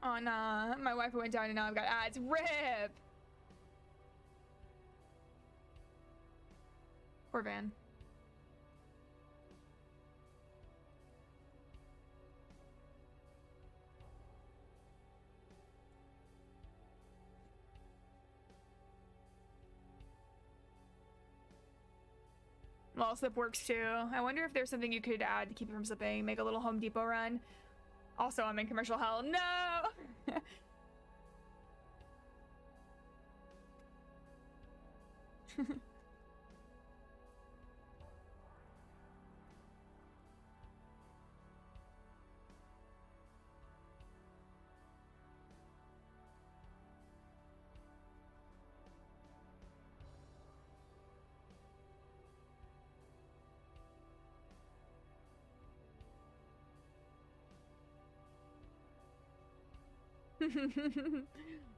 Oh nah, my Wi-Fi went down and now I've got ads. RIP! Poor Van. Wall slip works too. I wonder if there's something you could add to keep it from slipping. Make a little Home Depot run. Also, I'm in commercial hell. No!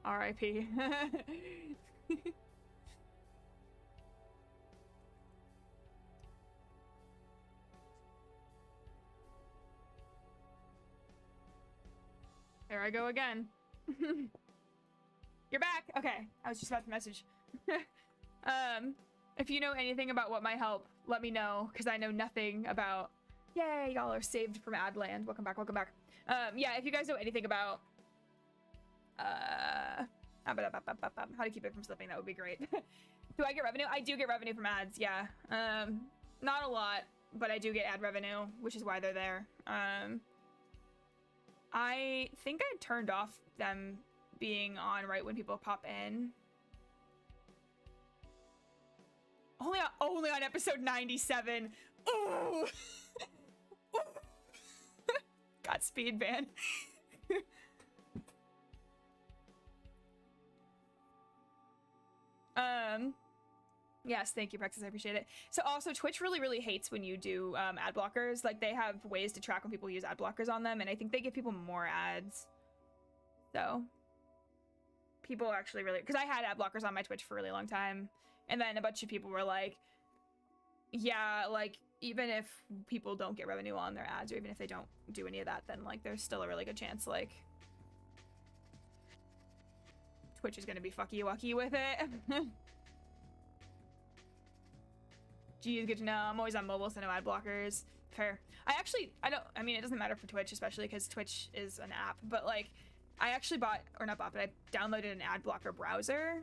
R.I.P. There I go again. You're back. Okay, I was just about to message. If you know anything about what might help, let me know, because I know nothing about. Yay, y'all are saved from Adland. Welcome back. Welcome back. Yeah, if you guys know anything about how to keep it from slipping, that would be great. Do I get revenue? I do get revenue from ads, yeah. Not a lot, but I do get ad revenue, which is why they're there. I think I turned off them being on right when people pop in. Only on episode 97. Ooh. Godspeed, Van. Yes, thank you, Prexis. I appreciate it. So also, Twitch really hates when you do ad blockers. Like, they have ways to track when people use ad blockers on them, and I think they give people more ads. So people actually really, because I had ad blockers on my Twitch for a really long time, and then a bunch of people were like, yeah, like, even if people don't get revenue on their ads, or even if they don't do any of that, then like there's still a really good chance like Twitch is gonna be fucky-wucky with it. Geez, good to know. I'm always on mobile, so no ad blockers. Fair. I mean, it doesn't matter for Twitch, especially because Twitch is an app, but like, I actually bought, or not bought, but I downloaded an ad blocker browser.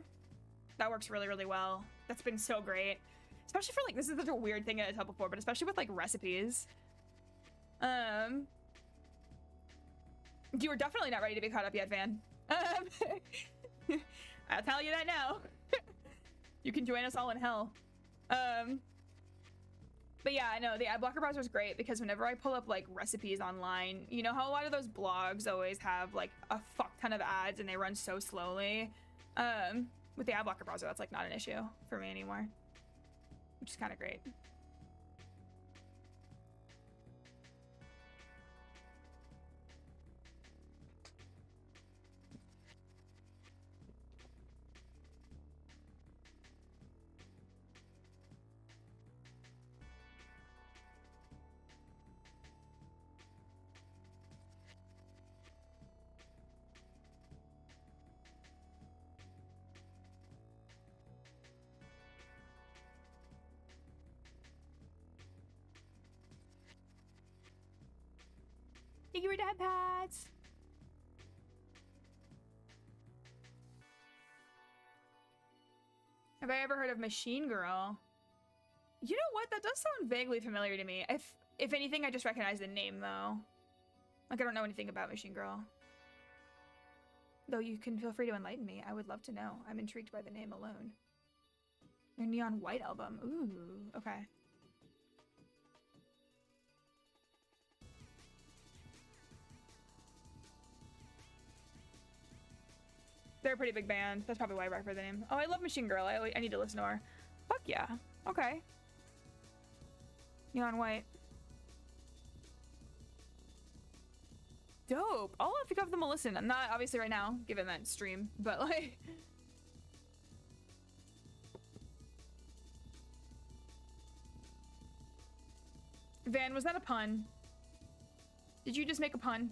That works really well. That's been so great. Especially for like, this is such a weird thing I had to tell before, but especially with like recipes. You are definitely not ready to be caught up yet, Van. I'll tell you that now. You can join us all in hell. But yeah, I know the ad blocker browser is great because whenever I pull up like recipes online, you know how a lot of those blogs always have like a fuck ton of ads and they run so slowly? With the ad blocker browser, that's like not an issue for me anymore, which is kind of great. Thank you for dad pads. Have I ever heard of Machine Girl? You know what? That does sound vaguely familiar to me. If anything, I just recognize the name though. Like I don't know anything about Machine Girl. Though you can feel free to enlighten me. I would love to know. I'm intrigued by the name alone. Their Neon White album. Ooh, okay. They're a pretty big band. That's probably why I remember the name. Oh, I love Machine Girl. I need to listen to her. Fuck yeah. Okay. Neon White. Dope. I'll have to give them a listen. I'm not obviously right now, given that stream, but like... Van, was that a pun? Did you just make a pun?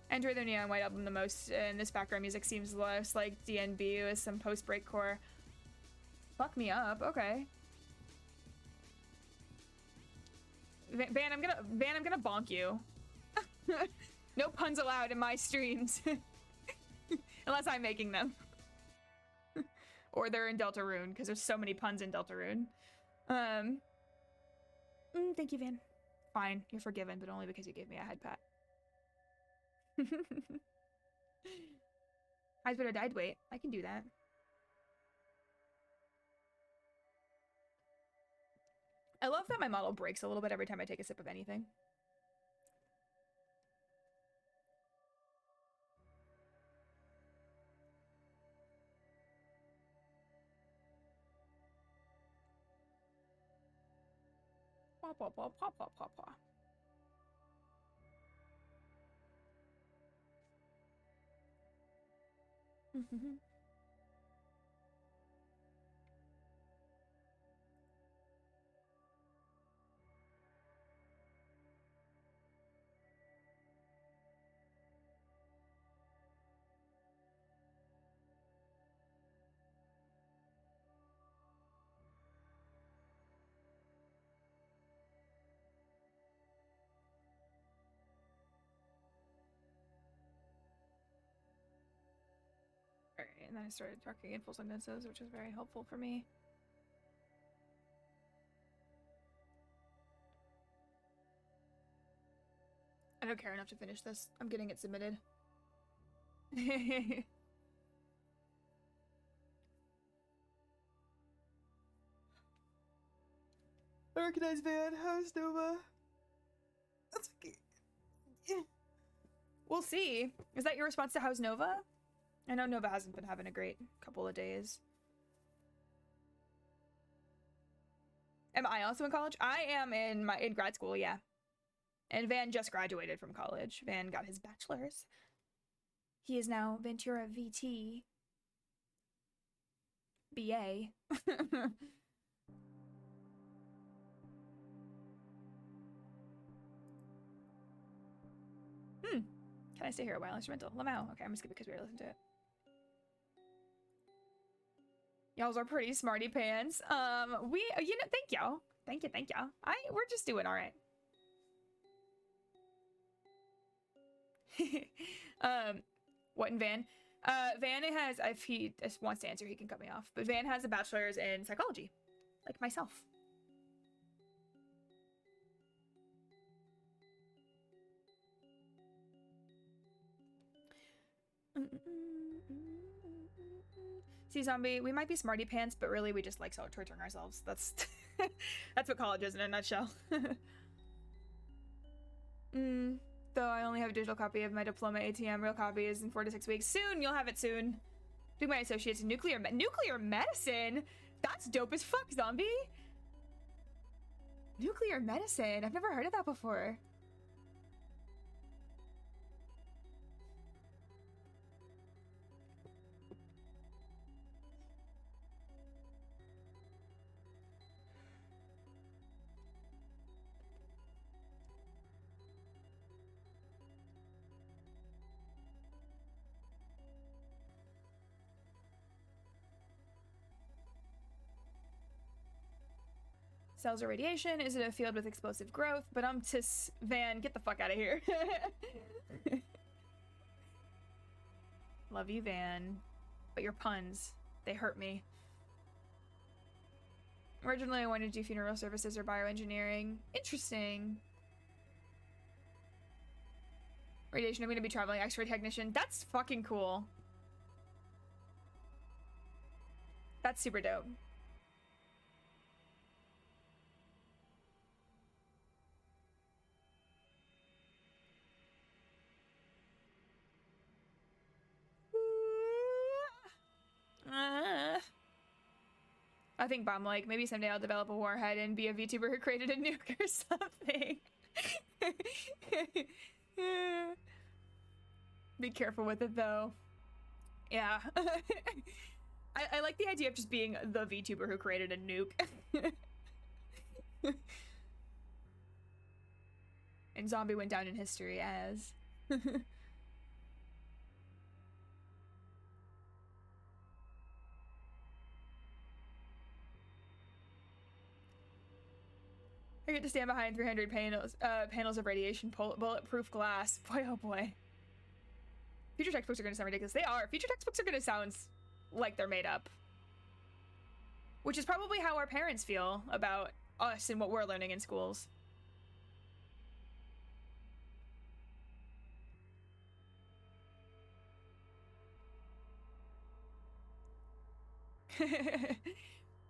Enjoy their Neon White album the most, and this background music seems less like DNB with some post-breakcore. Fuck me up. Okay. Van, I'm gonna bonk you. No puns allowed in my streams. Unless I'm making them. Or they're in Deltarune, because there's so many puns in Deltarune. Thank you, Van. Fine, you're forgiven, but only because you gave me a head pat. Highs better died weight. I can do that. I love that my model breaks a little bit every time I take a sip of anything. Pop, pop, pop, pop, pop, pop, pop. And then I started talking in full sentences, which is very helpful for me. I don't care enough to finish this. I'm getting it submitted. I recognize Van. How's Nova? That's okay. Yeah. We'll see. Is that your response to how's Nova? I know Nova hasn't been having a great couple of days. Am I also in college? I am in grad school, yeah. And Van just graduated from college. Van got his bachelor's. He is now Ventura VT BA. Can I stay here a while? Instrumental. Lamau. Okay, I'm just gonna because we already listened to it. Y'all's are pretty smarty pants. Thank y'all. Thank you. We're just doing all right. What in Van? Van has, if he just wants to answer, he can cut me off. But Van has a bachelor's in psychology, like myself. See, Zombie, we might be smarty pants, but really we just like torturing ourselves. That's that's what college is in a nutshell. Though I only have a digital copy of my diploma ATM. Real copy is in 4 to 6 weeks. Soon, you'll have it soon. Doing my associates in nuclear medicine. That's dope as fuck, Zombie. Nuclear medicine. I've never heard of that before. Cells are radiation. Is it a field with explosive growth? But Van, get the fuck out of here. Love you, Van. But your puns, they hurt me. Originally, I wanted to do funeral services or bioengineering. Interesting. Radiation, I'm going to be traveling X-ray technician. That's fucking cool. That's super dope. I think Bomb like maybe someday I'll develop a warhead and be a VTuber who created a nuke or something. Be careful with it though. Yeah. I like the idea of just being the VTuber who created a nuke. And Zombie went down in history as I get to stand behind 300 panels of radiation bulletproof glass. Boy, oh boy. Future textbooks are going to sound ridiculous. They are. Future textbooks are going to sound like they're made up. Which is probably how our parents feel about us and what we're learning in schools.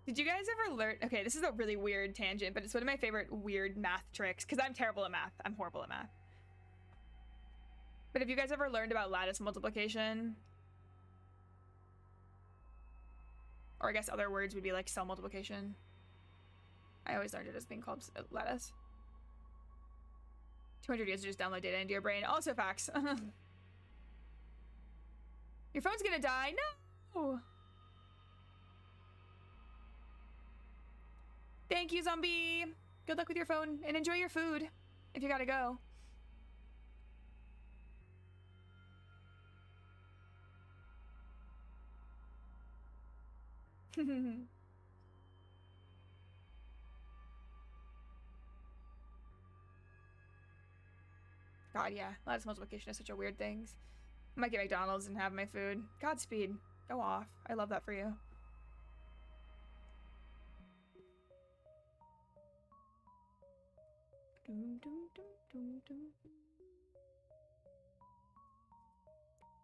Did you guys ever learn? Okay, this is a really weird tangent, but it's one of my favorite weird math tricks because I'm terrible at math. I'm horrible at math. But have you guys ever learned about lattice multiplication? Or I guess other words would be like cell multiplication. I always learned it as being called lattice. 200 years to just download data into your brain. Also facts. Your phone's gonna die. No! Thank you, zombie. Good luck with your phone and enjoy your food if you gotta go. God, yeah. Lattice multiplication is such a weird thing. I might get McDonald's and have my food. Godspeed. Go off. I love that for you.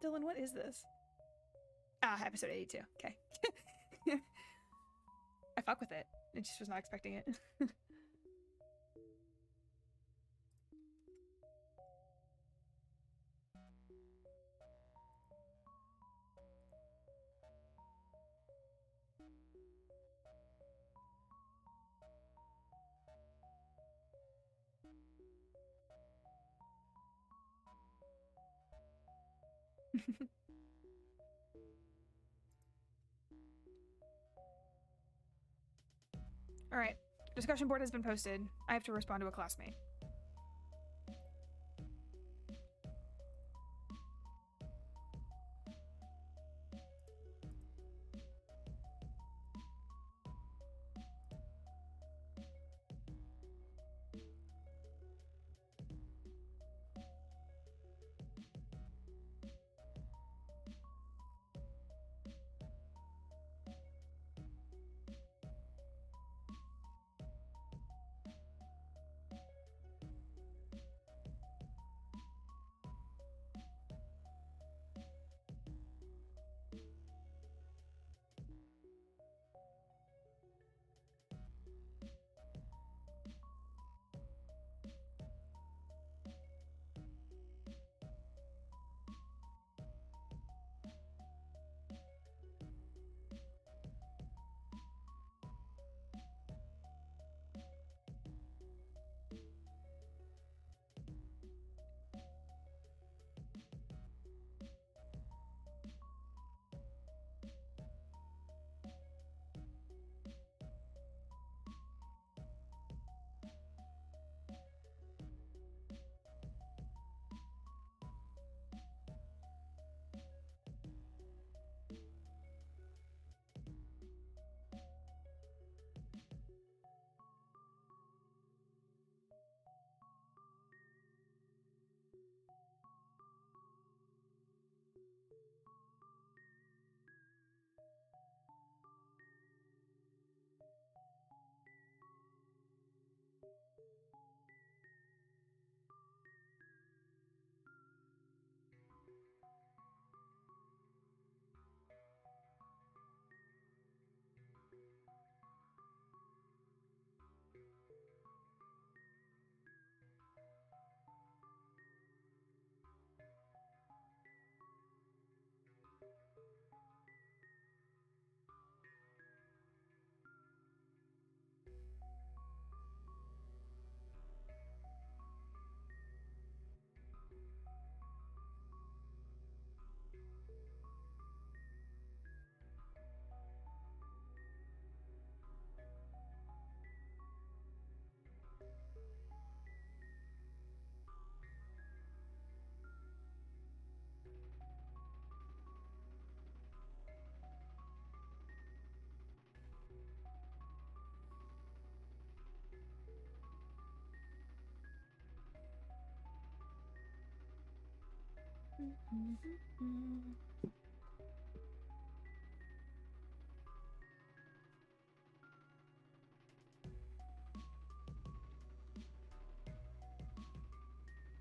Dylan, what is this? Ah, episode 82. Okay. I fuck with it. I just was not expecting it. All right. Discussion board has been posted. I have to respond to a classmate.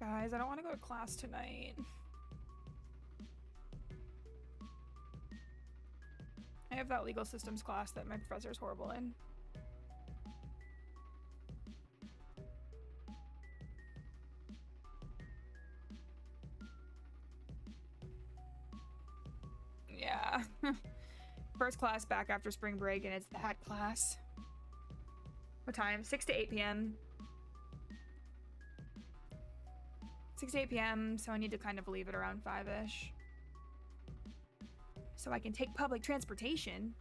Guys, I don't want to go to class tonight. I have that legal systems class that my professor's horrible in. Yeah. First class back after spring break, and it's that class. What time? 6 to 8 p.m. 6 to 8 p.m., so I need to kind of leave it around 5-ish. So I can take public transportation.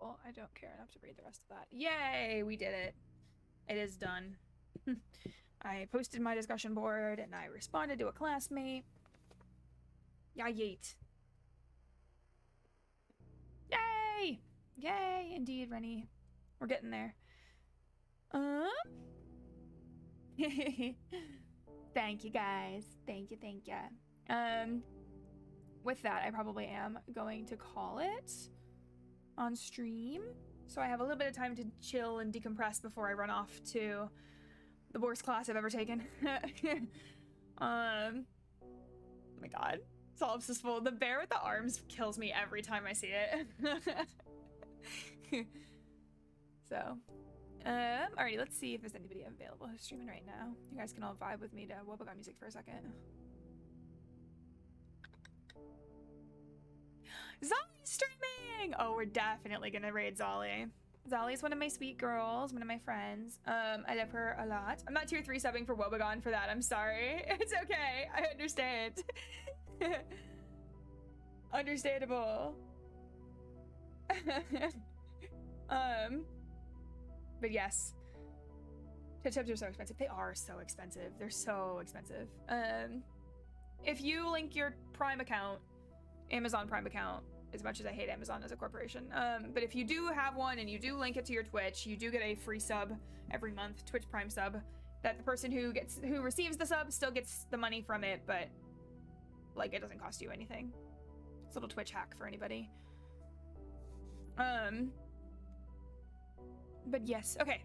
Well, I don't care enough to read the rest of that. Yay, we did it. It is done. I posted my discussion board and I responded to a classmate. Yeah, yeet. Yay! Yay, indeed, Rennie. We're getting there. Thank you, guys. Thank you, thank you. With that, I probably am going to call it on stream. So I have a little bit of time to chill and decompress before I run off to the worst class I've ever taken. Oh my god. Solipsisful. The bear with the arms kills me every time I see it. So, alrighty, let's see if there's anybody available who's streaming right now. You guys can all vibe with me to w.bg music for a second. Zolly's streaming! Oh, we're definitely gonna raid Zolly. Zolly's one of my sweet girls, one of my friends. I love her a lot. I'm not tier 3 subbing for w.bg for that, I'm sorry. It's okay, I understand. Understandable. But yes. Chips are so expensive. They are so expensive. They're so expensive. If you link your Prime account, Amazon Prime account, as much as I hate Amazon as a corporation, but if you do have one and you do link it to your Twitch, you do get a free sub every month, Twitch Prime sub. that the person who receives the sub still gets the money from it, but like it doesn't cost you anything. It's a little Twitch hack for anybody. But yes, okay.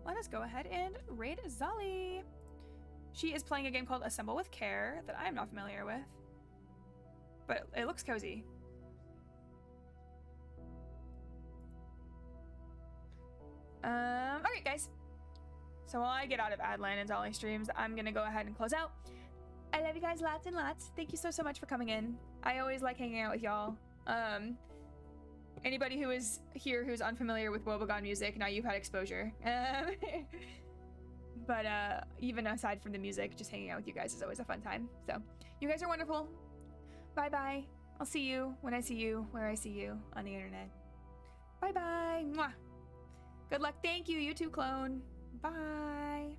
Let us go ahead and raid Zali. She is playing a game called Assemble with Care that I am not familiar with, but it looks cozy. Alright guys. So while I get out of Adlan and Zali streams, I'm gonna go ahead and close out. I love you guys lots and lots. Thank you so much for coming in. I always like hanging out with y'all. Anybody who is here who's unfamiliar with w.bg music, now you've had exposure. But even aside from the music, just hanging out with you guys is always a fun time. So you guys are wonderful. Bye bye. I'll see you when I see you, where I see you on the internet. Bye bye. Mwah. Good luck. Thank you, you too, clone. Bye.